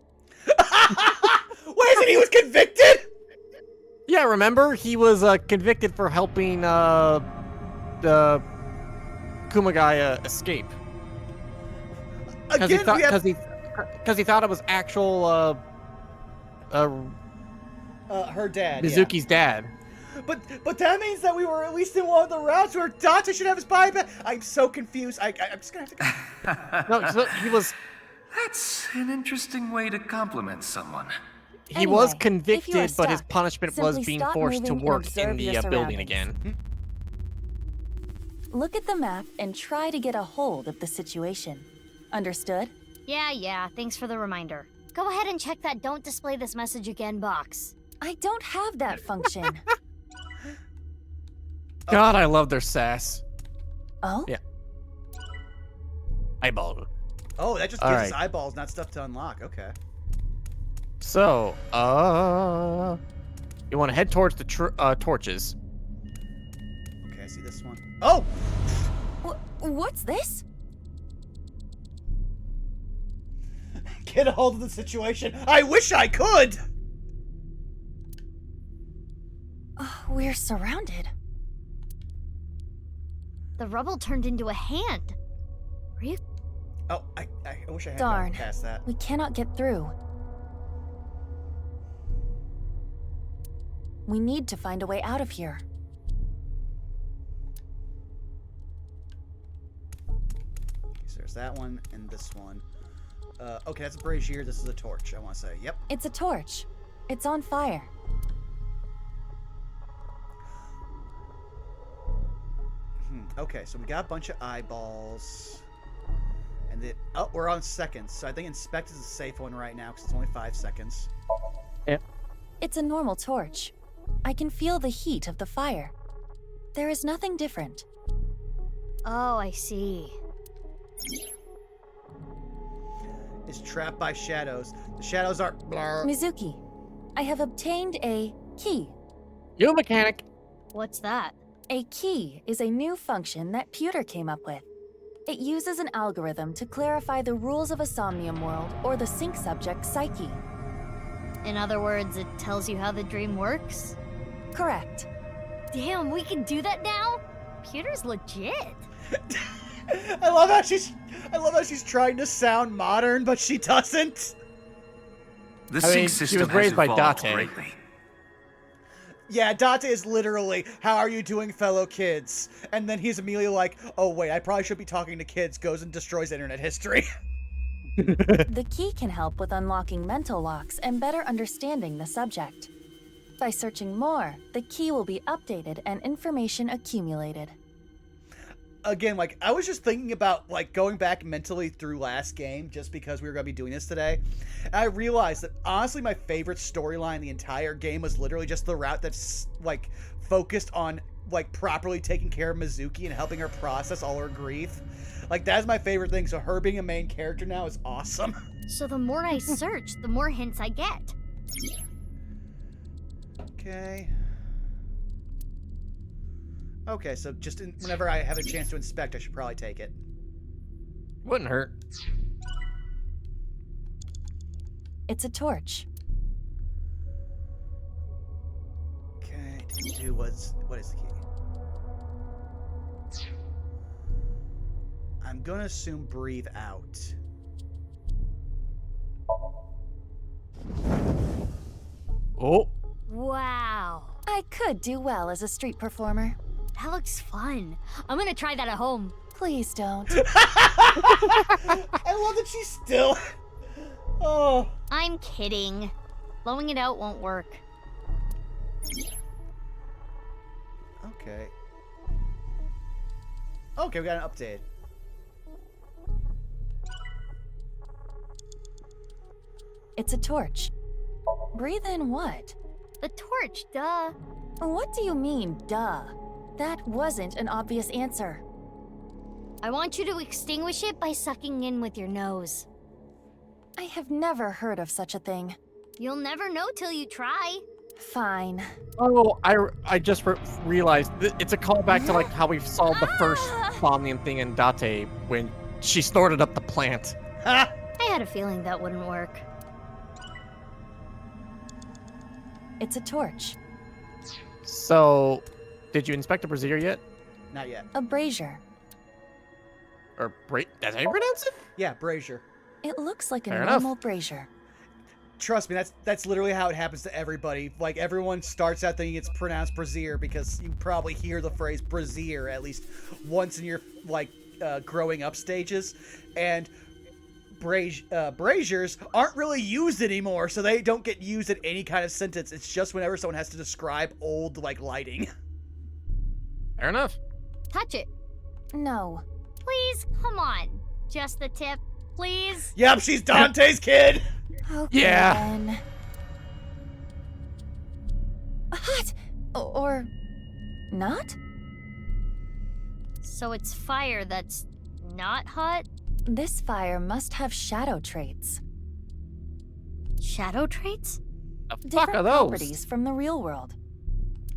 What is it? He was convicted? Yeah, remember? He was convicted for helping the Kumagai escape. Because he thought it was actual her dad. Mizuki's dad. But that means that we were at least in one of the routes where Date should have his body back. I'm so confused. I'm just gonna have to. No, so he was. That's an interesting way to compliment someone. He was convicted, but his punishment was being forced to work in the building again. Look at the map and try to get a hold of the situation. Understood? Yeah, thanks for the reminder. Go ahead and check that "Don't display this message again" box. I don't have that function. God, I love their sass. Oh? Yeah. Eyeball. Oh, that just gives us eyeballs, not stuff to unlock. Okay. So, you want to head towards the torches. Okay, I see this one. Oh! What's this? Get a hold of the situation. I wish I could! We're surrounded. The rubble turned into a hand. Oh, I wish I had Darn, gotten past that. We cannot get through. We need to find a way out of here. So there's that one and this one. Okay, that's a brazier. This is a torch, I want to say. Yep. It's a torch. It's on fire. Okay, so we got a bunch of eyeballs. And then, we're on seconds. So I think inspect is a safe one right now because it's only 5 seconds. Yep. It's a normal torch. I can feel the heat of the fire. There is nothing different. Oh, I see. Is trapped by shadows. The shadows are blur. Mizuki, I have obtained a key. You mechanic. What's that? A key is a new function that Pewter came up with. It uses an algorithm to clarify the rules of a Somnium world or the sync subject's psyche. In other words, it tells you how the dream works? Correct. Damn, we can do that now? Pewter's legit. I love how she's trying to sound modern, but she doesn't. The sync system she was raised has by evolved Date. greatly. Yeah, Date is literally, "How are you doing, fellow kids?" And then he's immediately like, "Oh wait, I probably should be talking to kids." Goes and destroys internet history. The key can help with unlocking mental locks and better understanding the subject. By searching more, the key will be updated and information accumulated. Again, like, I was just thinking about, like, going back mentally through last game just because we were going to be doing this today. And I realized that, honestly, my favorite storyline in the entire game was literally just the route that's, like, focused on like properly taking care of Mizuki and helping her process all her grief. Like, that's my favorite thing. So her being a main character now is awesome. So the more I search, the more hints I get. Okay. Okay, so just whenever I have a chance to inspect, I should probably take it. Wouldn't hurt. It's a torch. Okay, what is the key? I'm gonna assume breathe out. Oh. Wow. I could do well as a street performer. That looks fun. I'm gonna try that at home. Please don't. I love that she's still... Oh. I'm kidding. Blowing it out won't work. Okay. Okay, we got an update. It's a torch. Breathe in what? The torch, duh. What do you mean, duh? That wasn't an obvious answer. I want you to extinguish it by sucking in with your nose. I have never heard of such a thing. You'll never know till you try. Fine. Oh, I just realized it's a callback to like how we solved the first Somnium thing in Date when she snorted up the plant. I had a feeling that wouldn't work. It's a torch. So, did you inspect a brazier yet? Not yet. A brazier. Or that's how you pronounce it? Yeah, brazier. It looks like a Fair normal enough. brazier. Trust me, that's literally how it happens to everybody. Like, everyone starts out thinking it's pronounced brazier because you probably hear the phrase brazier at least once in your, like, growing up stages. And braziers aren't really used anymore, so they don't get used in any kind of sentence. It's just whenever someone has to describe old, like, lighting. Fair enough. Touch it. No. Please, come on. Just the tip, please. Yep, she's Dante's kid. Okay, Yeah. then. Hot! Or not? So it's fire that's not hot? This fire must have shadow traits. Shadow traits? The fuck Different are those? properties from the real world.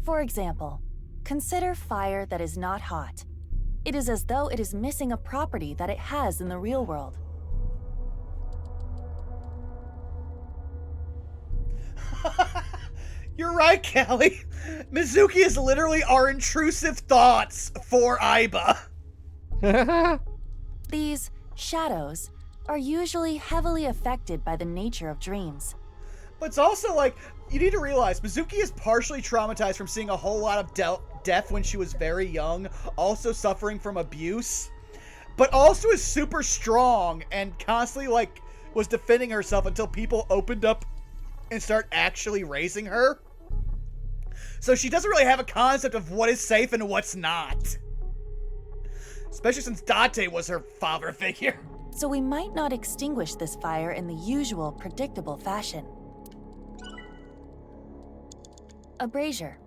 For example, consider fire that is not hot. It is as though it is missing a property that it has in the real world. You're right, Callie. Mizuki is literally our intrusive thoughts for Aiba. These shadows are usually heavily affected by the nature of dreams. But it's also like, you need to realize, Mizuki is partially traumatized from seeing a whole lot of death when she was very young, also suffering from abuse, but also is super strong and constantly, like, was defending herself until people opened up and start actually raising her. So she doesn't really have a concept of what is safe and what's not. Especially since Date was her father figure. So we might not extinguish this fire in the usual, predictable fashion. A brazier.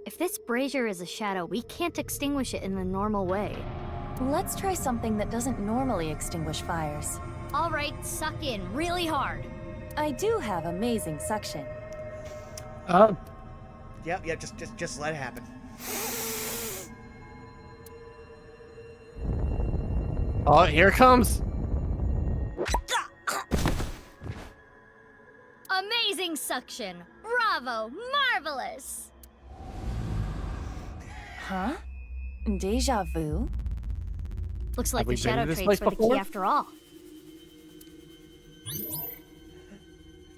If this brazier is a shadow, we can't extinguish it in the normal way. Let's try something that doesn't normally extinguish fires. All right, suck in really hard. I do have amazing suction. Yep, just let it happen. Oh, here it comes. Amazing suction. Bravo, marvelous. Huh? Deja vu? Looks like Have we the been to shadow this traits place were the key before? after all.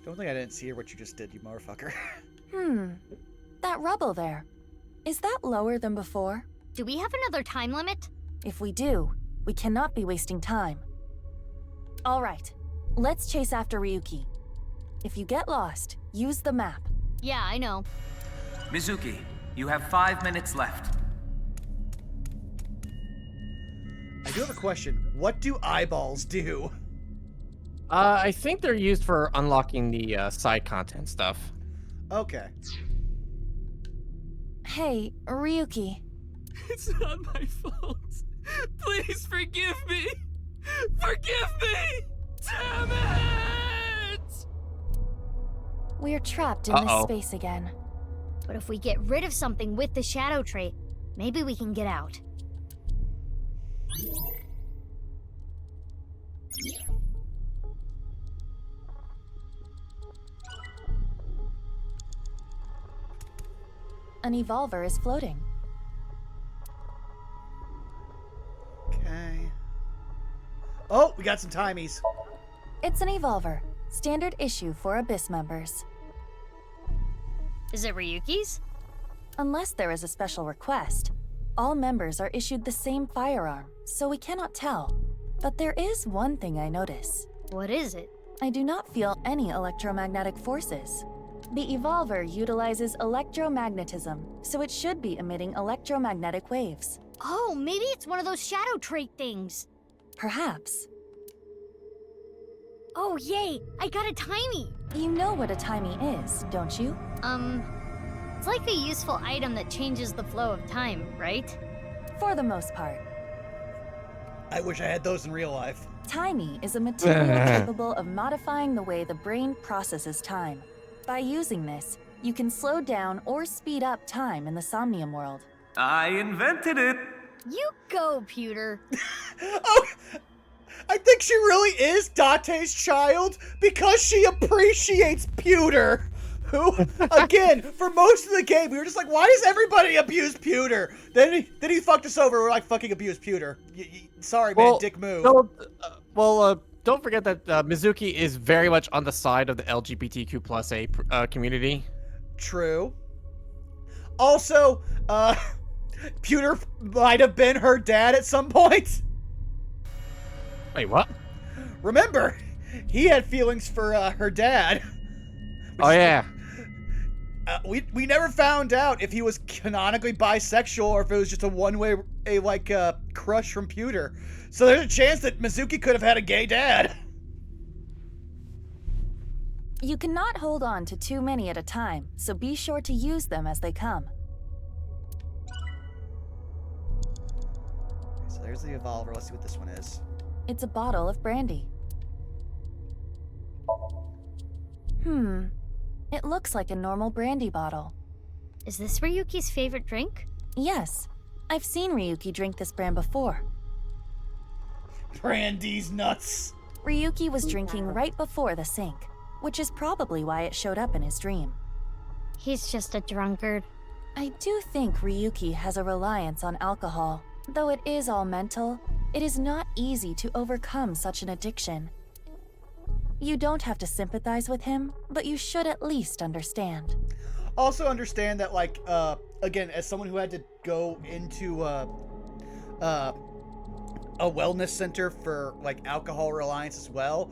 Don't think I didn't see what you just did, you motherfucker. That rubble there. Is that lower than before? Do we have another time limit? If we do, we cannot be wasting time. All right, let's chase after Ryuki. If you get lost, use the map. Yeah, I know. Mizuki, you have 5 minutes left. I do have a question. What do eyeballs do? I think they're used for unlocking the side content stuff. Okay. Hey, Ryuki. It's not my fault. Please forgive me. Forgive me! Damn it! We're trapped in this space again. But if we get rid of something with the shadow trait, maybe we can get out. An evolver is floating. Okay. Oh, we got some timies. It's an evolver. Standard issue for Abyss members. Is it Ryuki's? Unless there is a special request, all members are issued the same firearm, so we cannot tell. But there is one thing I notice. What is it? I do not feel any electromagnetic forces. The evolver utilizes electromagnetism, so it should be emitting electromagnetic waves. Oh, maybe it's one of those shadow trait things. Perhaps. Oh, yay! I got a timey! You know what a timey is, don't you? It's like a useful item that changes the flow of time, right? For the most part. I wish I had those in real life. Timey is a material capable of modifying the way the brain processes time. By using this, you can slow down or speed up time in the Somnium world. I invented it. You go, Pewter. Oh, I think she really is Date's child because she appreciates Pewter. Who, again, for most of the game, we were just like, why does everybody abuse Pewter? Then he fucked us over. We're like, fucking abuse Pewter. Sorry, man, dick move. Don't forget that Mizuki is very much on the side of the LGBTQ plus A community. True. Also, Pewter might have been her dad at some point. Wait, what? Remember, he had feelings for her dad. Oh, yeah. We never found out if he was canonically bisexual or if it was just a one-way crush from Pewter. So there's a chance that Mizuki could have had a gay dad. You cannot hold on to too many at a time, so be sure to use them as they come. So there's the evolver. Let's see what this one is. It's a bottle of brandy. It looks like a normal brandy bottle. Is this Ryuki's favorite drink? Yes. I've seen Ryuki drink this brand before. Brandy's nuts. Ryuki was drinking right before the sink, which is probably why it showed up in his dream. He's just a drunkard. I do think Ryuki has a reliance on alcohol. Though it is all mental, it is not easy to overcome such an addiction. You don't have to sympathize with him, but you should at least understand. Also understand that, again, as someone who had to go into a wellness center for, alcohol reliance as well,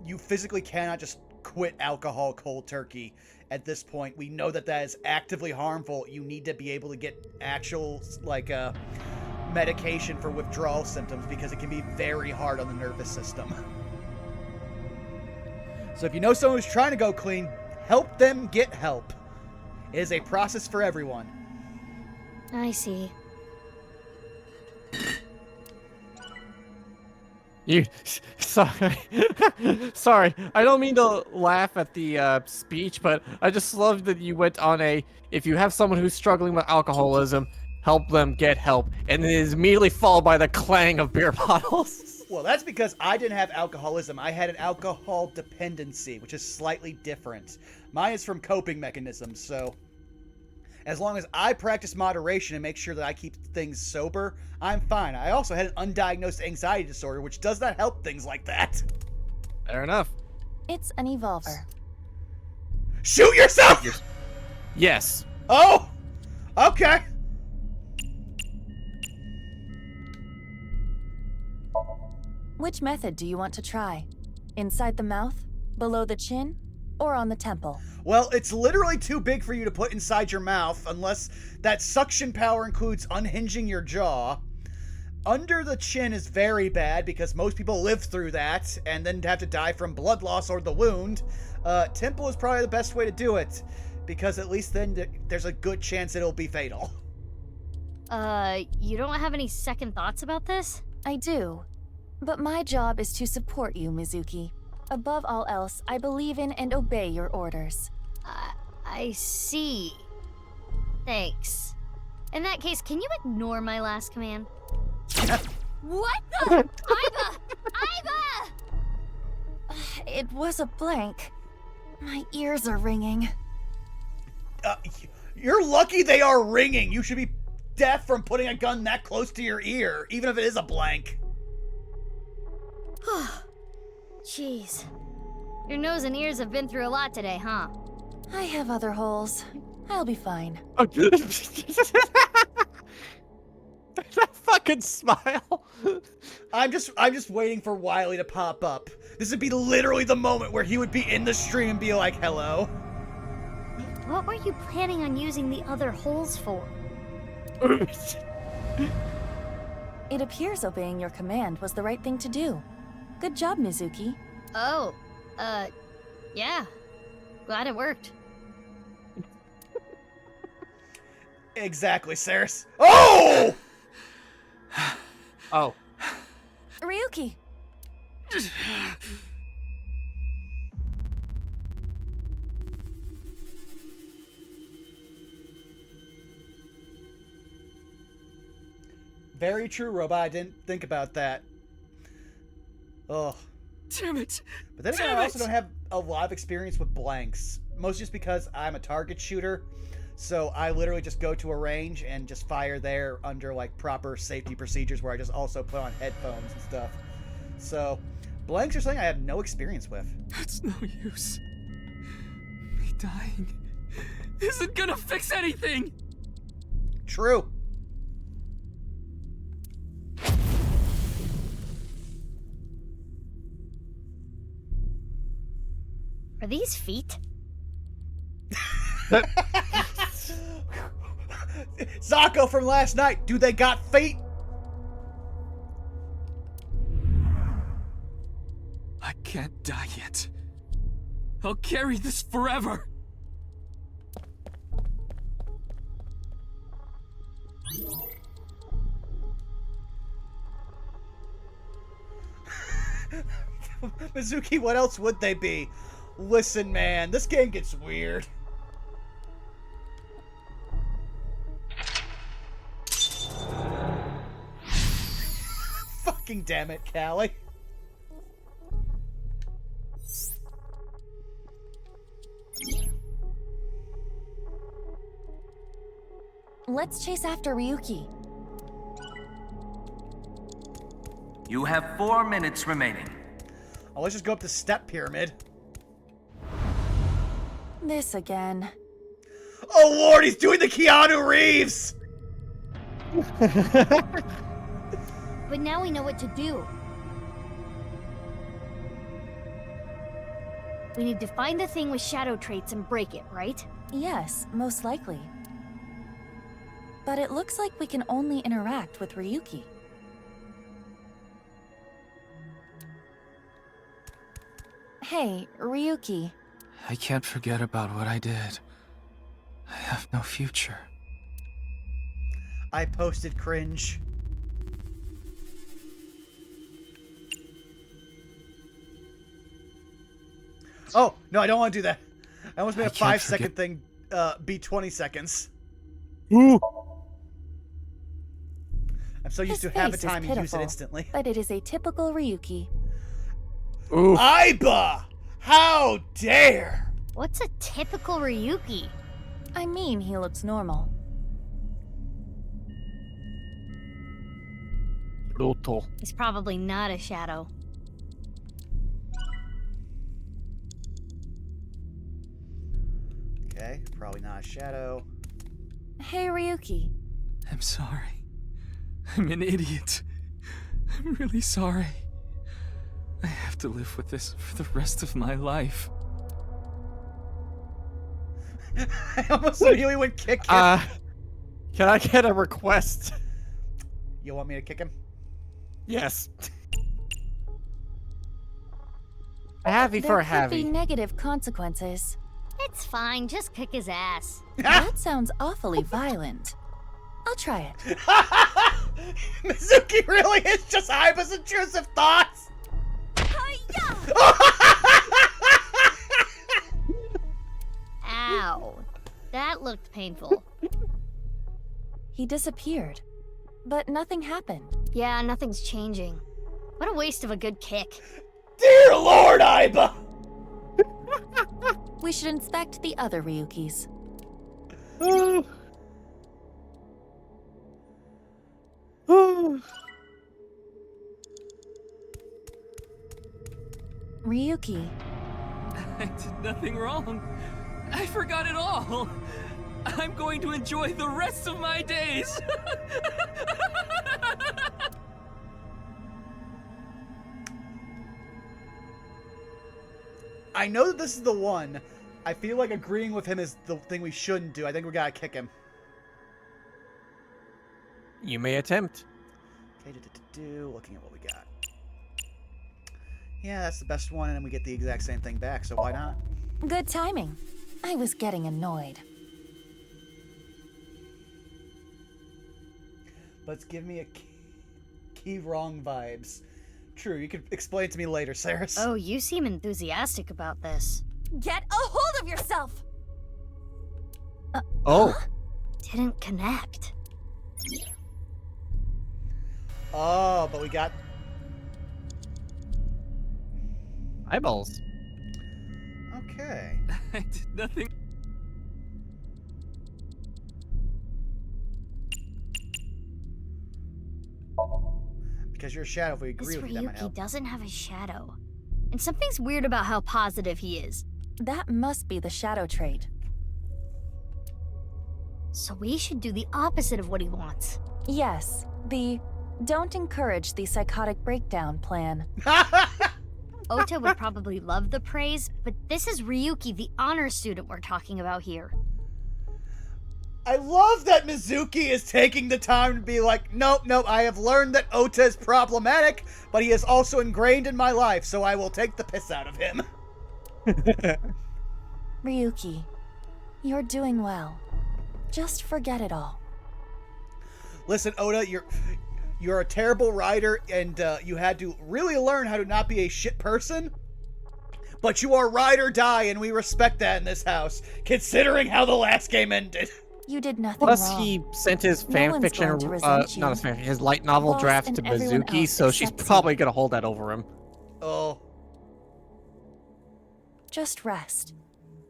you physically cannot just quit alcohol cold turkey at this point. We know that is actively harmful. You need to be able to get actual, medication for withdrawal symptoms because it can be very hard on the nervous system. So if you know someone who's trying to go clean, help them get help. It is a process for everyone. I see. Sorry. Sorry. I don't mean to laugh at the speech, but I just love that you went on if you have someone who's struggling with alcoholism, help them get help, and then it is immediately followed by the clang of beer bottles. Well, that's because I didn't have alcoholism. I had an alcohol dependency, which is slightly different. Mine is from coping mechanisms, so as long as I practice moderation and make sure that I keep things sober, I'm fine. I also had an undiagnosed anxiety disorder, which does not help things like that. Fair enough. It's an evolver. Shoot yourself! Yes. Oh! Okay. Which method do you want to try? Inside the mouth, below the chin, or on the temple? Well, it's literally too big for you to put inside your mouth unless that suction power includes unhinging your jaw. under the chin is very bad because most people live through that and then have to die from blood loss or the wound. Temple is probably the best way to do it because at least then there's a good chance it'll be fatal. You don't have any second thoughts about this? I do. But my job is to support you, Mizuki. Above all else, I believe in and obey your orders. I see. Thanks. In that case, can you ignore my last command? What the? Aiba! Aiba! It was a blank. My ears are ringing. You're lucky they are ringing. You should be deaf from putting a gun that close to your ear, even if it is a blank. Jeez. Your nose and ears have been through a lot today, huh? I have other holes. I'll be fine. That fucking smile. I'm just waiting for Wiley to pop up. This would be literally the moment where he would be in the stream and be like, hello. What were you planning on using the other holes for? It appears obeying your command was the right thing to do. Good job, Mizuki. Oh, yeah. Glad it worked. Exactly, Saris. Oh! Oh. Ryuki! Very true, Robot. I didn't think about that. Ugh. Damn it! But then again, I also don't have a lot of experience with blanks. Mostly just because I'm a target shooter. So I literally just go to a range and just fire there under like proper safety procedures where I just also put on headphones and stuff. So blanks are something I have no experience with. It's no use. Me dying isn't gonna fix anything! True. Are these feet? Zako from last night. Do they got feet? I can't die yet. I'll carry this forever. Mizuki, what else would they be? Listen, man, this game gets weird. Fucking damn it, Callie. Let's chase after Ryuki. You have 4 minutes remaining. Oh, let's just go up the step pyramid. This again. Oh lord, he's doing the Keanu Reeves! But now we know what to do. We need to find the thing with shadow traits and break it, right? Yes, most likely. But it looks like we can only interact with Ryuki. Hey, Ryuki. I can't forget about what I did. I have no future. I posted cringe. Oh, no, I don't want to do that. I almost made a 5-second thing be 20 seconds. Ooh. I'm so used His to have a face is time and use it pitiful, instantly. But it is a typical Ryuki. Ooh. Aiba! How dare! What's a typical Ryuki? I mean, he looks normal. Brutal. He's probably not a shadow. Okay, probably not a shadow. Hey, Ryuki. I'm sorry. I'm an idiot. I'm really sorry. I have to live with this for the rest of my life. I almost immediately went kick him. Can I get a request? You want me to kick him? Yes. Heavy for There a could be heavy. negative consequences. It's fine, just kick his ass. That sounds awfully violent. I'll try it. Mizuki really is just Aiba's intrusive thoughts! Ow. That looked painful. He disappeared, but nothing happened. Yeah, nothing's changing. What a waste of a good kick. Dear Lord, Aiba! We should inspect the other Ryukis. Ryuki. I did nothing wrong. I forgot it all. I'm going to enjoy the rest of my days. I know that this is the one. I feel like agreeing with him is the thing we shouldn't do. I think we gotta kick him. You may attempt. Okay, looking at what we got. Yeah, that's the best one, and then we get the exact same thing back, so why not? Good timing. I was getting annoyed. Let's give me a key wrong vibes. True, you can explain to me later, Saris. Oh, you seem enthusiastic about this. Get a hold of yourself! Oh. Didn't connect. Oh, but we got... Eyeballs. Okay. I did nothing. Because you're a shadow, if we agree This with you, that might Ryuki help. doesn't have a shadow. And something's weird about how positive he is. That must be the shadow trait. So we should do the opposite of what he wants. Yes, the don't encourage the psychotic breakdown plan. Ota would probably love the praise, but this is Ryuki, the honor student we're talking about here. I love that Mizuki is taking the time to be like, nope, I have learned that Ota is problematic, but he is also ingrained in my life, so I will take the piss out of him. Ryuki, you're doing well. Just forget it all. Listen, Ota, you're a terrible writer, and you had to really learn how to not be a shit person. But you are ride or die, and we respect that in this house, considering how the last game ended. You did nothing Plus, wrong. he sent his No fan one's fiction, going to resent not his you. fan, his light novel Boss draft and to everyone Mizuki, else so she's accepts you. probably gonna hold that over him. Oh. Just rest.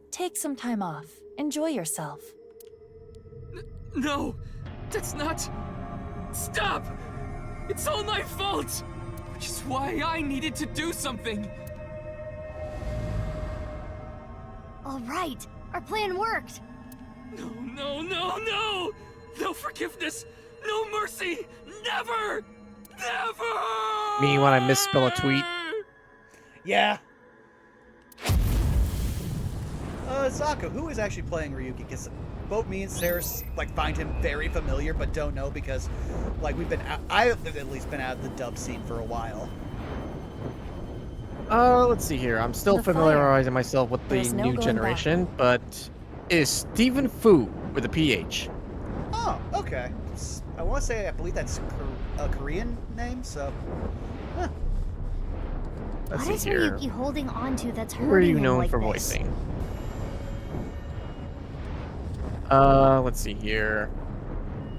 Take some time off. Enjoy yourself. No, that's not. Stop! It's all my fault! Which is why I needed to do something. All right, our plan worked. No! No forgiveness! No mercy! Never! Never! Me when I misspell a tweet. Yeah. Zako, who is actually playing Ryuki? Because both me and Saris find him very familiar, but don't know because we've been I've at least been out of the dub scene for a while. Let's see here. I'm still The fire. familiarizing myself with the There's no new going generation, but is Stephen Fu with a PH. Oh, okay. I want to say I believe that's a Korean name, so. Huh. Let's What is see here. Ryuki holding on to that's hurting Who are you him known like for this? voicing? Let's see here.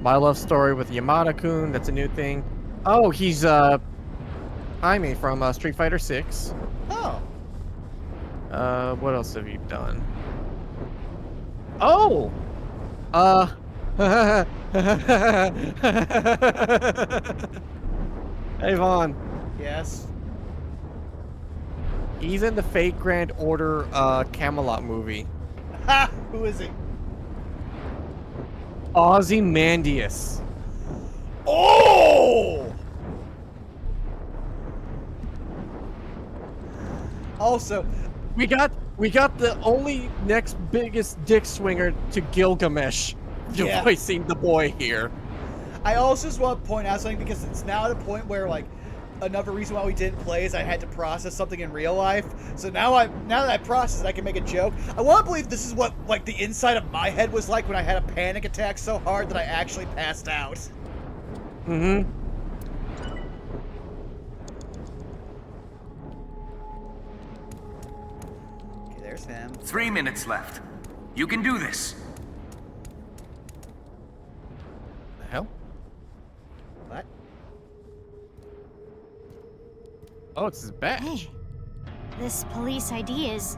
My Love Story with Yamada-kun, that's a new thing. Oh, he's, Jaime from Street Fighter 6. Oh. What else have you done? Oh! Hey, Vaughn. Yes. He's in the Fate Grand Order, Camelot movie. Ha! Who is he? Ozymandias. Oh! Also, we got the only next biggest dick swinger to Gilgamesh Yeah. voicing the boy here. I also just want to point out something because it's now at a point where another reason why we didn't play is I had to process something in real life. So now that I process it, I can make a joke. I want to believe this is what like the inside of my head was like when I had a panic attack so hard that I actually passed out. Mm-hmm. Okay, there's him. 3 minutes left. You can do this. The hell? What? Oh, it's his badge. Hey, this police ID is...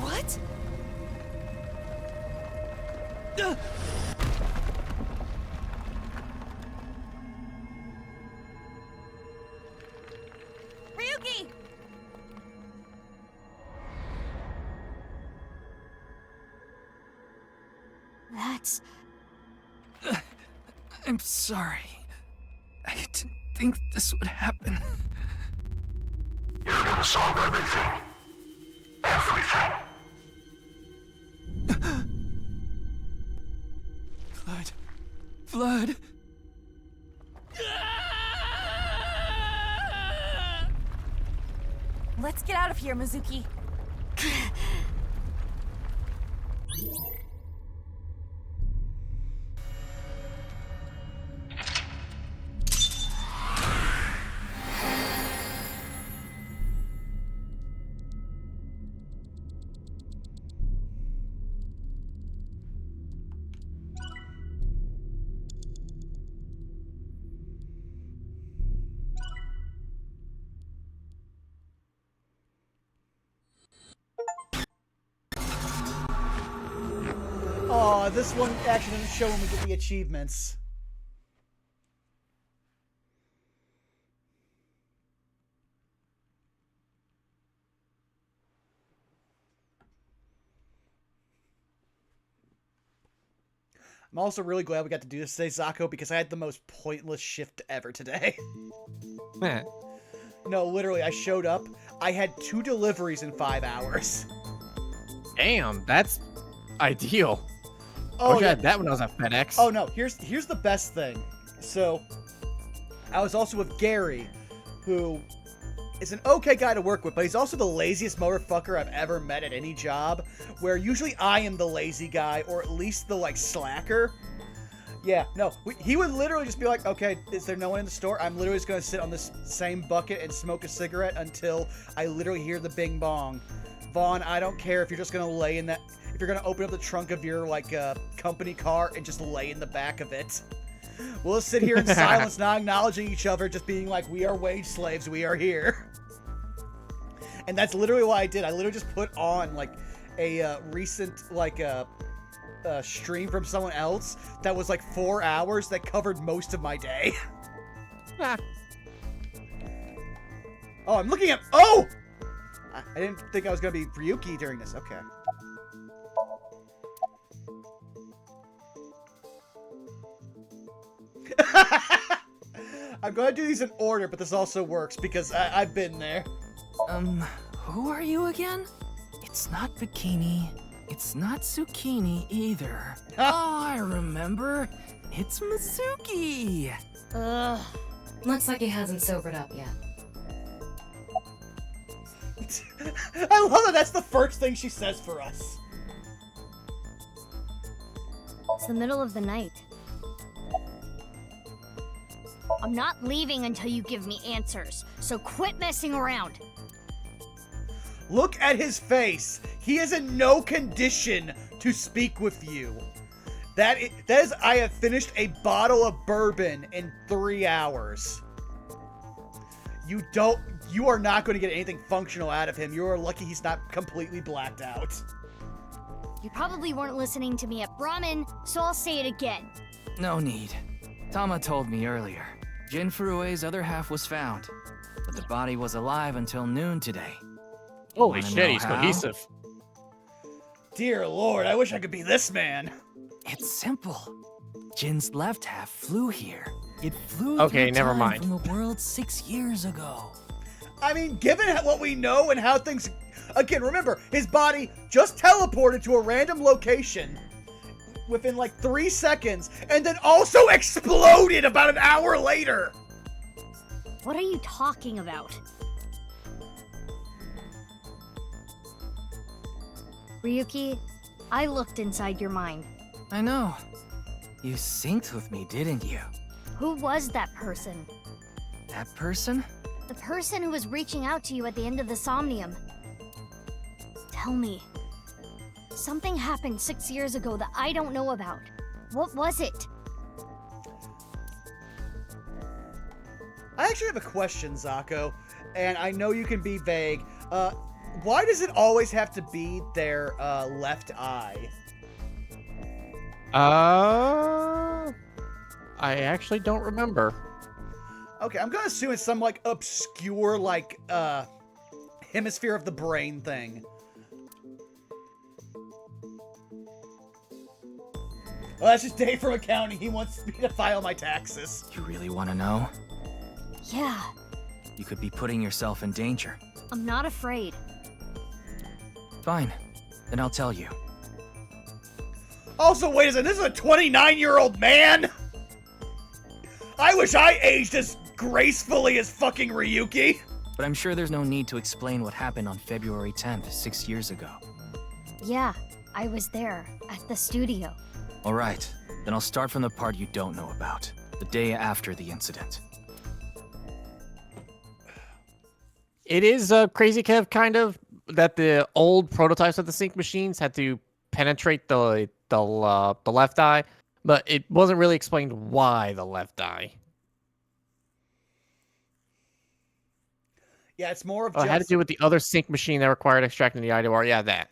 What? Ryuki! That's... I'm sorry. I didn't think this would happen. You're gonna solve everything. Everything. Blood. Let's get out of here, Mizuki. Aw, this one actually doesn't show when we get the achievements. I'm also really glad we got to do this today, Zako, because I had the most pointless shift ever today. Man. No, literally, I showed up. I had 2 deliveries in 5 hours. Damn, that's ideal. Oh, I wish I yeah. had that when I was at FedEx. Oh no, here's the best thing. So, I was also with Gary, who is an okay guy to work with, but he's also the laziest motherfucker I've ever met at any job, where usually I am the lazy guy, or at least the, like, slacker. Yeah, no, he would literally just be like, okay, is there no one in the store? I'm literally just going to sit on this same bucket and smoke a cigarette until I literally hear the bing bong. Vaughn, I don't care if you're just going to lay in that... If you're going to open up the trunk of your, like, company car and just lay in the back of it. We'll just sit here in silence, not acknowledging each other, just being like, we are wage slaves, we are here. And that's literally what I did. I literally just put on, like, a recent, like, stream from someone else that was, like, 4 hours that covered most of my day. Oh, I'm looking at... Oh! I didn't think I was going to be Ryuki during this. Okay. I'm going to do these in order, but this also works because I've been there. Who are you again? It's not Bikini. It's not Zucchini either. Oh, I remember. It's Mizuki. Ugh. Looks like he hasn't sobered up yet. I love that that's the first thing she says for us. It's the middle of the night. I'm not leaving until you give me answers, so quit messing around. Look at his face. He is in no condition to speak with you. That is, I have finished a bottle of bourbon in 3 hours. You are not going to get anything functional out of him. You are lucky he's not completely blacked out. You probably weren't listening to me at Brahmin, so I'll say it again. No need. Tama told me earlier. Jin Furue's other half was found, but the body was alive until noon today. Holy Wanna shit, know he's how? cohesive. Dear Lord, I wish I could be this man. It's simple. Jin's left half flew here. It flew Okay, through never time mind. from the world 6 years ago. I mean, given what we know and how things... Again, remember, his body just teleported to a random location. within like 3 seconds, and then also exploded about an hour later. What are you talking about? Ryuki, I looked inside your mind. I know. You synced with me, didn't you? Who was that person? That person? The person who was reaching out to you at the end of the Somnium. Tell me. Something happened 6 years ago that I don't know about. What was it? I actually have a question, Zako, and I know you can be vague. Why does it always have to be their left eye? I actually don't remember. Okay, I'm gonna assume it's some like obscure like hemisphere of the brain thing. Well, that's just Dave from accounting. He wants me to file my taxes. You really want to know? Yeah, You could be putting yourself in danger. I'm not afraid. Fine. Then I'll tell you. Also, wait a second, this is a 29-year-old man? I wish I aged as gracefully as fucking Ryuki. But I'm sure there's no need to explain what happened on February 10th, 6 years ago. Yeah, I was there, at the studio. Alright, then I'll start from the part you don't know about. The day after the incident. It is crazy, Kev, kind of, that the old prototypes of the sync machines had to penetrate the left eye, but it wasn't really explained why the left eye. Yeah, it's more of It had to do with the other sync machine that required extracting the IDOR. Yeah, that.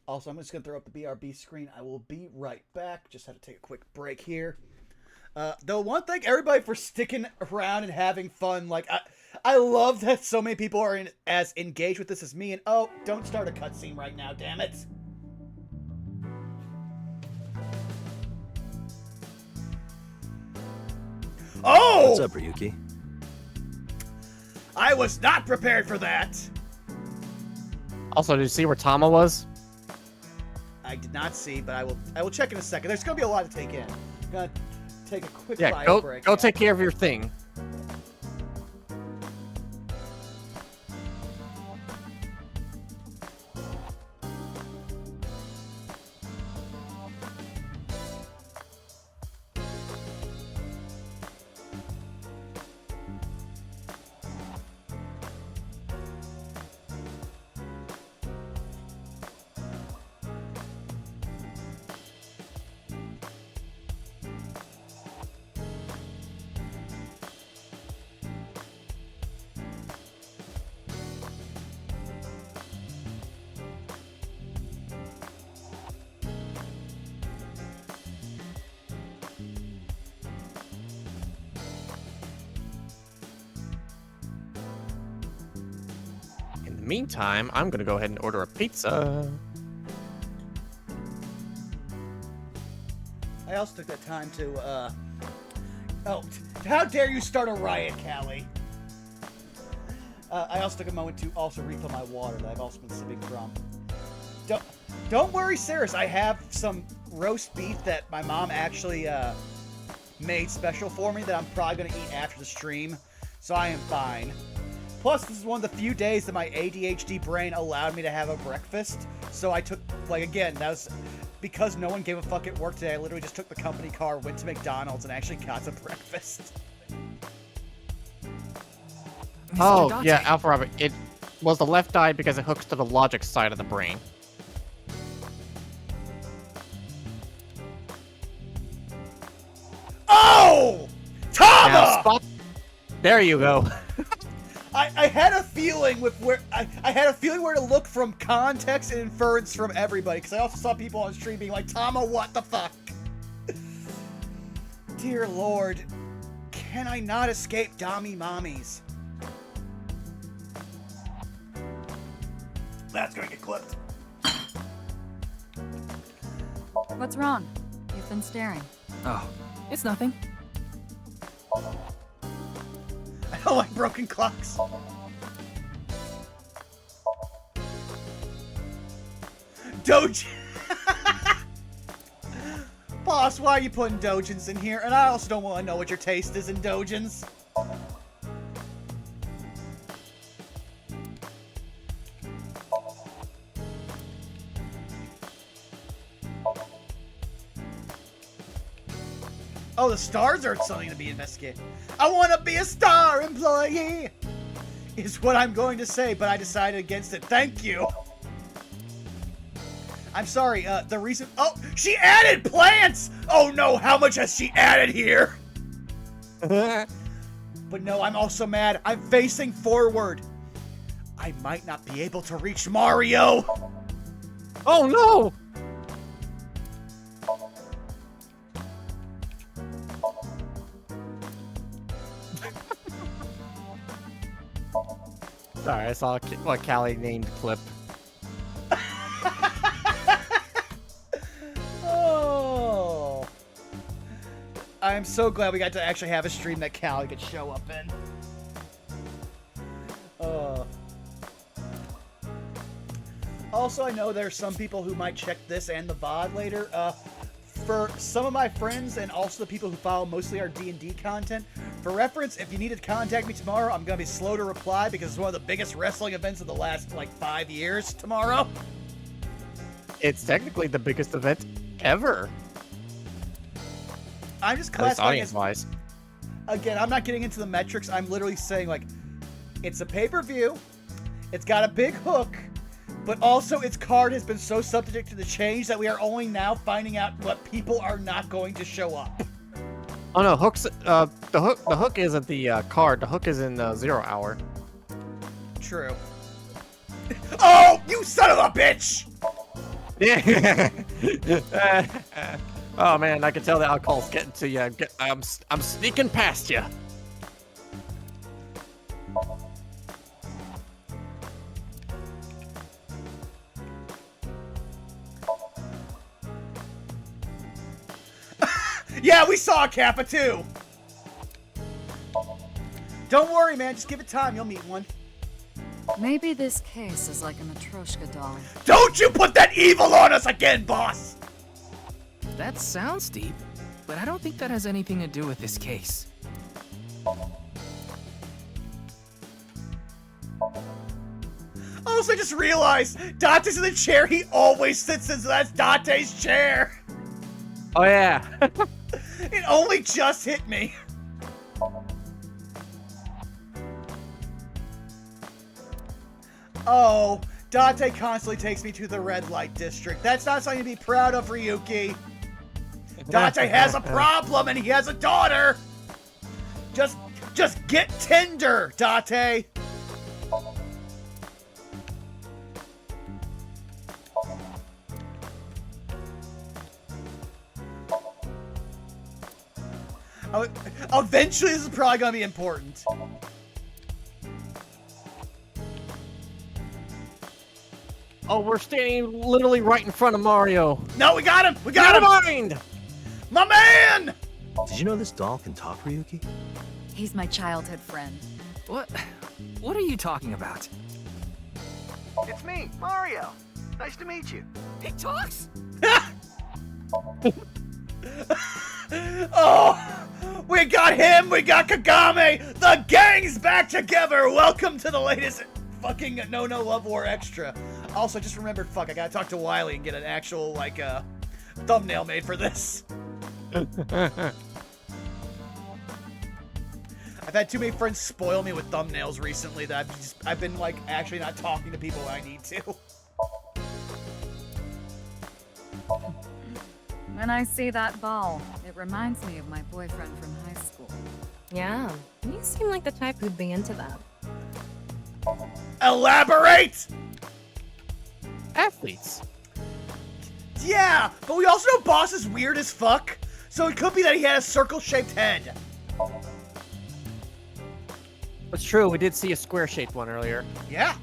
Also, I'm just going to throw up the BRB screen. I will be right back. Just had to take a quick break here. Though, one thing, everybody for sticking around and having fun. Like, I love that so many people are as engaged with this as me. And, oh, don't start a cutscene right now, damn it. Oh! What's up, Ryuki? I was not prepared for that. Also, did you see where Tama was? I did not see, but I will check in a second. There's going to be a lot to take in. I'm going to take a quick Yeah, bio break. go take care of your thing. Meantime, I'm gonna go ahead and order a pizza. I also took that time to, oh, how dare you start a riot, Callie? I also took a moment to also refill my water that I've also been sipping from. Don't worry, Saris. I have some roast beef that my mom actually, made special for me that I'm probably gonna eat after the stream, so I am fine. Plus, this is one of the few days that my ADHD brain allowed me to have a breakfast. So I took, like, again, that was because no one gave a fuck at work today. I literally just took the company car, went to McDonald's, and actually got some breakfast. Oh, yeah, Alpha Robert. It was the left eye because it hooks to the logic side of the brain. Oh! Tama! Now, spot. There you go. I had a feeling with where I had a feeling where to look from context and inference from everybody, because I also saw people on stream being like, Tama, what the fuck? Dear Lord, can I not escape Dami Mommies? That's gonna get clipped. What's wrong? You've been staring. Oh, it's nothing. I don't like broken clocks. Doji. Boss, why are you putting dojins in here? And I also don't want to know what your taste is in dojins. Oh, the stars are something to be investigated. I want to be a star employee, is what I'm going to say, but I decided against it. Thank you. I'm sorry, the reason... Oh, she added plants! Oh no, how much has she added here? But no, I'm also mad. I'm facing forward. I might not be able to reach Mario. Oh no! Sorry, I saw what Callie named clip. Oh. I'm so glad we got to actually have a stream that Callie could show up in. Also, I know there's some people who might check this and the VOD later. For some of my friends and also the people who follow mostly our D&D content, for reference, if you need to contact me tomorrow, I'm going to be slow to reply because it's one of the biggest wrestling events of the last, 5 years tomorrow. It's technically the biggest event ever. I'm just At least classifying audience-wise. Again, I'm not getting into the metrics. I'm literally saying, it's a pay-per-view, it's got a big hook, but also its card has been so subject to the change that we are only now finding out what people are not going to show up. Oh no, hooks. The hook isn't the card. The hook is in 0 hour. True. Oh, you son of a bitch! Yeah. Oh man, I can tell the alcohol's getting to you. I'm sneaking past you. Yeah, we saw a Kappa too! Don't worry, man. Just give it time. You'll meet one. Maybe this case is like a Matryoshka doll. Don't you put that evil on us again, boss! That sounds deep, but I don't think that has anything to do with this case. Also, I just realized Dante's in the chair he always sits in, so that's Dante's chair. Oh yeah. It only just hit me. Oh, Dante constantly takes me to the red light district. That's not something to be proud of, Ryuki. Dante has a problem and he has a daughter. Just get Tinder, Dante. Eventually, this is probably gonna be important. Oh, we're standing literally right in front of Mario. No, we got him! We got him! Never mind! My man! Did you know this doll can talk, Ryuki? He's my childhood friend. What are you talking about? It's me, Mario. Nice to meet you. He talks? Oh! We got him! We got Kagame! The gang's back together! Welcome to the latest fucking No Love War Extra. Also, just remembered, I gotta talk to Wiley and get an actual, thumbnail made for this. I've had too many friends spoil me with thumbnails recently that I've been, actually not talking to people when I need to. When I see that ball, it reminds me of my boyfriend from high school. Yeah, you seem like the type who'd be into that. Elaborate! Athletes. Yeah, but we also know Boss is weird as fuck, so it could be that he had a circle-shaped head. It's true, we did see a square-shaped one earlier. Yeah,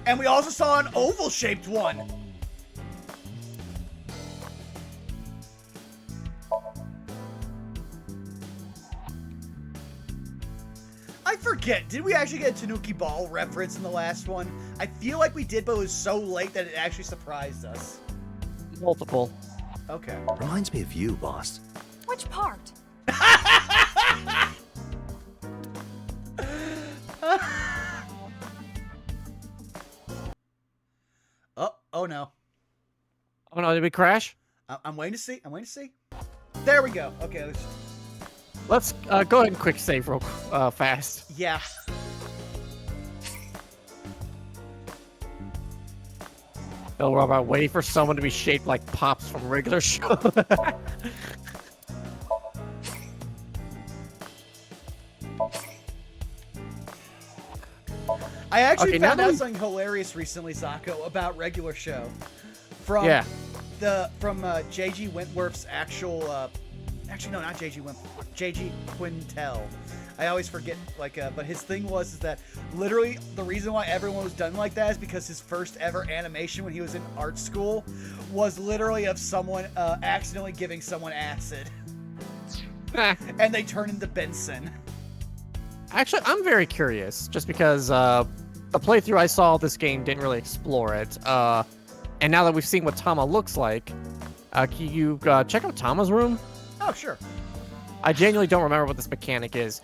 and we also saw an oval-shaped one. I forget, did we actually get a Tanuki Ball reference in the last one? I feel like we did, but it was so late that it actually surprised us. Multiple. Okay. Reminds me of you, boss. Which part? Oh no. Oh no, did we crash? I'm waiting to see. I'm waiting to see. There we go. Okay. Let's go ahead and quick save real fast. Yeah. Oh, we're about waiting for someone to be shaped like Pops from regular show. I actually Okay, found now out that something hilarious recently, Zako, about regular show. From JG Wentworth's actual actually no, not JG Wentworth, JG Quintel. I always forget, but his thing was that literally the reason why everyone was done like that is because his first ever animation when he was in art school was literally of someone accidentally giving someone acid. And they turn into Benson. Actually, I'm very curious, just because the playthrough I saw of this game didn't really explore it. And now that we've seen what Tama looks like, can you check out Tama's room? Oh, sure. I genuinely don't remember what this mechanic is.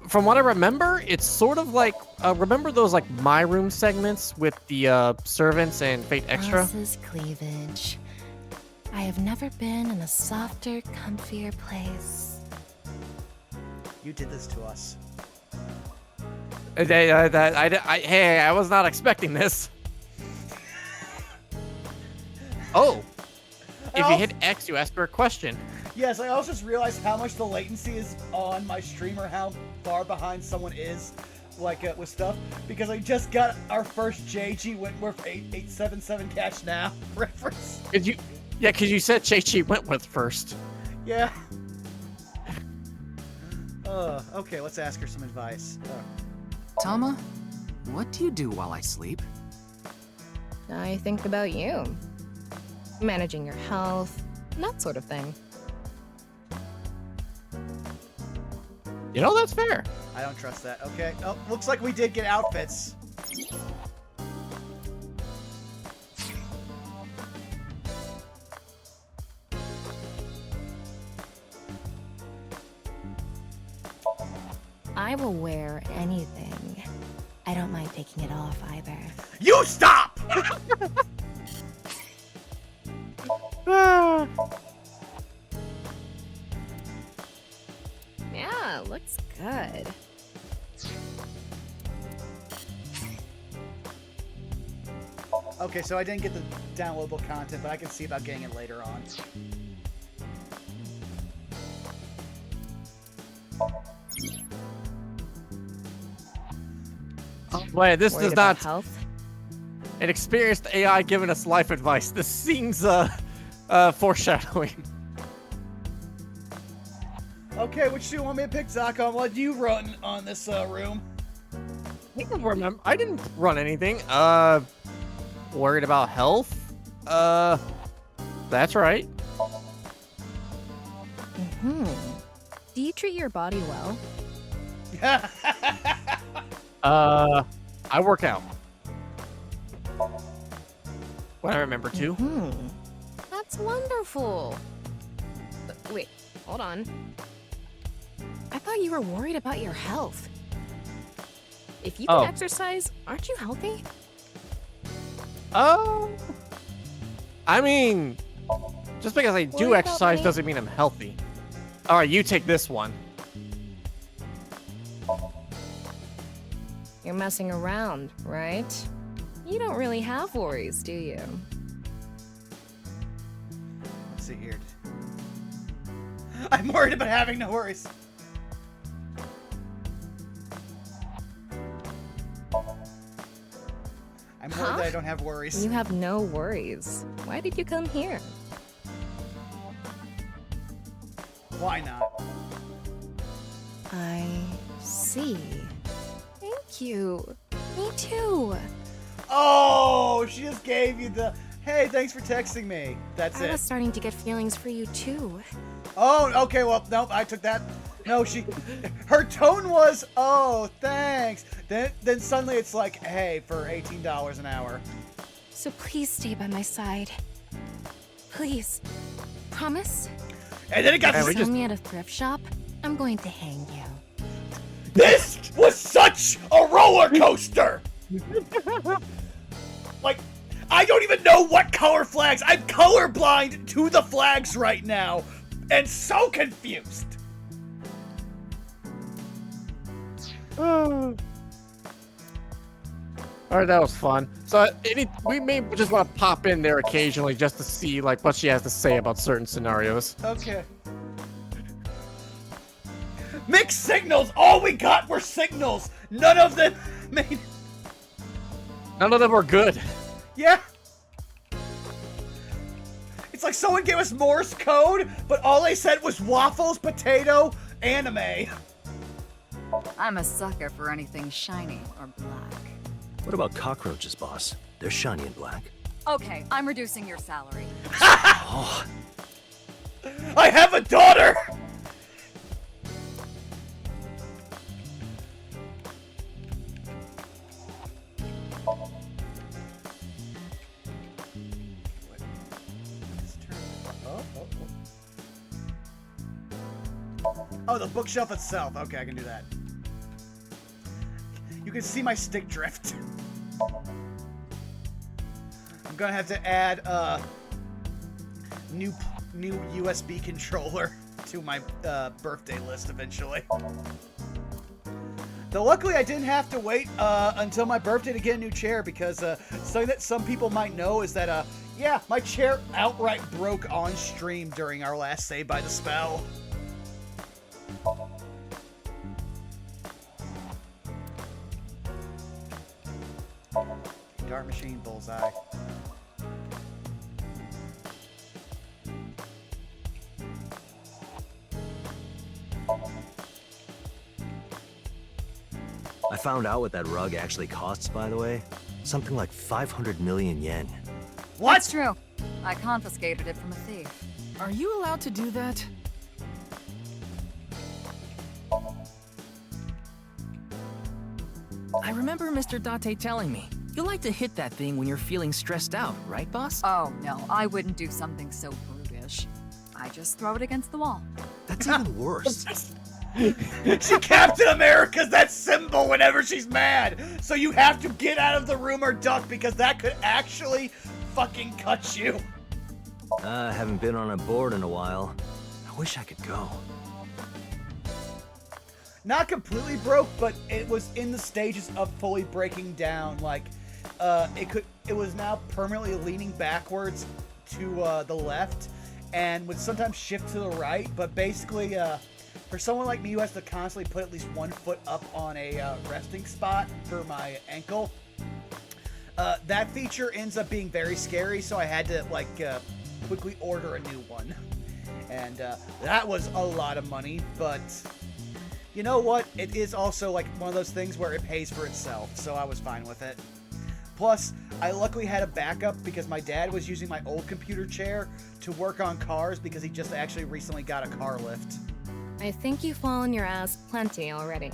From what I remember, it's sort of like, remember those like My Room segments with the servants and Fate Extra? Mrs. Cleavage. I have never been in a softer, comfier place. You did this to us. Hey, I was not expecting this. Oh. If you hit X, you ask her a question. Yes, I also just realized how much the latency is on my stream, or how far behind someone is, with stuff, because I just got our first JG Wentworth 8877 Cash Now reference. Because you said JG Wentworth first. Yeah. Okay, let's ask her some advice. Tama, what do you do while I sleep? I think about you. Managing your health, that sort of thing. You know, that's fair. I don't trust that. Okay. Oh, looks like we did get outfits. I will wear anything. I don't mind taking it off either. You stop! Yeah, looks good. Okay, so I didn't get the downloadable content, but I can see about getting it later on. Wait, this does not health? An experienced AI giving us life advice. This seems foreshadowing. Okay, which do you want me to pick, Zako? What do you run on this room? I didn't run anything. Worried about health? That's right. Do you treat your body well? I work out. When I remember to. That's wonderful. Wait, hold on. I thought you were worried about your health. If you can exercise, aren't you healthy? I mean, just because I do exercise doesn't mean I'm healthy. All right, you take this one. You're messing around, right? You don't really have worries, do you? Let's see here. I'm worried about having no worries. I'm worried that I don't have worries. You have no worries. Why did you come here? Why not? I see. Thank you. Me too. Oh, she just gave you the, hey, thanks for texting me. That's it. I was starting to get feelings for you too. Oh, okay, well, nope, I took that. No, her tone was, oh, thanks. Then suddenly it's like, hey, for $18 an hour. So please stay by my side. Please. Promise? And then it got Man, we Sell just- me at a thrift shop, I'm going to hang you. This was such a roller coaster! Like, I don't even know what color flags. I'm colorblind to the flags right now, and so confused. Alright, that was fun. So we may just want to pop in there occasionally just to see like what she has to say about certain scenarios. Okay. Mixed signals! All we got were signals! None of them made... None of them were good. Yeah! It's like someone gave us Morse code, but all they said was waffles, potato, anime. I'm a sucker for anything shiny or black. What about cockroaches, boss? They're shiny and black. Okay, I'm reducing your salary. Oh, I have a daughter! Oh, the bookshelf itself. Okay, I can do that. You can see my stick drift. I'm gonna have to add a new USB controller to my birthday list eventually. Though luckily I didn't have to wait until my birthday to get a new chair because something that some people might know is that yeah, my chair outright broke on stream during our last Saved by the Spell. Dart machine, bullseye. I found out what that rug actually costs, by the way. Something like 500 million yen. What? That's true. I confiscated it from a thief. Are you allowed to do that? I remember Mr. Date telling me, you like to hit that thing when you're feeling stressed out, right, boss? Oh, no, I wouldn't do something so brutish. I just throw it against the wall. That's even worse. She Captain America's that symbol whenever she's mad. So you have to get out of the room or duck because that could actually fucking cut you. I haven't been on a board in a while. I wish I could go. Not completely broke, but it was in the stages of fully breaking down. Like, it was now permanently leaning backwards to the left, and would sometimes shift to the right. But basically, for someone like me who has to constantly put at least 1 foot up on a resting spot for my ankle, that feature ends up being very scary. So I had to like quickly order a new one, and that was a lot of money, but. You know what? It is also like one of those things where it pays for itself, so I was fine with it. Plus, I luckily had a backup because my dad was using my old computer chair to work on cars because he just actually recently got a car lift. I think you've fallen your ass plenty already.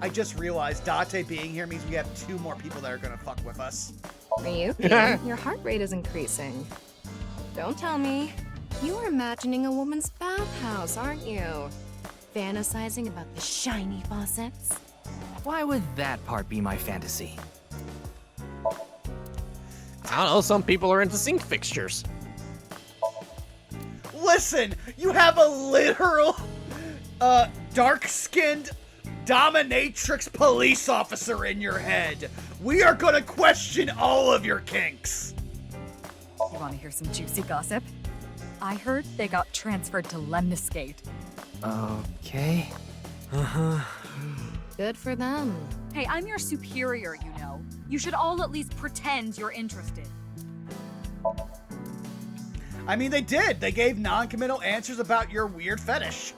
I just realized Date being here means we have 2 more people that are gonna fuck with us. Ryuki, your heart rate is increasing. Don't tell me. You are imagining a woman's bathhouse, aren't you? Fantasizing about the shiny faucets. Why would that part be my fantasy? I don't know, some people are into sink fixtures. Listen, you have a literal, dark-skinned dominatrix police officer in your head. We are gonna question all of your kinks. You want to hear some juicy gossip? I heard they got transferred to Lemniscate. Okay. Good for them. Hey, I'm your superior, you know. You should all at least pretend you're interested. I mean, they did. They gave non-committal answers about your weird fetish.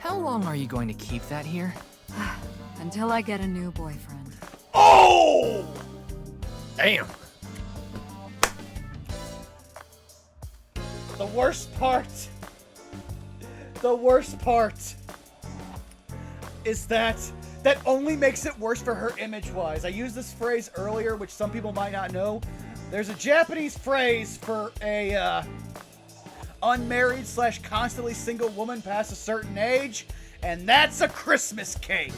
How long are you going to keep that here? Until I get a new boyfriend. Oh! Damn. The worst part The worst part is that only makes it worse for her image-wise. I used this phrase earlier, which some people might not know. There's a Japanese phrase for a unmarried / constantly single woman past a certain age, and that's a Christmas cake.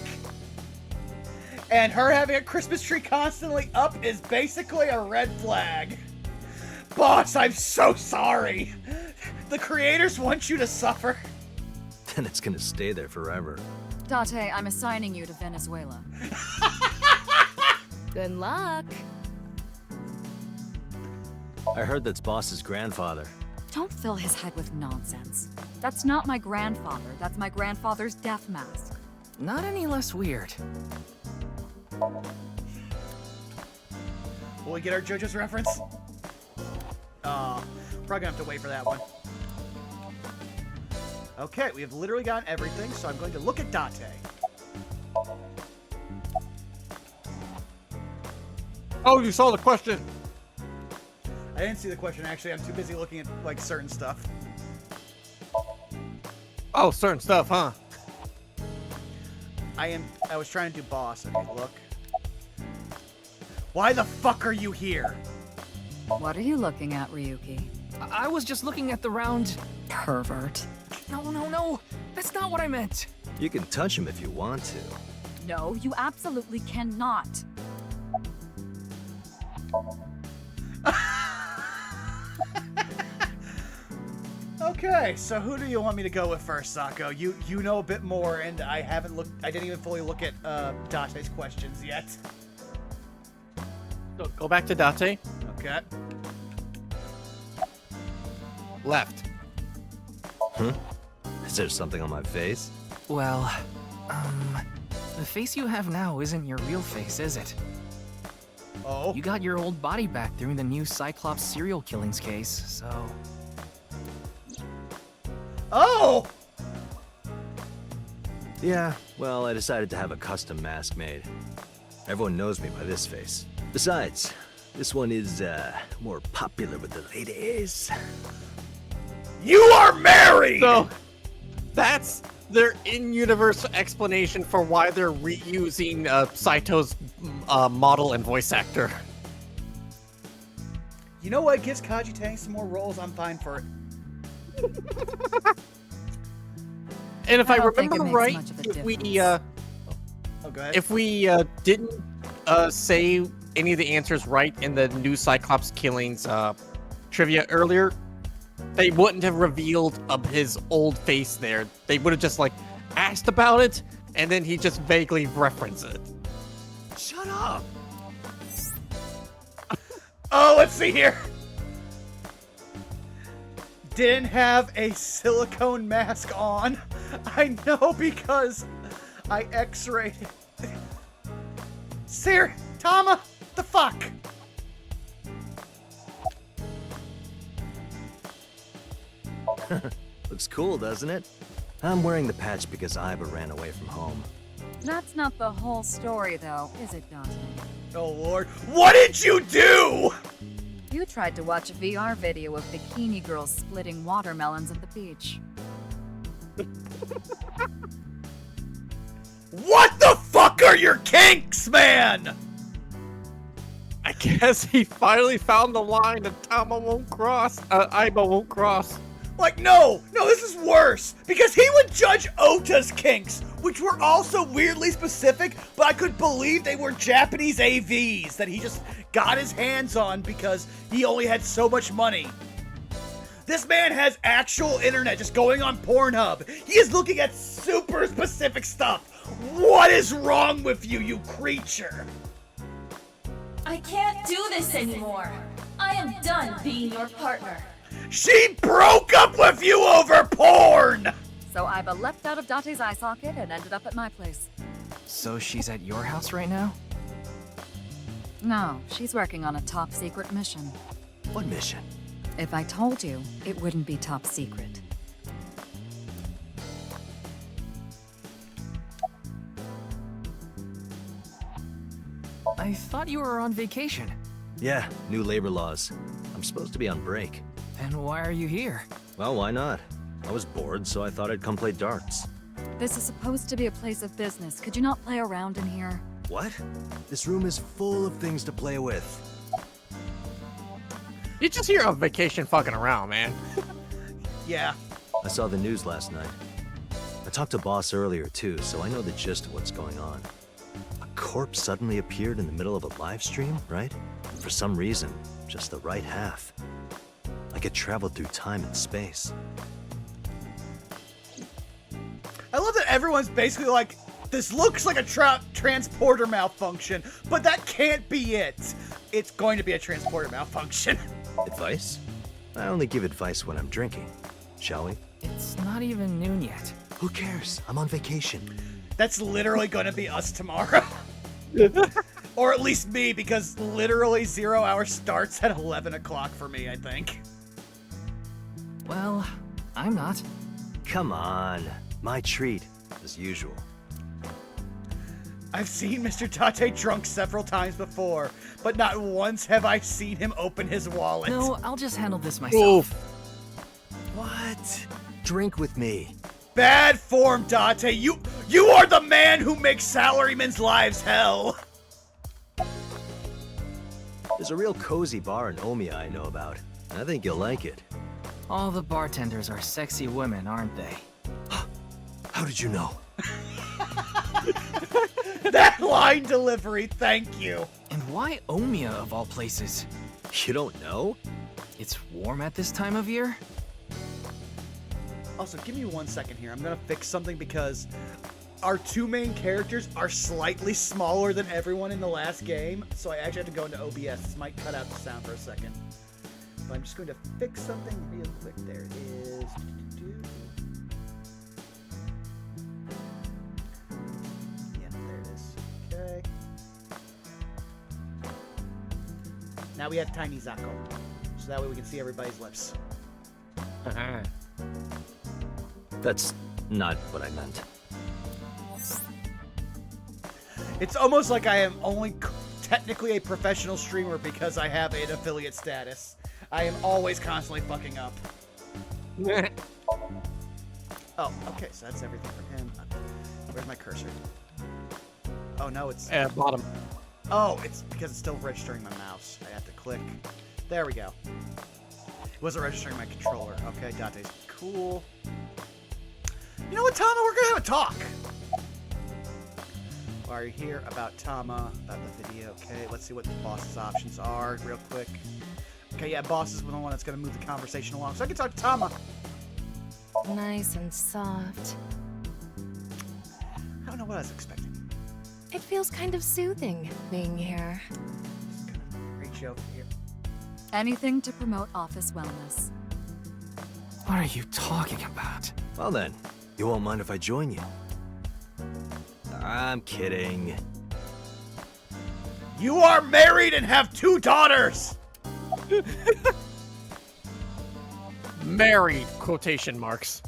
And her having a Christmas tree constantly up is basically a red flag. Boss, I'm so sorry. The creators want you to suffer. And it's gonna stay there forever. Date, I'm assigning you to Venezuela. Good luck. I heard that's Boss's grandfather. Don't fill his head with nonsense. That's not my grandfather. That's my grandfather's death mask. Not any less weird. Will we get our JoJo's reference? Probably gonna have to wait for that one. Okay, we have literally gotten everything, so I'm going to look at Date. Oh, you saw the question. I didn't see the question, actually. I'm too busy looking at, like, certain stuff. Oh, certain stuff, huh? I was trying to do boss. Okay, look. Why the fuck are you here? What are you looking at, Ryuki? I was just looking at the round... Pervert. No. That's not what I meant. You can touch him if you want to. No, you absolutely cannot. Okay, so who do you want me to go with first, Sako? You know a bit more, and I didn't even fully look at Date's questions yet. So go back to Date. Okay. Left. Huh? Is there something on my face? Well, the face you have now isn't your real face, is it? Oh? You got your old body back through the new Cyclops serial killings case, so... Oh! Yeah, well, I decided to have a custom mask made. Everyone knows me by this face. Besides, this one is, more popular with the ladies. You are married! So, that's their in-universe explanation for why they're reusing Saito's model and voice actor. You know what? Gives Kaji Tang some more roles. I'm fine for it. And if I don't think remember it makes right, much of a if we didn't say any of the answers right in the new Cyclops killings trivia earlier, they wouldn't have revealed his old face there. They would have just like asked about it, and then he just vaguely referenced it. Shut up! Oh, let's see here. Didn't have a silicone mask on. I know because I x-rayed it. Sir, Tama, the fuck? Looks cool, doesn't it? I'm wearing the patch because Iba ran away from home. That's not the whole story, though, is it, Dante? Oh, Lord. What did you do? You tried to watch a VR video of bikini girls splitting watermelons at the beach. What the fuck are your kinks, man? I guess he finally found the line that Iba won't cross. Like, no, this is worse. Because he would judge Ota's kinks, which were also weirdly specific, but I could believe they were Japanese AVs that he just got his hands on because he only had so much money. This man has actual internet just going on Pornhub. He is looking at super specific stuff. What is wrong with you, you creature? I can't do this anymore. I am done being your partner. She broke up with you over porn! So Iba leapt out of Date's eye socket and ended up at my place. So she's at your house right now? No, she's working on a top secret mission. What mission? If I told you, it wouldn't be top secret. I thought you were on vacation. Yeah, new labor laws. I'm supposed to be on break. Then why are you here? Well, why not? I was bored, so I thought I'd come play darts. This is supposed to be a place of business. Could you not play around in here? What? This room is full of things to play with. You just hear on vacation fucking around, man. Yeah. I saw the news last night. I talked to Boss earlier too, so I know the gist of what's going on. A corpse suddenly appeared in the middle of a live stream, right? And for some reason, just the right half. Like it traveled through time and space. I love that everyone's basically like, this looks like a transporter malfunction, but that can't be it. It's going to be a transporter malfunction. Advice? I only give advice when I'm drinking. Shall we? It's not even noon yet. Who cares? I'm on vacation. That's literally going to be us tomorrow. Or at least me, because literally 0 hour starts at 11 o'clock for me, I think. Well, I'm not. Come on. My treat, as usual. I've seen Mr. Tate drunk several times before, but not once have I seen him open his wallet. No, I'll just handle this myself. What? Drink with me. Bad form, Date. You are the man who makes salarymen's lives hell. There's a real cozy bar in Omiya I know about. I think you'll like it. All the bartenders are sexy women, aren't they? How did you know? That line delivery, thank you. And why Omiya of all places? You don't know? It's warm at this time of year? Also, give me 1 second here. I'm gonna fix something because our two main characters are slightly smaller than everyone in the last game, so I actually have to go into OBS. This might cut out the sound for a second. But I'm just going to fix something real quick. There it is. Yeah, there it is. Okay. Now we have Tiny Zako, so that way we can see everybody's lips. That's not what I meant. It's almost like I am only technically a professional streamer because I have an affiliate status. I am always constantly fucking up. Oh, okay, so that's everything for him. Where's my cursor? Oh, no, it's... bottom. Oh, it's because it's still registering my mouse. I have to click. There we go. It wasn't registering my controller. Okay, Date's cool. You know what, Tama? We're gonna have a talk. While you're here, about Tama, about the video. Okay, let's see what the boss's options are real quick. Okay, yeah, boss is the one that's gonna move the conversation along, so I can talk to Tama. Nice and soft. I don't know what I was expecting. It feels kind of soothing being here. Just gonna reach over here. Anything to promote office wellness. What are you talking about? Well then, you won't mind if I join you. I'm kidding. You are married and have 2 daughters! Married, quotation marks.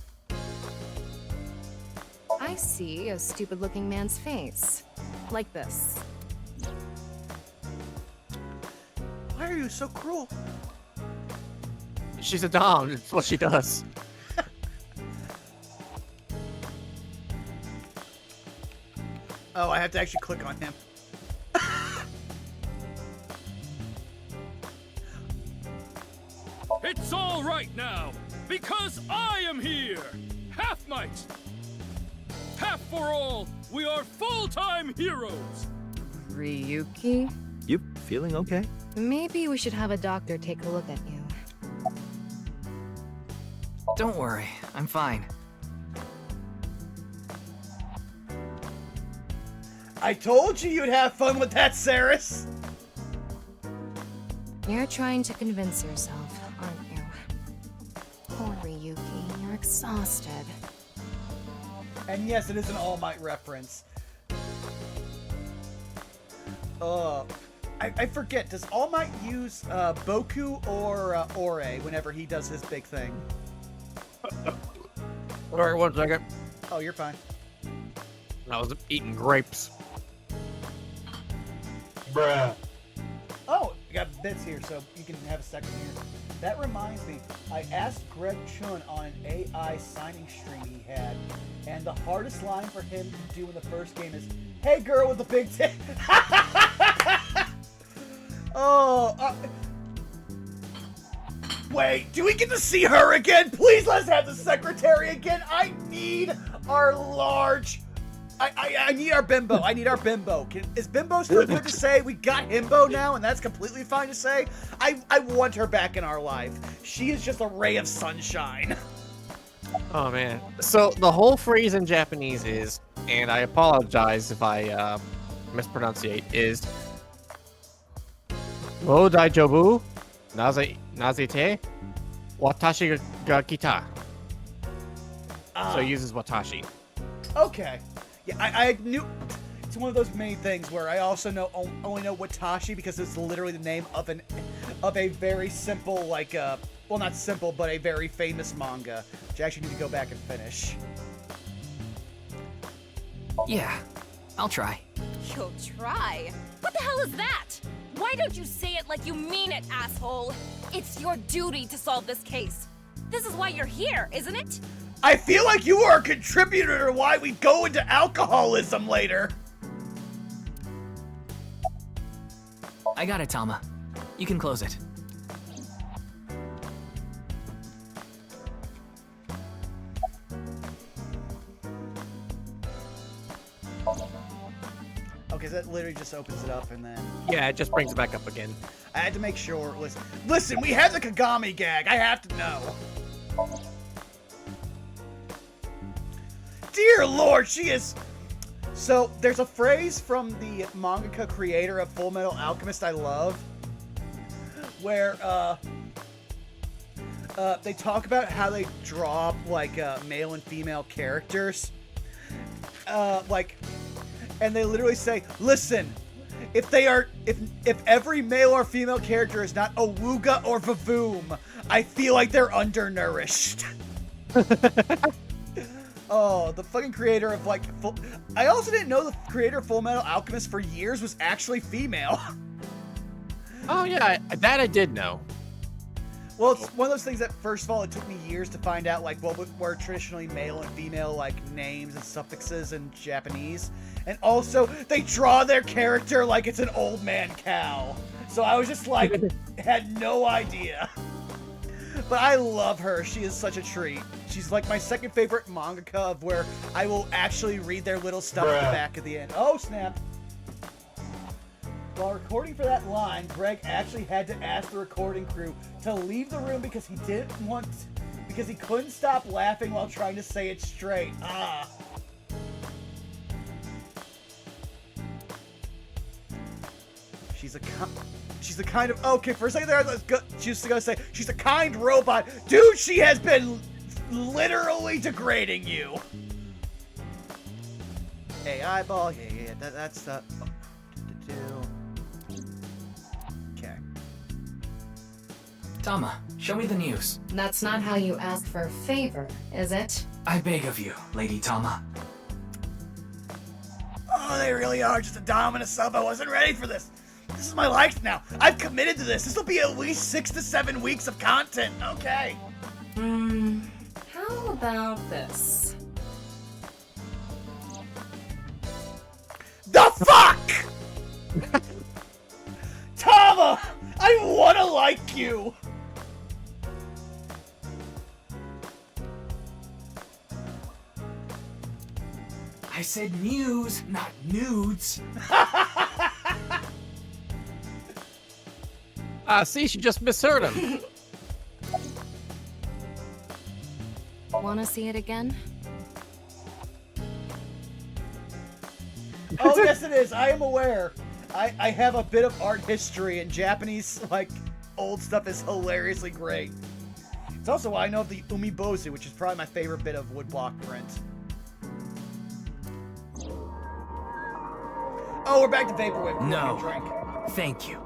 I see a stupid-looking man's face. Like this. Why are you so cruel? She's a dom. It's what she does. Oh, I have to actually click on him. It's all right now, because I am here! Half might! Half for all, we are full-time heroes! Ryuki? You feeling okay? Maybe we should have a doctor take a look at you. Don't worry, I'm fine. I told you you'd have fun with that, Saris! You're trying to convince yourself, aren't you? Poor Ryuki, you're exhausted. And yes, it is an All Might reference. I forget, does All Might use Boku or Ore whenever he does his big thing? Alright, 1 second. Oh, you're fine. I was eating grapes. Bruh. Oh, I got bits here, so you can have a second here. That reminds me, I asked Greg Chun on an AI signing stream he had, and the hardest line for him to do in the first game is, "Hey girl with the big tit." Oh, wait, do we get to see her again? Please let's have the secretary again. I need our large... I need our bimbo. I need our bimbo. Is bimbo still good to say? We got himbo now, and that's completely fine to say. I want her back in our life. She is just a ray of sunshine. Oh man. So the whole phrase in Japanese is, and I apologize if I mispronunciate, is "Wo daijoubu? Naze te? Watashi ga kita." So it uses watashi. Okay. Yeah, I knew... It's one of those many things where I also only know Watashi because it's literally the name of a very simple, like, well, not simple, but a very famous manga, which I actually need to go back and finish. Yeah, I'll try. You'll try? What the hell is that? Why don't you say it like you mean it, asshole? It's your duty to solve this case. This is why you're here, isn't it? I feel like you are a contributor to why we go into alcoholism later. I got it, Tama. You can close it. Okay, so that literally just opens it up and then... Yeah, it just brings it back up again. I had to make sure. Listen, we had the Kagami gag. I have to know. Dear Lord, she is... So, there's a phrase from the mangaka creator of Full Metal Alchemist I love, where, they talk about how they draw, like, male and female characters. And they literally say, listen, if every male or female character is not Owuga or Vavoom, I feel like they're undernourished. Oh, the fucking creator of, like, I also didn't know the creator of Full Metal Alchemist for years was actually female. Oh, yeah, that I did know. Well, it's one of those things that, first of all, it took me years to find out, like, what were traditionally male and female, like, names and suffixes in Japanese. And also, they draw their character like it's an old man cow. So I was just, like, had no idea. But I love her. She is such a treat. She's like my second favorite mangaka of where I will actually read their little stuff at the back at the end. Oh, snap. While recording for that line, Greg actually had to ask the recording crew to leave the room because he couldn't stop laughing while trying to say it straight. Ah. She's the kind of... Okay, for a second there, I was just gonna say, she's a kind robot. Dude, she has been literally degrading you. Hey, eyeball. Yeah, that's the... Okay. Tama, show me the news. That's not how you ask for a favor, is it? I beg of you, Lady Tama. Oh, they really are just a dom and a sub. I wasn't ready for this. This is my life now. I've committed to this. This will be at least 6 to 7 weeks of content. Okay. How about this? The fuck? Tama! I wanna like you! I said news, not nudes. See, she just misheard him. Wanna see it again? Oh, yes it is. I am aware. I have a bit of art history, and Japanese, like, old stuff is hilariously great. It's also why I know of the umibozu, which is probably my favorite bit of woodblock print. Oh, we're back to Vaporwave. No. Drink. Thank you.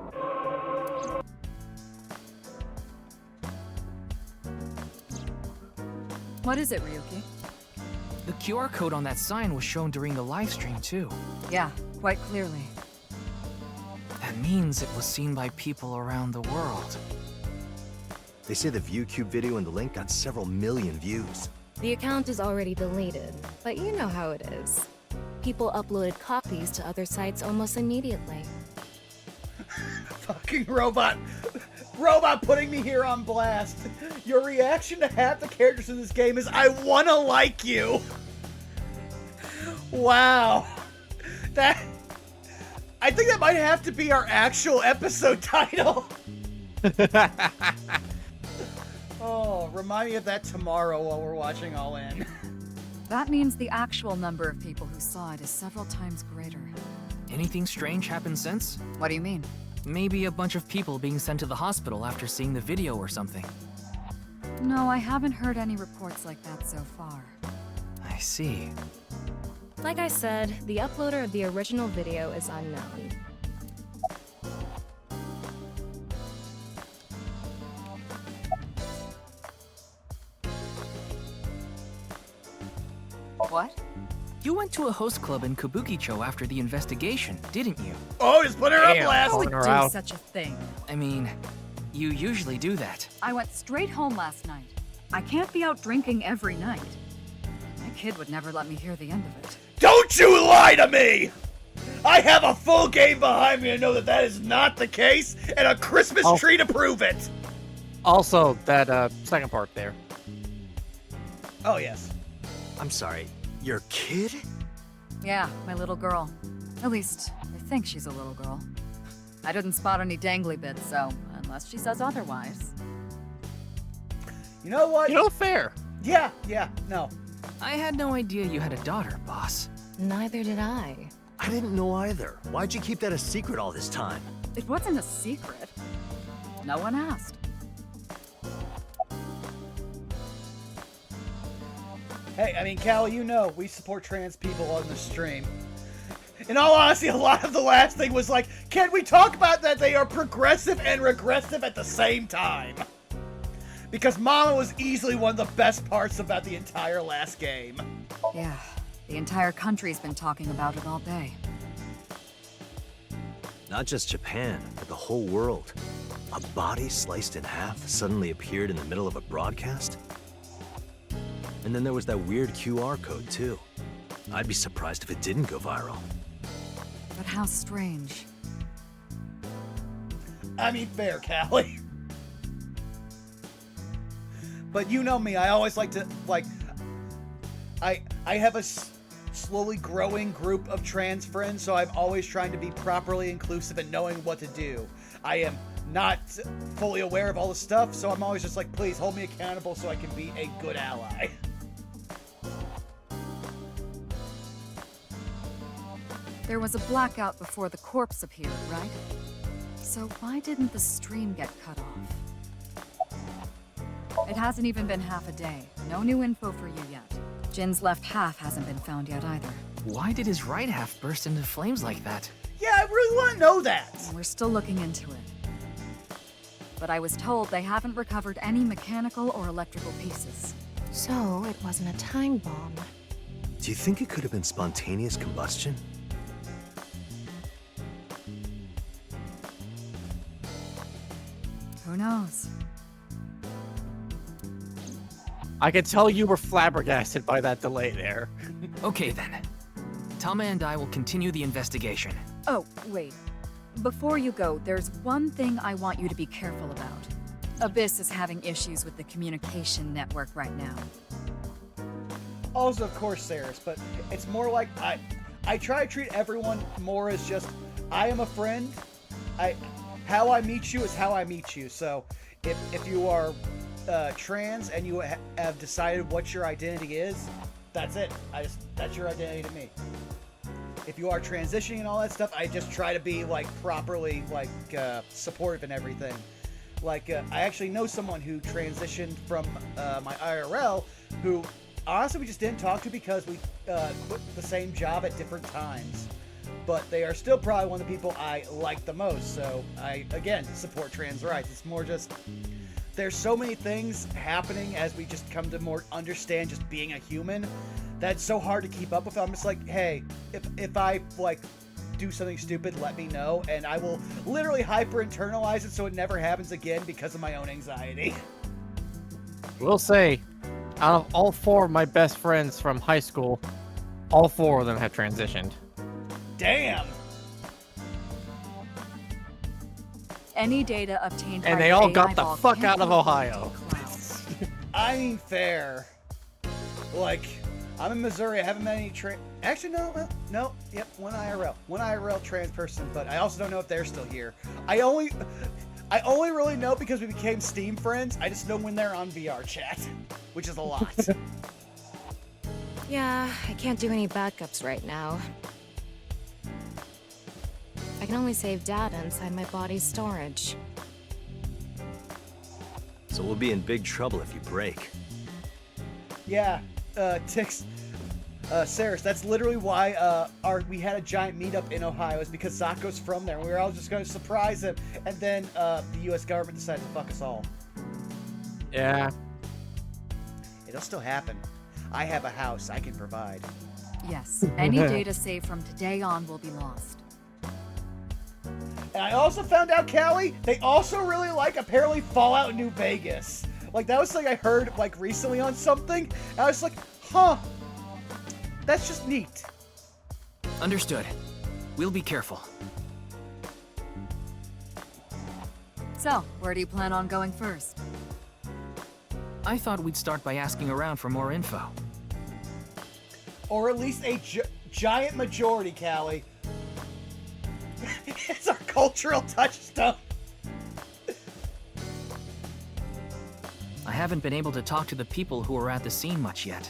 What is it, Ryuki? The QR code on that sign was shown during the live stream, too. Yeah, quite clearly. That That means it was seen by people around the world. They say the ViewCube video and the link got several million views. The account is already deleted, but you know how it is. People uploaded copies to other sites almost immediately. Fucking robot. Robot putting me here on blast. Your reaction to half the characters in this game is, I wanna like you. Wow. I think that might have to be our actual episode title. Oh, remind me of that tomorrow while we're watching All In. That means the actual number of people who saw it is several times greater. Anything strange happened since? What do you mean? Maybe a bunch of people being sent to the hospital after seeing the video or something. No, I haven't heard any reports like that so far. I see. Like I said, the uploader of the original video is unknown. What? You went to a host club in Kabukicho after the investigation, didn't you? Oh, just put her on blast! Who would do such a thing? I mean, you usually do that. I went straight home last night. I can't be out drinking every night. My kid would never let me hear the end of it. Don't you lie to me! I have a full game behind me to know that that is not the case, and a Christmas tree to prove it! Also, that second part there. Oh, yes. I'm sorry, your kid? Yeah, my little girl. At least, I think she's a little girl. I didn't spot any dangly bits, so unless she says otherwise. You know what? You know, fair. Yeah, no. I had no idea you had a daughter, boss. Neither did I. I didn't know either. Why'd you keep that a secret all this time? It wasn't a secret. No one asked. Hey, I mean, Callie, you know, we support trans people on the stream. In all honesty, a lot of the last thing was like, can we talk about that they are progressive and regressive at the same time? Because Mama was easily one of the best parts about the entire last game. Yeah, the entire country's been talking about it all day. Not just Japan, but the whole world. A body sliced in half suddenly appeared in the middle of a broadcast? And then there was that weird QR code, too. I'd be surprised if it didn't go viral. But how strange. I mean, fair, Callie. But you know me, I always like to, like, I have a slowly growing group of trans friends, so I'm always trying to be properly inclusive and knowing what to do. I am not fully aware of all the stuff, so I'm always just like, please hold me accountable so I can be a good ally. There was a blackout before the corpse appeared, right? So why didn't the stream get cut off? It hasn't even been half a day. No new info for you yet. Jin's left half hasn't been found yet either. Why did his right half burst into flames like that? Yeah, I really want to know that. We're still looking into it. But I was told they haven't recovered any mechanical or electrical pieces. So it wasn't a time bomb. Do you think it could have been spontaneous combustion? Who knows? I can tell you were flabbergasted by that delay there. Okay then. Tama and I will continue the investigation. Oh, wait. Before you go, there's one thing I want you to be careful about. Abyss is having issues with the communication network right now. Also, of course, Saris, but it's more like I try to treat everyone more as just, I am a friend. How I meet you is how I meet you. So if you are trans and you have decided what your identity is, that's it. That's your identity to me. If you are transitioning and all that stuff, I just try to be like properly like supportive and everything. Like I actually know someone who transitioned from my IRL who honestly we just didn't talk to because we quit the same job at different times. But they are still probably one of the people I like the most. So I, again, support trans rights. It's more just, there's so many things happening as we just come to more understand just being a human. That's so hard to keep up with. I'm just like, hey, if I like do something stupid, let me know, and I will literally hyper-internalize it so it never happens again because of my own anxiety. We'll say, out of all 4 of my best friends from high school, all 4 of them have transitioned. Damn! Any data obtained And by they your all AI got the ball fuck can't out of be Ohio. I mean, fair. Like, I'm in Missouri, I haven't met any Actually, no, yep, one IRL trans person, but I also don't know if they're still here. I only really know because we became Steam friends. I just know when they're on VR chat, which is a lot. Yeah, I can't do any backups right now. I can only save data inside my body's storage. So we'll be in big trouble if you break. Yeah, TITS, Saris, that's literally why we had a giant meetup in Ohio, is because Zako's from there, and we were all just going to surprise him, and then the U.S. government decided to fuck us all. Yeah. It'll still happen. I have a house I can provide. Yes, any data saved from today on will be lost. And I also found out, Callie, they also really like, apparently, Fallout New Vegas. Like, that was something I heard, like, recently on something, and I was like, huh, that's just neat. Understood. We'll be careful. So, where do you plan on going first? I thought we'd start by asking around for more info. Or at least a giant majority, Callie. It's our cultural touchstone. I haven't been able to talk to the people who were at the scene much yet.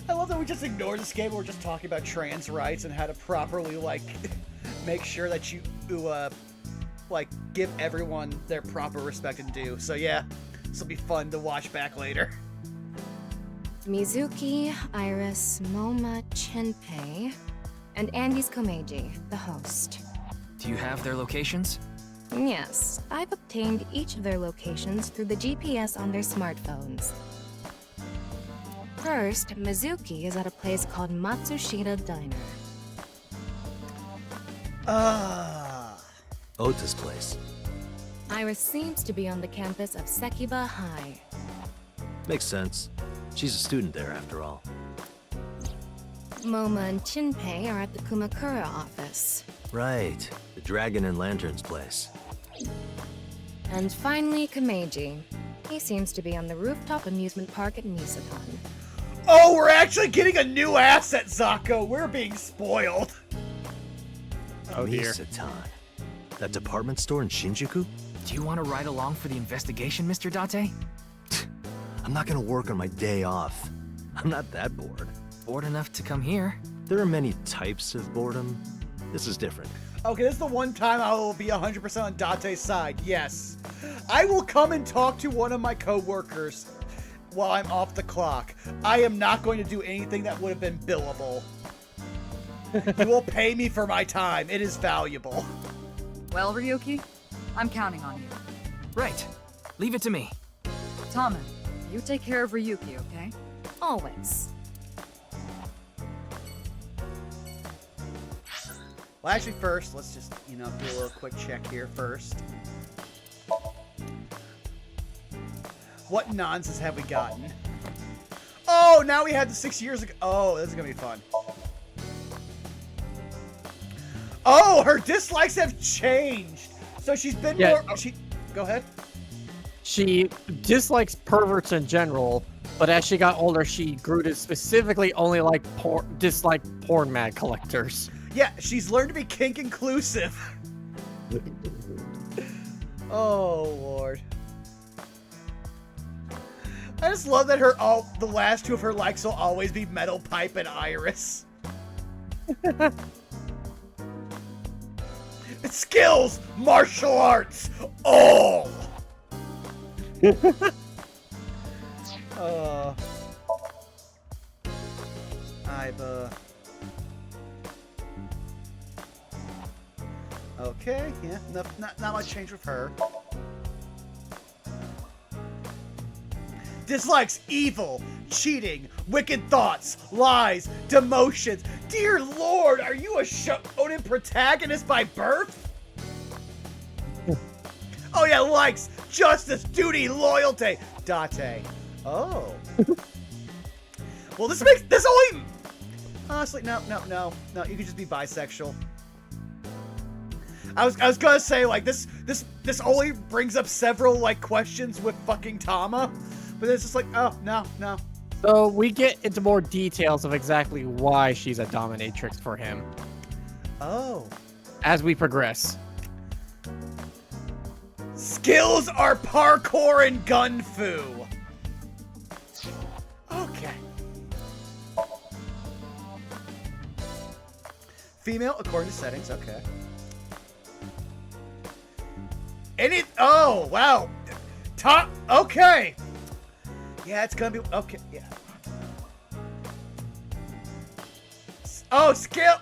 I love that we just ignored this game and we're just talking about trans rights and how to properly, like, make sure that you, like, give everyone their proper respect and due. So yeah, this will be fun to watch back later. Mizuki, Iris, Moma, Chinpei, and Andy's Komeiji, the host. Do you have their locations? Yes, I've obtained each of their locations through the GPS on their smartphones. First, Mizuki is at a place called Matsushita Diner. Ota's place. Iris seems to be on the campus of Sekiba High. Makes sense. She's a student there, after all. Moma and Chinpei are at the Kumakura office. Right. The Dragon and Lanterns place. And finally, Komeiji. He seems to be on the rooftop amusement park at Misaton. Oh, we're actually getting a new asset, Zako. We're being spoiled. Oh dear. Misatan. That department store in Shinjuku? Do you want to ride along for the investigation, Mr. Date? I'm not gonna work on my day off. I'm not that bored. Bored enough to come here? There are many types of boredom. This is different. Okay, this is the one time I will be 100% on Date's side, yes. I will come and talk to one of my co-workers while I'm off the clock. I am not going to do anything that would have been billable. You will pay me for my time. It is valuable. Well, Ryuki, I'm counting on you. Right. Leave it to me. Tama, you take care of Ryuki, okay? Always. Well, actually, first, let's just, do a little quick check here first. What nonsense have we gotten? Oh, now we had the 6 years ago. Oh, this is going to be fun. Oh, her dislikes have changed. So she's been more... Go ahead. She dislikes perverts in general, but as she got older, she grew to specifically only dislike porn mag collectors. Yeah, she's learned to be kink inclusive. Oh, Lord. I just love that the last two of her likes will always be Metal Pipe and Iris. Skills, martial arts, all. Okay, yeah, not much change with her. Dislikes evil, cheating, wicked thoughts, lies, demotions. Dear Lord, are you a shonen protagonist by birth? Oh yeah, likes justice, duty, loyalty. Date. Oh. Well, this makes this only. Honestly, no. You could just be bisexual. I was gonna say like this only brings up several like questions with fucking Tama, but it's just like oh no. So we get into more details of exactly why she's a dominatrix for him. Oh. As we progress. Skills are parkour and gun fu. Okay. Female according to settings. Okay. Oh, wow. Top. Okay. Yeah, it's gonna be. Okay, yeah. Oh, skill.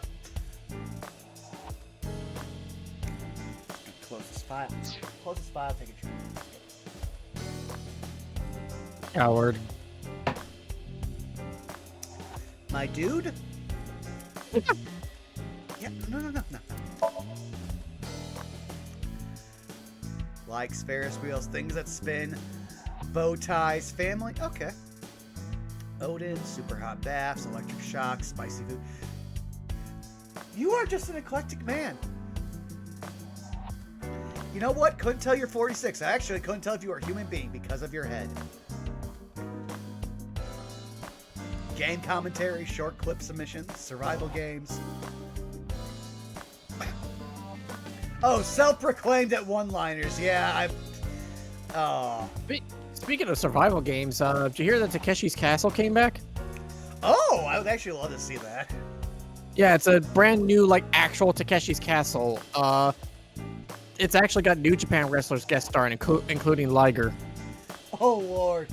Close this file. Close this file. Take a drink. Coward. My dude? Yeah, no. Likes Ferris wheels, things that spin, bow ties, family. Okay. Odin, super hot baths, electric shocks, spicy food. You are just an eclectic man. You know what? Couldn't tell you're 46. I actually couldn't tell if you were a human being because of your head. Game commentary, short clip submissions, survival games. Oh, self-proclaimed at one-liners. Yeah, Speaking of survival games, did you hear that Takeshi's Castle came back? Oh, I would actually love to see that. Yeah, it's a brand new, like, actual Takeshi's Castle. It's actually got New Japan wrestlers guest starring, including Liger. Oh, Lord.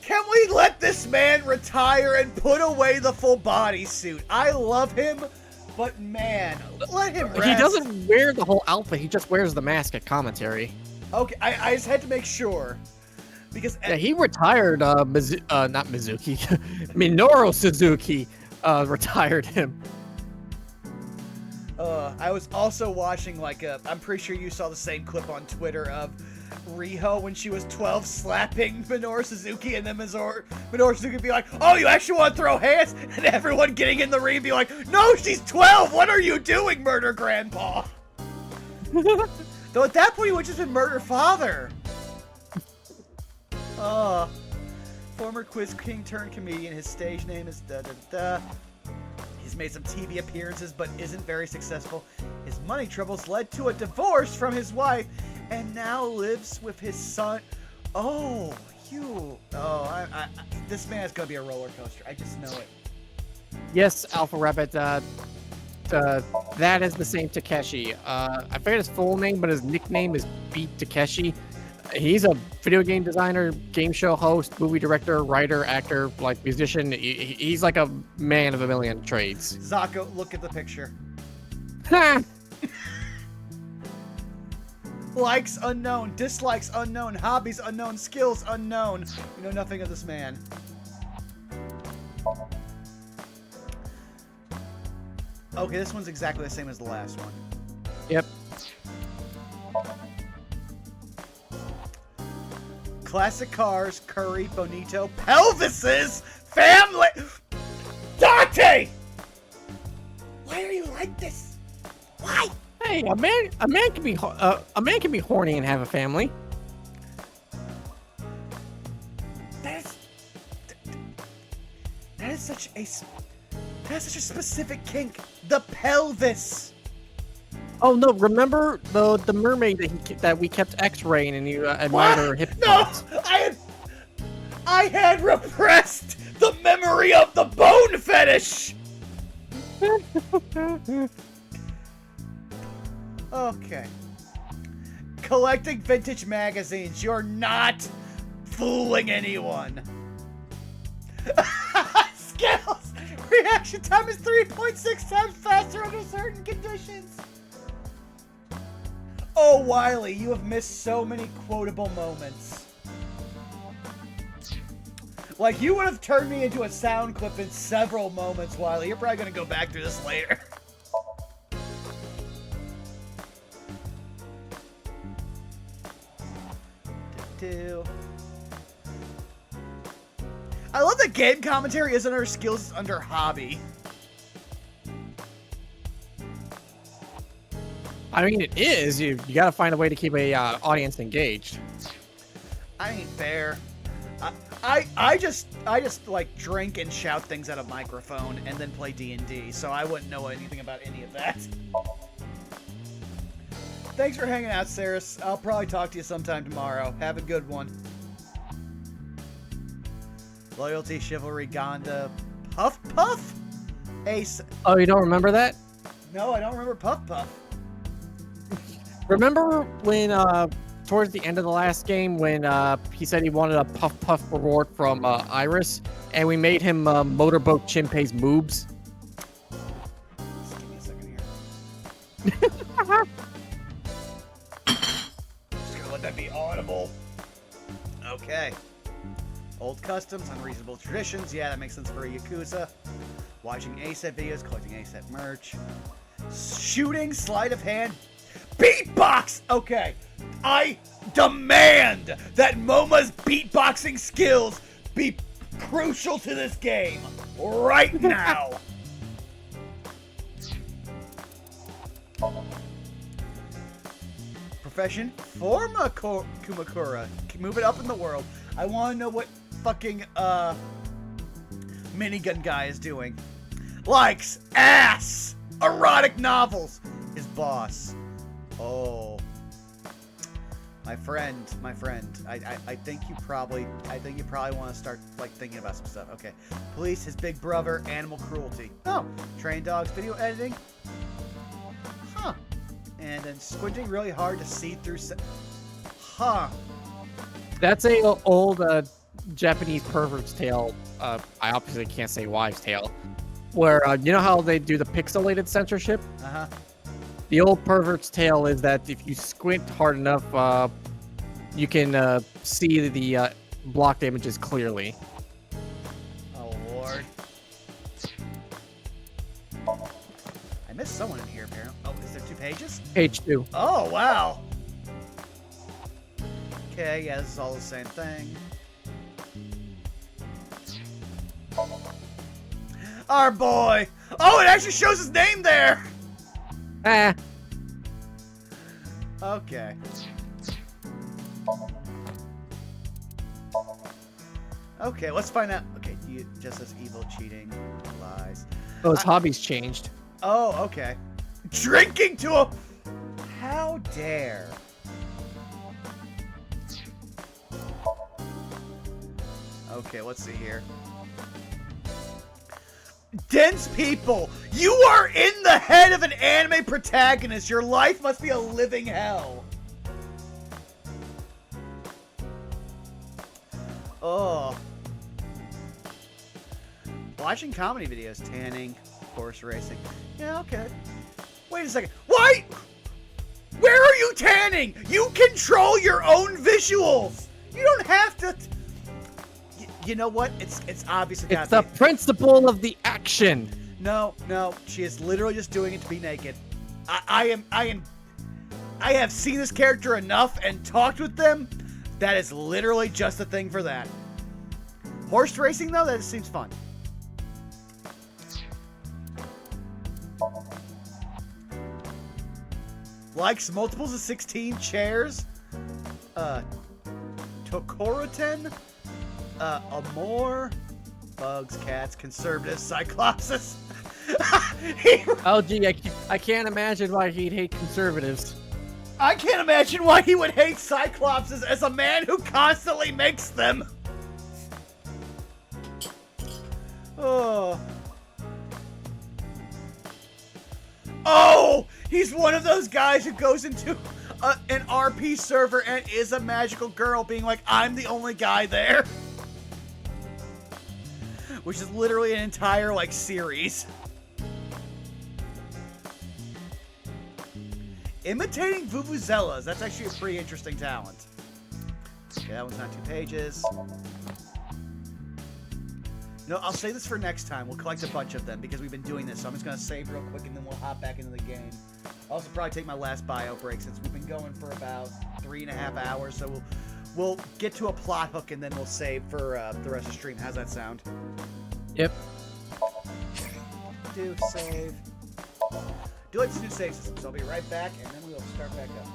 Can we let this man retire and put away the full bodysuit? I love him, but man, let him rest. He doesn't wear the whole outfit. He just wears the mask at commentary. Okay, I just had to make sure. Because yeah, he retired not Mizuki. Minoru Suzuki retired him. I was also watching I'm pretty sure you saw the same clip on Twitter of Riho when she was 12 slapping Minoru Suzuki, and then Minoru Suzuki be like, oh, you actually want to throw hands? And everyone getting in the ring be like, no, she's 12! What are you doing, murder grandpa? Though at that point he would just been murder father. Former Quiz King turned comedian. His stage name is da-da-da. He's made some TV appearances but isn't very successful. His money troubles led to a divorce from his wife and now lives with his son. Oh, this man is going to be a roller coaster. I just know it. Yes, Alpha Rabbit, that is the same Takeshi. I forget his full name, but his nickname is Beat Takeshi. He's a video game designer, game show host, movie director, writer, actor, like musician. He's like a man of a million trades. Zako, look at the picture. Likes unknown, dislikes unknown, hobbies unknown, skills unknown. You know nothing of this man. Okay, this one's exactly the same as the last one. Yep. Classic cars, curry, bonito, pelvises, family. Dante! Why are you like this? Why? Hey, a man can be horny and have a family. That is such a specific kink. The pelvis. Oh no! Remember the mermaid that we kept X-raying and you admired her hip. No, I had repressed the memory of the bone fetish. Okay. Collecting vintage magazines. You're not fooling anyone. Skills. Reaction time is 3.6 times faster under certain conditions. Oh, Wiley, you have missed so many quotable moments. Like, you would have turned me into a sound clip in several moments, Wiley. You're probably going to go back through this later. I love that game commentary isn't under skills, it's under hobby. I mean, it is. You got to find a way to keep a audience engaged. I ain't fair. I just like drink and shout things at a microphone and then play D&D, so I wouldn't know anything about any of that. Thanks for hanging out, Saris. I'll probably talk to you sometime tomorrow. Have a good one. Loyalty, Chivalry, Gonda, Puff Puff? Ace. Oh, you don't remember that? No, I don't remember Puff Puff. Remember when, towards the end of the last game, when he said he wanted a Puff Puff reward from Iris, and we made him motorboat Chimpei's moobs? Just give me a second here. Just gonna let that be audible. Okay. Old customs, unreasonable traditions. Yeah, that makes sense for a Yakuza. Watching ASAT videos, collecting ASAT merch. Shooting, sleight of hand. Beatbox! Okay. I demand that Moma's beatboxing skills be crucial to this game. Right now. Profession, Forma Kumakura. Move it up in the world. I want to know what fucking, minigun guy is doing. Likes ass! Erotic novels! His boss. Oh. My friend. I think you probably want to start, like, thinking about some stuff. Okay. Police, his big brother, animal cruelty. Oh. Trained dogs, video editing. Huh. And then squinting really hard to see through. Huh. That's a old Japanese pervert's tale. I obviously can't say wives' tale. Where, you know how they do the pixelated censorship? Uh-huh. The old pervert's tale is that if you squint hard enough, you can see the blocked images clearly. Oh, Lord. I missed someone in here, apparently. Oh, is there 2 pages? Page 2. Oh, wow. Okay, yeah, this is all the same thing. Our boy! Oh, it actually shows his name there! Okay. Okay, let's find out. Okay, you just as evil, cheating, lies. Oh, his hobbies changed. Oh, okay. Drinking to a... How dare. Okay, let's see here. Dense people! You are in the head of an anime protagonist! Your life must be a living hell! Oh. Watching comedy videos, tanning, horse racing. Yeah, okay. Wait a second. Why? Where are you tanning? You control your own visuals! You don't have to... You know what? It's obviously It's the principle of the action. No, she is literally just doing it to be naked. I have seen this character enough and talked with them. That is literally just a thing for that. Horse racing though, that seems fun. Likes multiples of 16 chairs. Tokoruten. Amor, bugs, cats, conservatives, cyclopses. Oh, gee, I can't imagine why he'd hate conservatives. I can't imagine why he would hate cyclopses as a man who constantly makes them. Oh. Oh, he's one of those guys who goes into an RP server and is a magical girl being like, I'm the only guy there. Which is literally an entire, like, series. Imitating vuvuzelas. That's actually a pretty interesting talent. Okay, that one's not 2 pages. No, I'll say this for next time. We'll collect a bunch of them because we've been doing this. So I'm just gonna save real quick and then we'll hop back into the game. I'll also probably take my last bio break since we've been going for about 3.5 hours. So we'll get to a plot hook and then we'll save for the rest of the stream. How's that sound? Yep. Do save. Do like this new save system. So I'll be right back and then we'll start back up.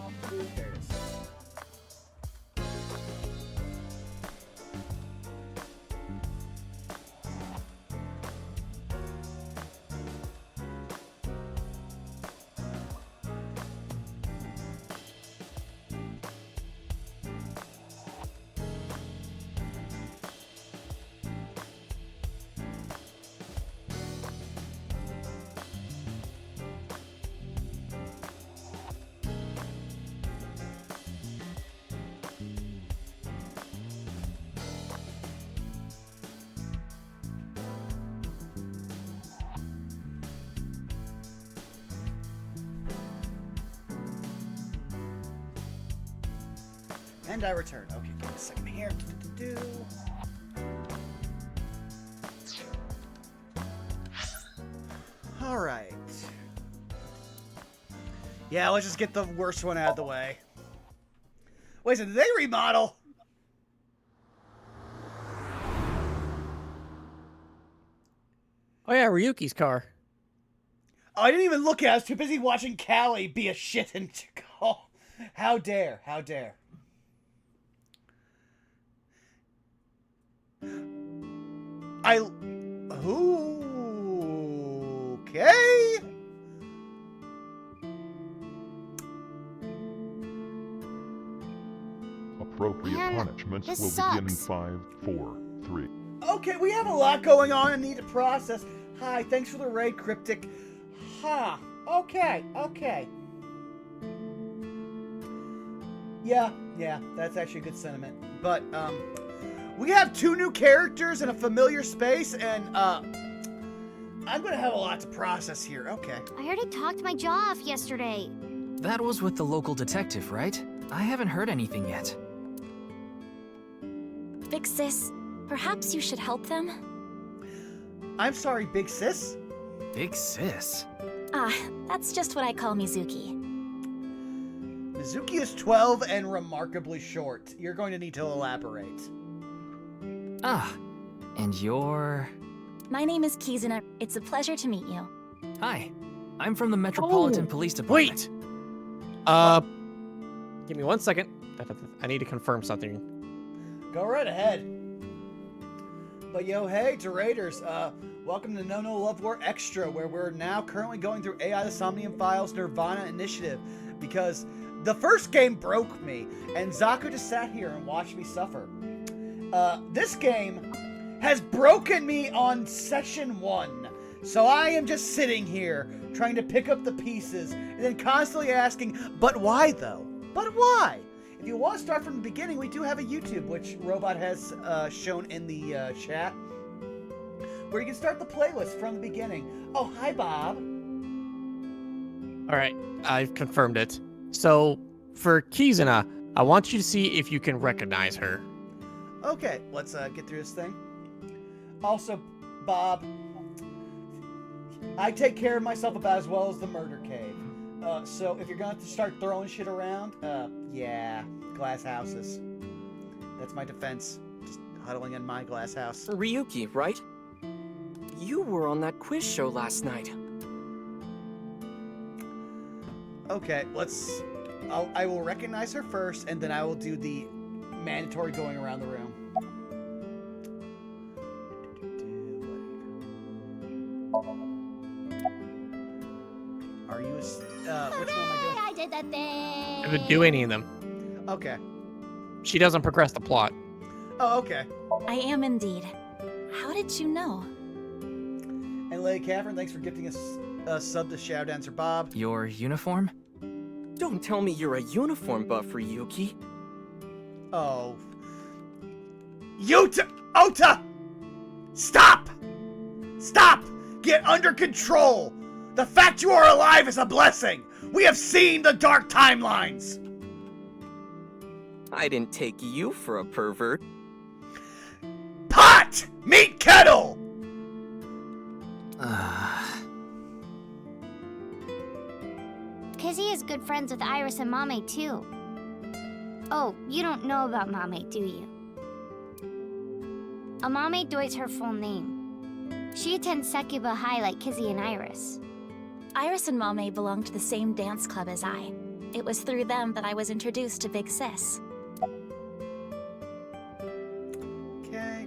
There it is. And I return. Okay, give me a second here. Alright. Yeah, let's just get the worst one out of the way. Wait a second, did they remodel? Oh yeah, Ryuki's car. Oh, I didn't even look at it. I was too busy watching Callie be a shit and go. How dare, how dare. Okay. Appropriate punishments will begin in 5, 4, 3. Okay, we have a lot going on and need to process. Hi, thanks for the raid, Cryptic. Ha. Okay, okay. Yeah, that's actually a good sentiment. But, we have 2 new characters in a familiar space, and, I'm gonna have a lot to process here. Okay. I already talked my jaw off yesterday. That was with the local detective, right? I haven't heard anything yet. Big sis, perhaps you should help them? I'm sorry, big sis? Big sis? Ah, that's just what I call Mizuki. Mizuki is 12 and remarkably short. You're going to need to elaborate. Ah, and you're... My name is Kizuna. It's a pleasure to meet you. Hi, I'm from the Metropolitan Police Department. Wait! Give me 1 second. I need to confirm something. Go right ahead. But yo, hey, to Raiders, welcome to No Love War Extra, where we're now currently going through AI the Somnium Files nirvanA Initiative, because the first game broke me, and Zaku just sat here and watched me suffer. This game has broken me on session 1, so I am just sitting here trying to pick up the pieces and then constantly asking, but why though? But why? If you want to start from the beginning, we do have a YouTube, which Robot has shown in the chat, where you can start the playlist from the beginning. Oh, hi, Bob. All right, I've confirmed it. So, for Kizuna, I want you to see if you can recognize her. Okay, let's get through this thing. Also, Bob, I take care of myself about as well as the murder cave. So if you're going to start throwing shit around, yeah, glass houses. That's my defense. Just huddling in my glass house. Ryuki, right? You were on that quiz show last night. Okay, I will recognize her first, and then I will do the mandatory going around the room. Are you which one am I doing? I did that thing. I haven't do any of them. Okay. She doesn't progress the plot. Oh, okay. I am indeed. How did you know? And Lady Catherine, thanks for gifting us a sub to Shadow Dancer Bob. Your uniform? Don't tell me you're a uniform buff, Ryuki. Oh. Ota! Stop! Stop! Get under control! The fact you are alive is a blessing! We have seen the dark timelines! I didn't take you for a pervert. Pot! Meet kettle! good friends with Iris and Mame, too. Oh, you don't know about Mame, do you? Amame Doit's her full name. She attends Sekuba High like Kizzy and Iris. Iris and Mame belong to the same dance club as I. It was through them that I was introduced to Big Sis. Okay,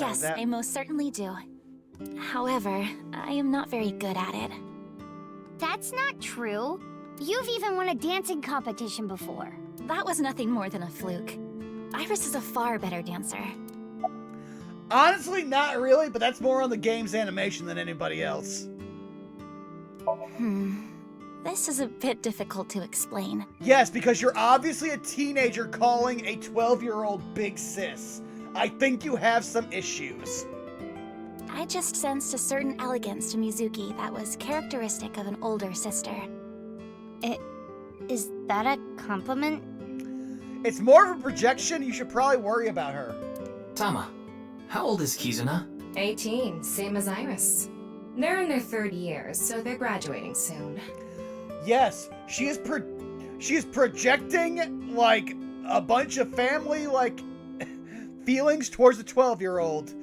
Yes, I most certainly do. However, I am not very good at it. That's not true. You've even won a dancing competition before. That was nothing more than a fluke. Iris is a far better dancer. Honestly, not really, but that's more on the game's animation than anybody else. This is a bit difficult to explain. Yes, because you're obviously a teenager calling a 12-year-old big sis. I think you have some issues. I just sensed a certain elegance to Mizuki that was characteristic of an older sister. Is that a compliment? It's more of a projection. You should probably worry about her. Tama, how old is Kizuna? 18, same as Iris. They're in their third year, so they're graduating soon. Yes, she is projecting, like, a bunch of family, like, feelings towards the 12-year-old.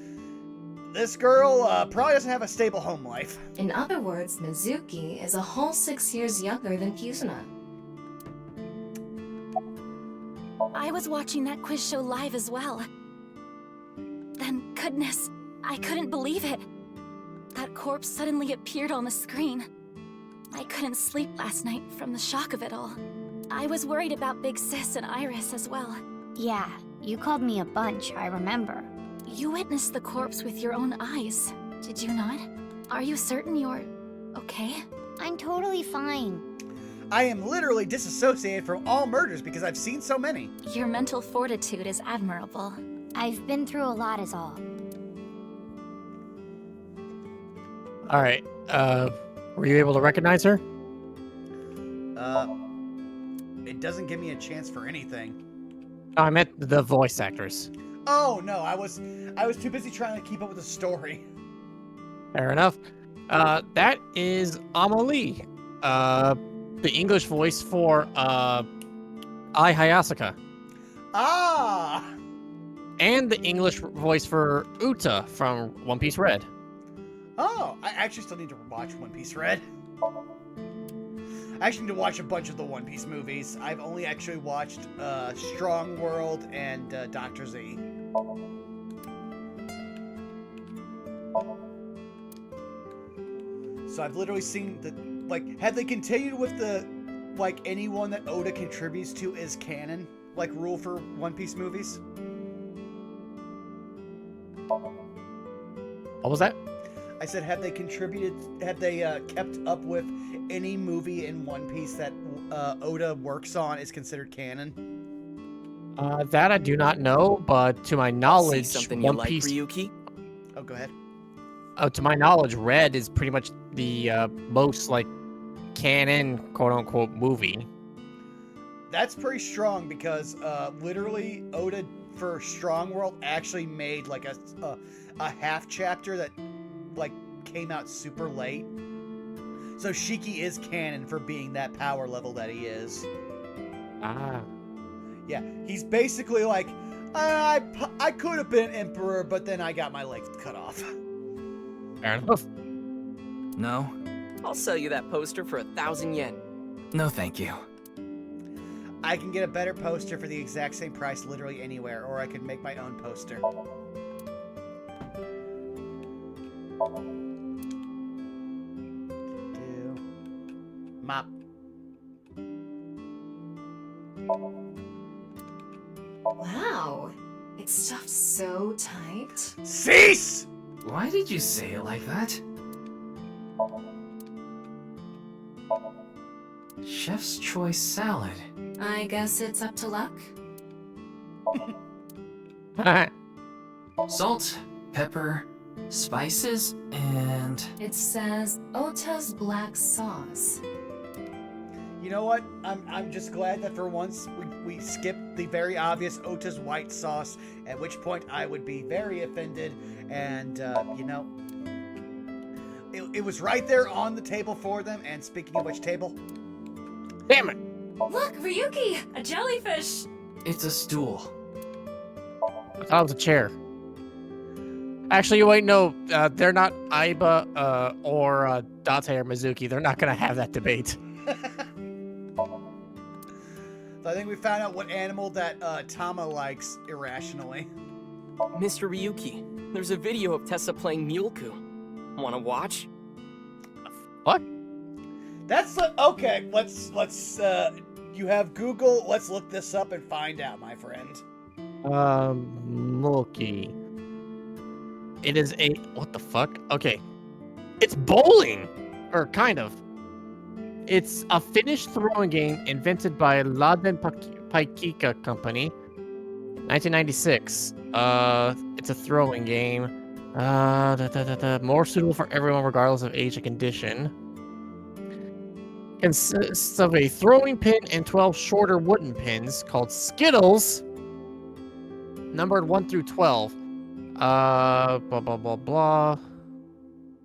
This girl probably doesn't have a stable home life. In other words, Mizuki is a whole 6 years younger than Kizuna. I was watching that quiz show live as well. Then, goodness, I couldn't believe it. That corpse suddenly appeared on the screen. I couldn't sleep last night from the shock of it all. I was worried about Big Sis and Iris as well. Yeah, you called me a bunch, I remember. You witnessed the corpse with your own eyes, did you not? Are you certain you're okay? I'm totally fine. I am literally disassociated from all murders because I've seen so many. Your mental fortitude is admirable. I've been through a lot is all. Alright, were you able to recognize her? It doesn't give me a chance for anything. Oh, I meant the voice actors. Oh, no, I was too busy trying to keep up with the story. Fair enough. That is Amelie, the English voice for, Ai Hayasaka. Ah! And the English voice for Uta from One Piece Red. Oh, I actually still need to watch One Piece Red. I actually need to watch a bunch of the One Piece movies. I've only actually watched Strong World and Dr. Z. So I've literally seen the, like, had they continued with the, like, anyone that Oda contributes to is canon, like, rule for One Piece movies? What was that? I said, have they kept up with any movie in One Piece that Oda works on is considered canon? That I do not know, but to my knowledge, See something One you like, Piece. Ryuki? Oh, go ahead. Oh, to my knowledge, Red is pretty much the most like canon, quote unquote, movie. That's pretty strong because literally Oda for Strong World actually made like a half chapter that like came out super late. So Shiki is canon for being that power level that he is. Ah. Yeah, he's basically like, I could have been emperor, but then I got my legs cut off. Fair enough. No. I'll sell you that poster for 1,000 yen. No, thank you. I can get a better poster for the exact same price literally anywhere, or I could make my own poster. Mop. Wow, it's stuffed so tight. Cease! Why did you say it like that? Chef's choice salad. I guess it's up to luck. Salt, pepper, spices, and... It says Ota's black sauce. You know what? I'm just glad that for once we skipped the very obvious Ota's white sauce, at which point I would be very offended, and, you know, it was right there on the table for them. And speaking of which table, damn it! Look, Ryuki, a jellyfish. It's a stool. I thought it was a chair. Actually, wait, no, they're not Aiba or Date or Mizuki. They're not gonna have that debate. So I think we found out what animal that Tama likes irrationally. Mr. Ryuki, there's a video of Tessa playing Muleku. Wanna watch? What? That's okay. Let's you have Google. Let's look this up and find out, my friend. Mulkey. It is a what the fuck? Okay, it's bowling, or kind of. It's a Finnish throwing game invented by Lahden Paikika Company, 1996. It's a throwing game. More suitable for everyone regardless of age and condition. Consists of a throwing pin and 12 shorter wooden pins called Skittles, numbered 1 through 12. Blah, blah, blah, blah.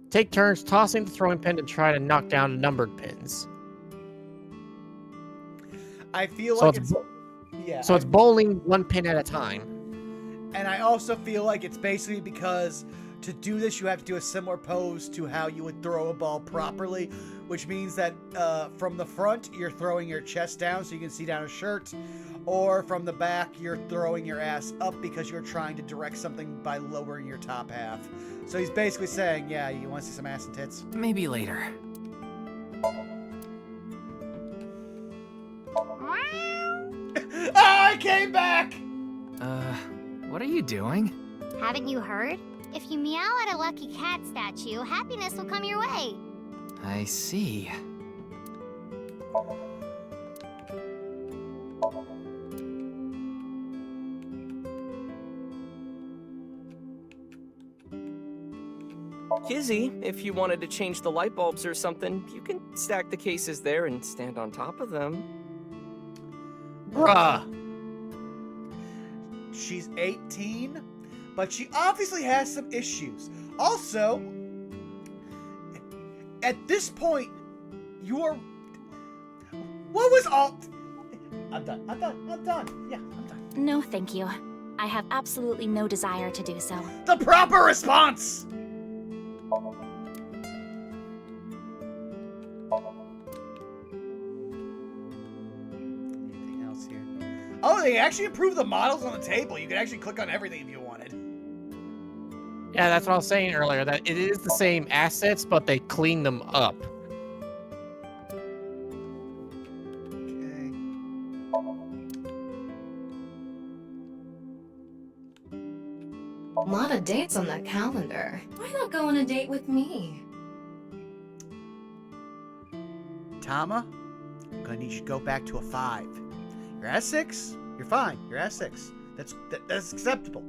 Take turns tossing the throwing pin to try to knock down numbered pins. I feel So like it's yeah. So it's bowling one pin at a time. And I also feel like it's basically because to do this, you have to do a similar pose to how you would throw a ball properly, which means that from the front, you're throwing your chest down so you can see down a shirt, or from the back, you're throwing your ass up because you're trying to direct something by lowering your top half. So he's basically saying, yeah, you want to see some ass and tits? Maybe later. I came back! What are you doing? Haven't you heard? If you meow at a lucky cat statue, happiness will come your way. I see. Kizzy, if you wanted to change the light bulbs or something, you can stack the cases there and stand on top of them. Bruh. She's 18, but she obviously has some issues. Also, at this point, you're... What was all... I'm done. Yeah, I'm done. No, thank you. I have absolutely no desire to do so. The proper response! Anything else here? Oh, they actually improved the models on the table. You can actually click on everything if you wanted. Yeah, that's what I was saying earlier, that it is the same assets, but they clean them up. A lot of dates on that calendar. Why not go on a date with me? Tama, I'm gonna need you to go back to a 5. You're at 6. You're fine. You're at 6. That's acceptable.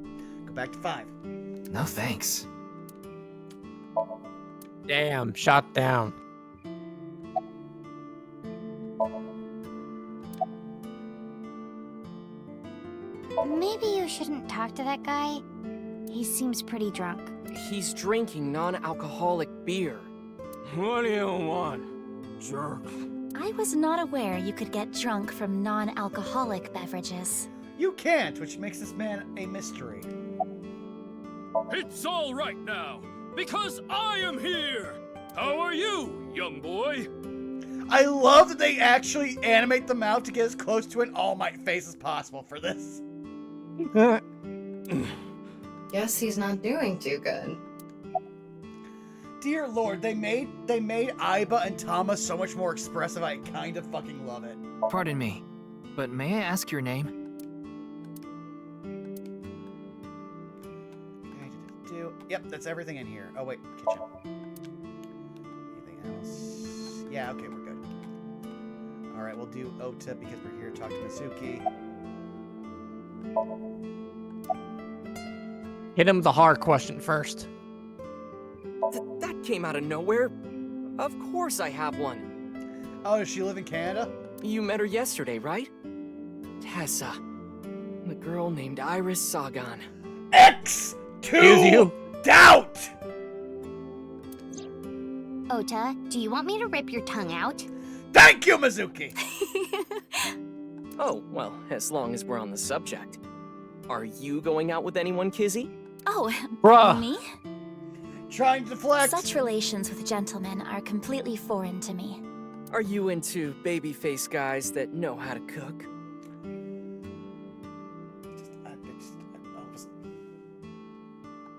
Go back to 5. No thanks. Damn, shot down. Maybe you shouldn't talk to that guy. He seems pretty drunk. He's drinking non-alcoholic beer. What do you want, jerk? I was not aware you could get drunk from non-alcoholic beverages. You can't, which makes this man a mystery. It's all right now, because I am here! How are you, young boy? I love that they actually animate them out to get as close to an All Might face as possible for this. Guess he's not doing too good. Dear Lord, they made Aiba and Tama so much more expressive. I kind of fucking love it. Pardon me, but may I ask your name? Yep, that's everything in here. Oh wait, kitchen. Anything else? Yeah, okay, we're good. All right, we'll do Ota because we're here to talk to Mitsuki. Hit him with the hard question first. That came out of nowhere. Of course I have one. Oh, does she live in Canada? You met her yesterday, right? Tessa. The girl named Iris Sagan. X2 Excuse you? doubt! Ota, do you want me to rip your tongue out? Thank you, Mizuki! Oh, well, as long as we're on the subject. Are you going out with anyone, Kizzy? Oh, Bruh. me? Trying to flex. Such relations with gentlemen are completely foreign to me. Are you into baby-faced guys that know how to cook?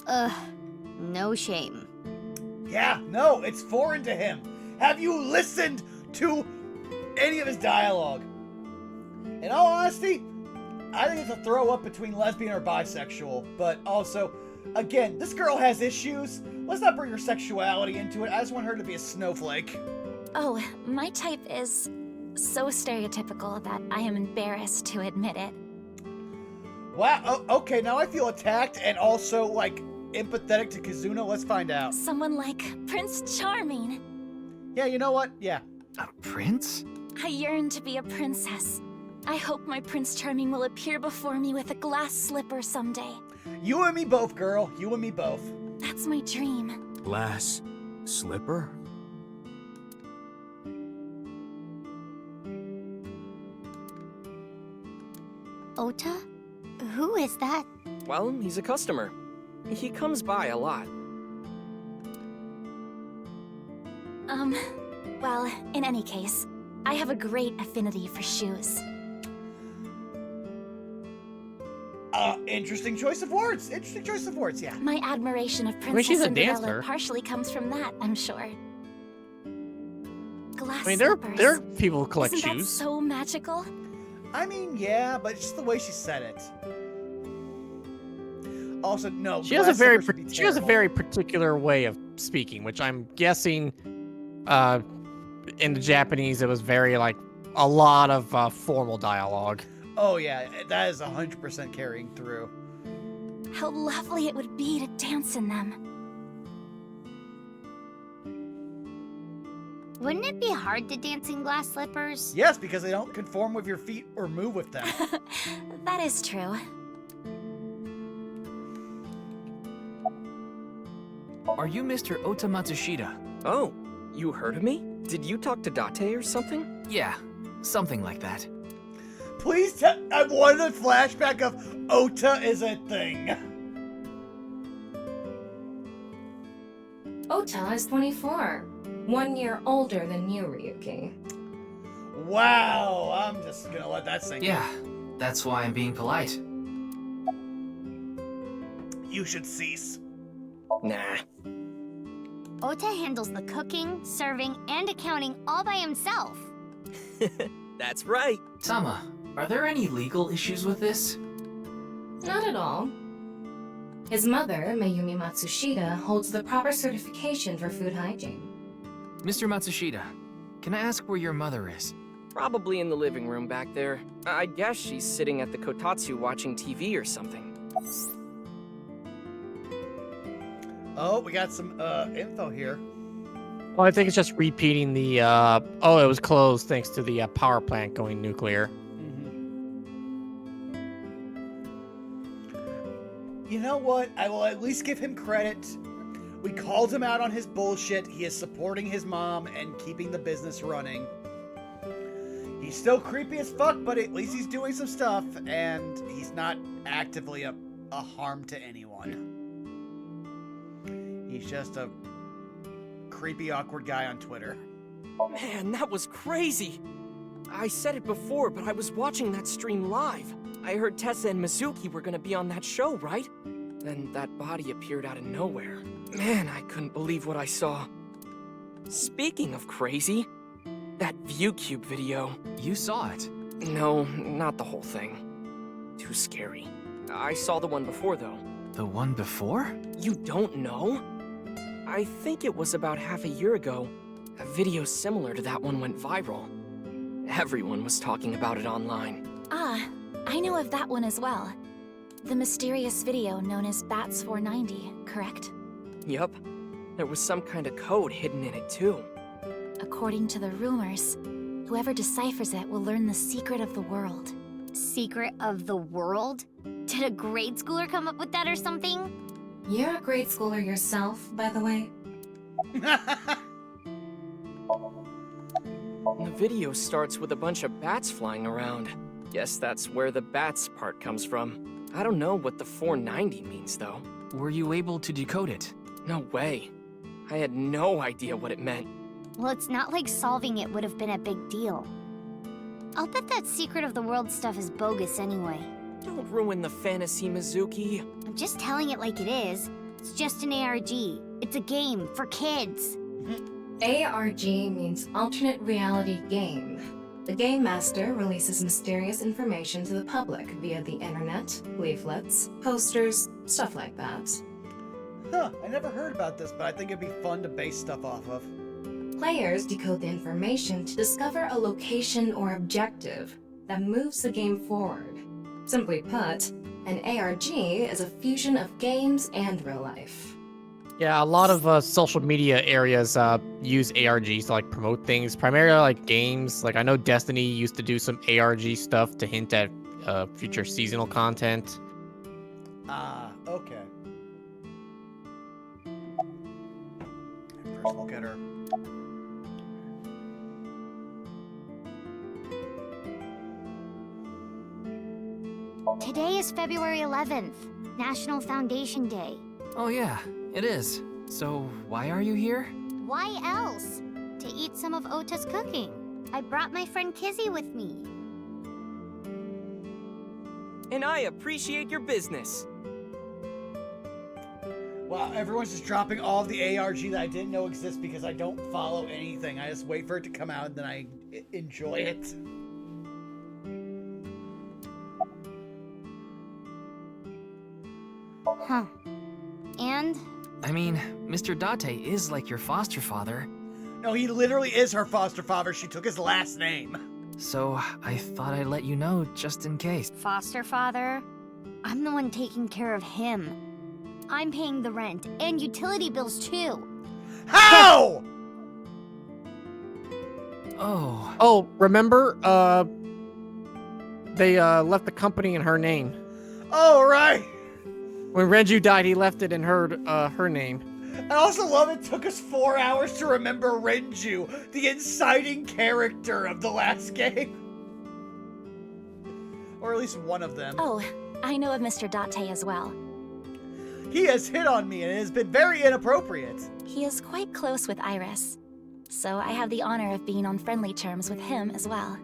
Ugh, no shame. Yeah, no, it's foreign to him. Have you listened to any of his dialogue? In all honesty, I think it's a throw up between lesbian or bisexual, but also, again, this girl has issues. Let's not bring her sexuality into it. I just want her to be a snowflake. Oh, my type is so stereotypical that I am embarrassed to admit it. Wow, okay, now I feel attacked and also, like, empathetic to Kazuna. Let's find out. Someone like Prince Charming. Yeah, you know what? Yeah. A prince? I yearn to be a princess. I hope my Prince Charming will appear before me with a glass slipper someday. You and me both, girl. You and me both. That's my dream. Glass slipper? Ota? Who is that? Well, he's a customer. He comes by a lot. Well, in any case, I have a great affinity for shoes. Interesting choice of words. Interesting choice of words, yeah. My admiration of Princess she's a Cinderella dancer. partially comes from that, I'm sure. Glass I mean, slippers. there are people who collect Isn't that shoes. so magical? I mean, yeah, but it's just the way she said it. Also, no. She has a very glass slippers would be she has a terrible. very particular way of speaking, which I'm guessing in the Japanese it was very like a lot of formal dialogue. Oh yeah, that is 100% carrying through. How lovely it would be to dance in them. Wouldn't it be hard to dance in glass slippers? Yes, because they don't conform with your feet or move with them. That is true. Are you Mr. Ota Matsushita? Oh, you heard of me? Did you talk to Date or something? Yeah, something like that. Please tell. I wanted a flashback of Ota is a thing. Ota is 24, 1 year older than you, Ryuki. Wow, I'm just gonna let that sink Yeah, that's why I'm being polite. in. You should cease. Nah. Ota handles the cooking, serving, and accounting all by himself. That's right. Tama, are there any legal issues with this? Not at all. His mother, Mayumi Matsushita, holds the proper certification for food hygiene. Mr. Matsushita, can I ask where your mother is? Probably in the living room back there. I guess she's sitting at the kotatsu watching TV or something. Oh, we got some info here. Well, I think it's just repeating the oh, it was closed thanks to the power plant going nuclear. You know what? I will at least give him credit. We called him out on his bullshit. He is supporting his mom and keeping the business running. He's still creepy as fuck, but at least he's doing some stuff, and he's not actively a harm to anyone. He's just a creepy, awkward guy on Twitter. Man, that was crazy. I said it before, but I was watching that stream live. I heard Tessa and Mizuki were gonna be on that show, right? Then that body appeared out of nowhere. Man, I couldn't believe what I saw. Speaking of crazy, that ViewCube video. You saw it? No, not the whole thing. Too scary. I saw the one before, though. The one before? You don't know? I think it was about half a year ago. A video similar to that one went viral. Everyone was talking about it online. Ah, I know of that one as well. The mysterious video known as Bats 490, correct? Yup. There was some kind of code hidden in it, too. According to the rumors, whoever deciphers it will learn the secret of the world. Secret of the world? Did a grade schooler come up with that or something? You're a grade schooler yourself, by the way. The video starts with a bunch of bats flying around. Guess that's where the bats part comes from. I don't know what the 490 means, though. Were you able to decode it? No way. I had no idea what it meant. Well, it's not like solving it would have been a big deal. I'll bet that secret of the world stuff is bogus anyway. Don't ruin the fantasy, Mizuki. I'm just telling it like it is. It's just an ARG. It's a game for kids. ARG means Alternate Reality Game. The Game Master releases mysterious information to the public via the internet, leaflets, posters, stuff like that. Huh, I never heard about this, but I think it'd be fun to base stuff off of. Players decode the information to discover a location or objective that moves the game forward. Simply put, an ARG is a fusion of games and real life. Yeah, a lot of social media areas use ARGs to like promote things, primarily like games. Like I know Destiny used to do some ARG stuff to hint at future seasonal content. Ah, okay. First look at her. Today is February 11th, National Foundation Day. Oh yeah, it is. So why are you here? Why else? To eat some of Ota's cooking. I brought my friend Kizzy with me. And I appreciate your business. Wow, everyone's just dropping all of the ARG that I didn't know exists because I don't follow anything. I just wait for it to come out and then I enjoy it. Huh. And? I mean, Mr. Date is like your foster father. No, he literally is her foster father. She took his last name. So I thought I'd let you know just in case. Foster father? I'm the one taking care of him. I'm paying the rent and utility bills too. How? Oh. Oh, remember? They left the company in her name. Oh, right. When Renju died, he left it in her name. I also love it took us 4 hours to remember Renju, the inciting character of the last game. Or at least one of them. Oh, I know of Mr. Date as well. He has hit on me and it has been very inappropriate. He is quite close with Iris, so I have the honor of being on friendly terms with him as well.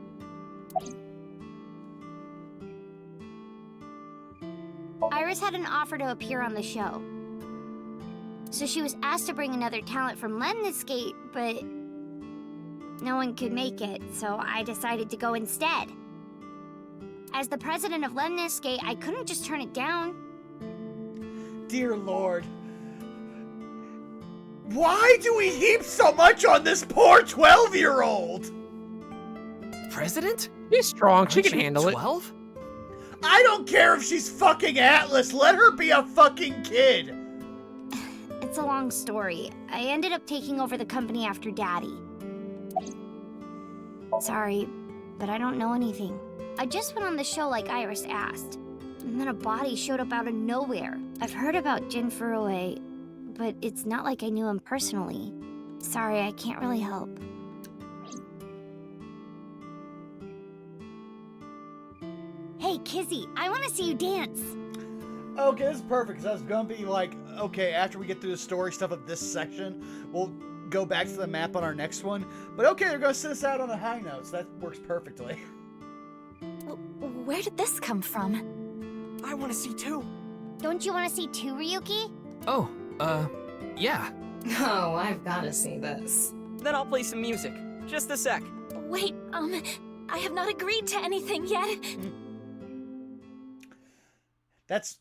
Iris had an offer to appear on the show. So she was asked to bring another talent from Lemniscate, but no one could make it, so I decided to go instead. As the president of Lemniscate, I couldn't just turn it down. Dear Lord. Why do we heap so much on this poor 12-year-old? President? She's strong. She can handle 12? I don't care if she's fucking Atlas. Let her be a fucking kid. It's a long story. I ended up taking over the company after Daddy. Sorry, but I don't know anything. I just went on the show like Iris asked, and then a body showed up out of nowhere. I've heard about Jin Furue, but it's not like I knew him personally. Sorry, I can't really help. Hey, Kizzy, I want to see you dance. Okay, this is perfect, because I was going to be like, okay, after we get through the story stuff of this section, we'll go back to the map on our next one. But okay, they're going to sit us out on a high note, so that works perfectly. Where did this come from? I want to see too. Don't you want to see too, Ryuki? Oh, yeah. Oh, I've got to see this. Then I'll play some music. Just a sec. Wait, I have not agreed to anything yet. That's...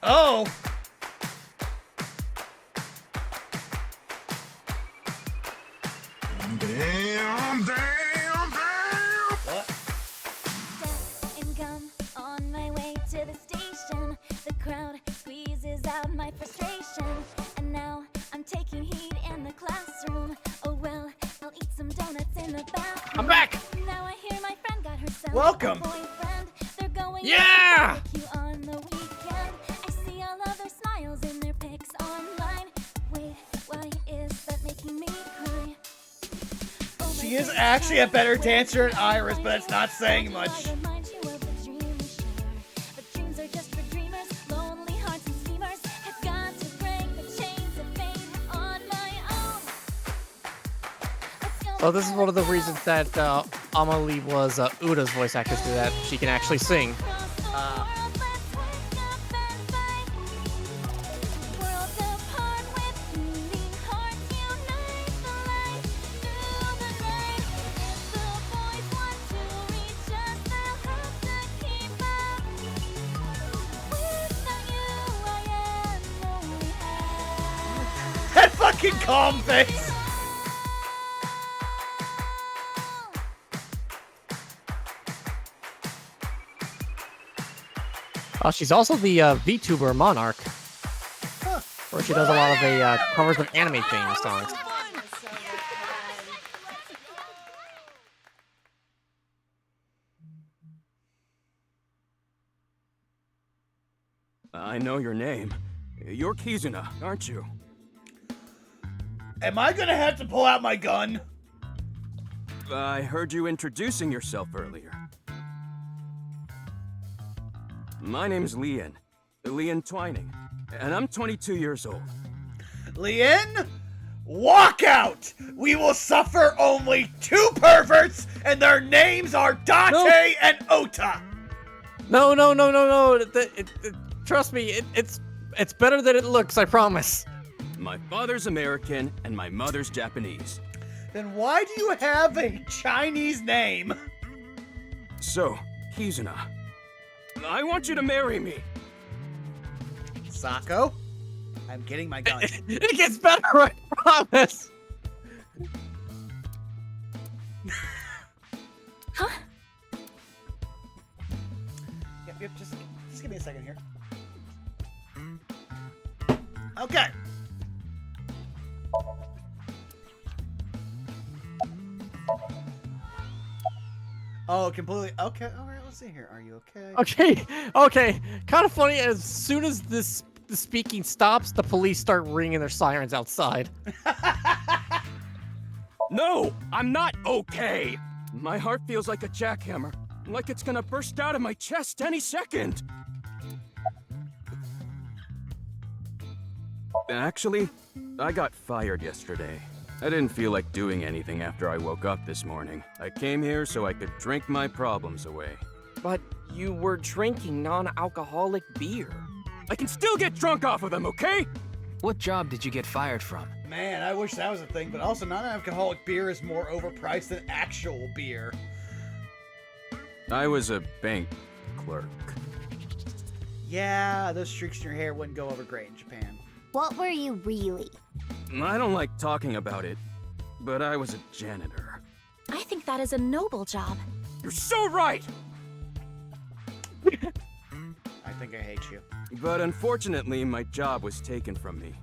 Oh! Damn! What? And gum on my way to the station. The crowd squeezes out my frustration. And now I'm taking heat in the classroom. Oh well, I'll eat some donuts in the bathroom. I'm back! Now I hear my friend got herself Welcome! a boyfriend. They're going Yeah! out to barbecue on the weekend. I see all of their smiles in their pics online. Wait, why is that making me cry? actually a better dancer than Iris, but that's not saying much. So this is one of the reasons that Amelie was Uda's voice actress, so that she can actually sing. That fucking calm face! She's also the VTuber Monarch, where she does a lot of the covers of anime theme songs. I know your name. You're Kizuna, aren't you? Am I gonna have to pull out my gun? I heard you introducing yourself earlier. My name's Lian Twining, and I'm 22 years old. Lian, walk out! We will suffer only 2 perverts, and their names are Date and Ota! No. Trust me, it's better than it looks, I promise. My father's American, and my mother's Japanese. Then why do you have a Chinese name? So, Kizuna, I want you to marry me. Sako, I'm getting my gun. It gets better, I promise. Huh? Yep, just give me a second here. Okay. Oh, completely. Okay, all right. Let's see here. Are you okay? Okay. Kind of funny. As soon as the speaking stops, the police start ringing their sirens outside. No, I'm not okay. My heart feels like a jackhammer, like it's gonna burst out of my chest any second. Actually, I got fired yesterday. I didn't feel like doing anything after I woke up this morning. I came here so I could drink my problems away. But you were drinking non-alcoholic beer. I can still get drunk off of them, okay? What job did you get fired from? Man, I wish that was a thing, but also non-alcoholic beer is more overpriced than actual beer. I was a bank clerk. Yeah, those streaks in your hair wouldn't go over great in Japan. What were you really? I don't like talking about it, but I was a janitor. I think that is a noble job. You're so right! I think I hate you. But unfortunately, my job was taken from me.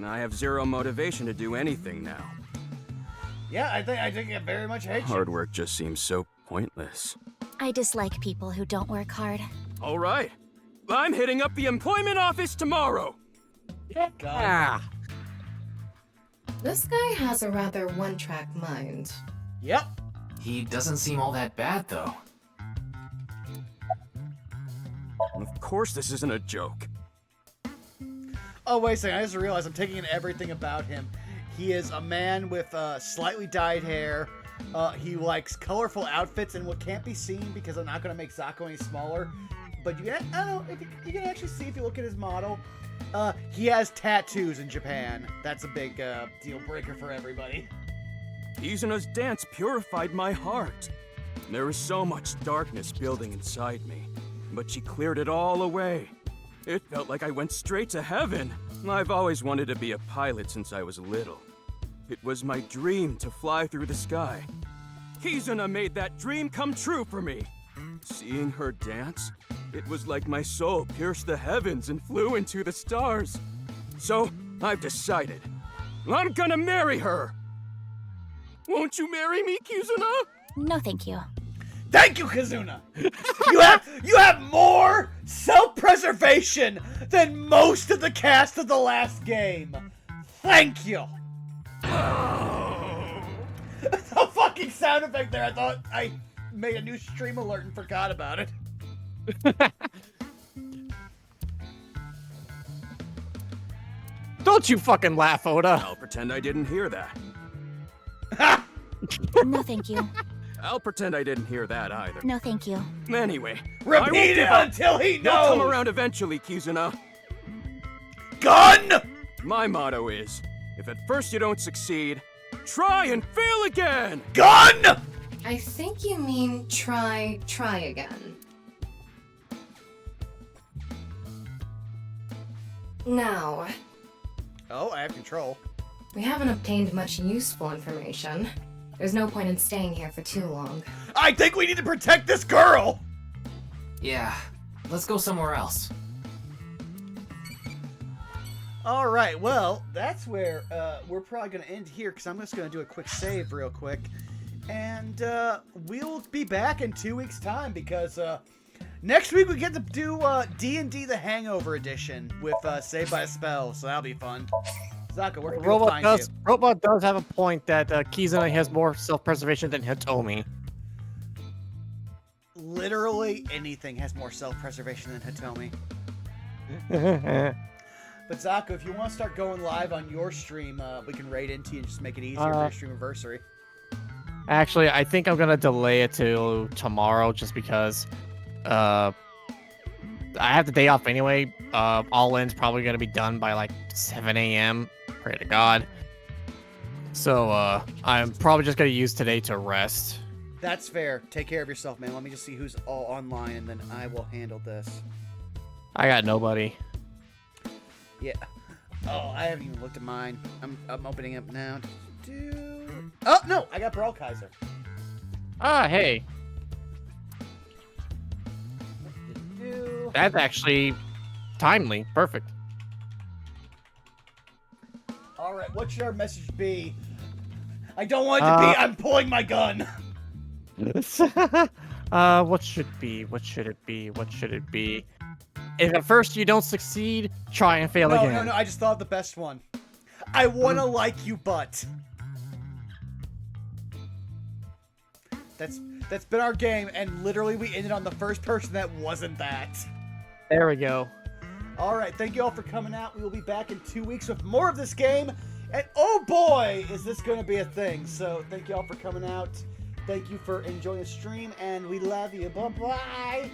I have zero motivation to do anything now. Yeah, I think I very much hate you. Hard work just seems so pointless. I dislike people who don't work hard. All right. I'm hitting up the employment office tomorrow. Yeah. This guy has a rather one-track mind. Yep. He doesn't seem all that bad, though. Of course this isn't a joke. Oh, wait a second. I just realized I'm taking in everything about him. He is a man with slightly dyed hair. He likes colorful outfits and what can't be seen because I'm not going to make Zako any smaller. But you can, I don't know, you can actually see if you look at his model. He has tattoos in Japan. That's a big deal breaker for everybody. Izuna's dance purified my heart. There was so much darkness building inside me, but she cleared it all away. It felt like I went straight to heaven. I've always wanted to be a pilot since I was little. It was my dream to fly through the sky. Kizuna made that dream come true for me. Seeing her dance, it was like my soul pierced the heavens and flew into the stars. So, I've decided. I'm gonna marry her! Won't you marry me, Kizuna? No, thank you. Thank you, Kizuna! You have more self-preservation than most of the cast of the last game. Thank you! The fucking sound effect there. I thought I made a new stream alert and forgot about it. Don't you fucking laugh, Oda. I'll pretend I didn't hear that. No, thank you. I'll pretend I didn't hear that either. No, thank you. Anyway, Repeat it until he knows! You'll come around eventually, Kizuna. Gun! My motto is, if at first you don't succeed, try and fail again! Gun! I think you mean try again. Now, Oh, I have control. we haven't obtained much useful information. There's no point in staying here for too long. I think we need to protect this girl! Yeah, let's go somewhere else. Alright, well, that's where we're probably going to end here, because I'm just going to do a quick save real quick. And we'll be back in 2 weeks' time, because next week we get to do D&D The Hangover Edition with Saved by a Spell, so that'll be fun. Zaka, where can people find you? Robot does have a point that Kizuna has more self-preservation than Hitomi. Literally anything has more self-preservation than Hitomi. But Zaka, if you want to start going live on your stream, we can raid into you and just make it easier for your stream anniversary. Actually, I think I'm gonna delay it to tomorrow just because I have the day off anyway. All in's probably gonna be done by like 7 a.m. Pray to God. So I'm probably just gonna use today to rest. That's fair. Take care of yourself, man. Let me just see who's all online, and then I will handle this. I got nobody. Yeah. Oh, I haven't even looked at mine. I'm opening up now. Oh, no! I got Brawl Kaiser. Ah, hey. That's actually timely. Perfect. Alright, what should our message be? I don't want it to be, I'm pulling my gun! What should it be? What should it be? What should it be? If at first you don't succeed, try and fail again. No, I just thought of the best one. I wanna like you, but... That's been our game, and literally we ended on the first person that wasn't that. There we go. Alright, thank you all for coming out. We will be back in 2 weeks with more of this game. And oh boy, is this going to be a thing. So thank you all for coming out. Thank you for enjoying the stream, and we love you. Bye-bye.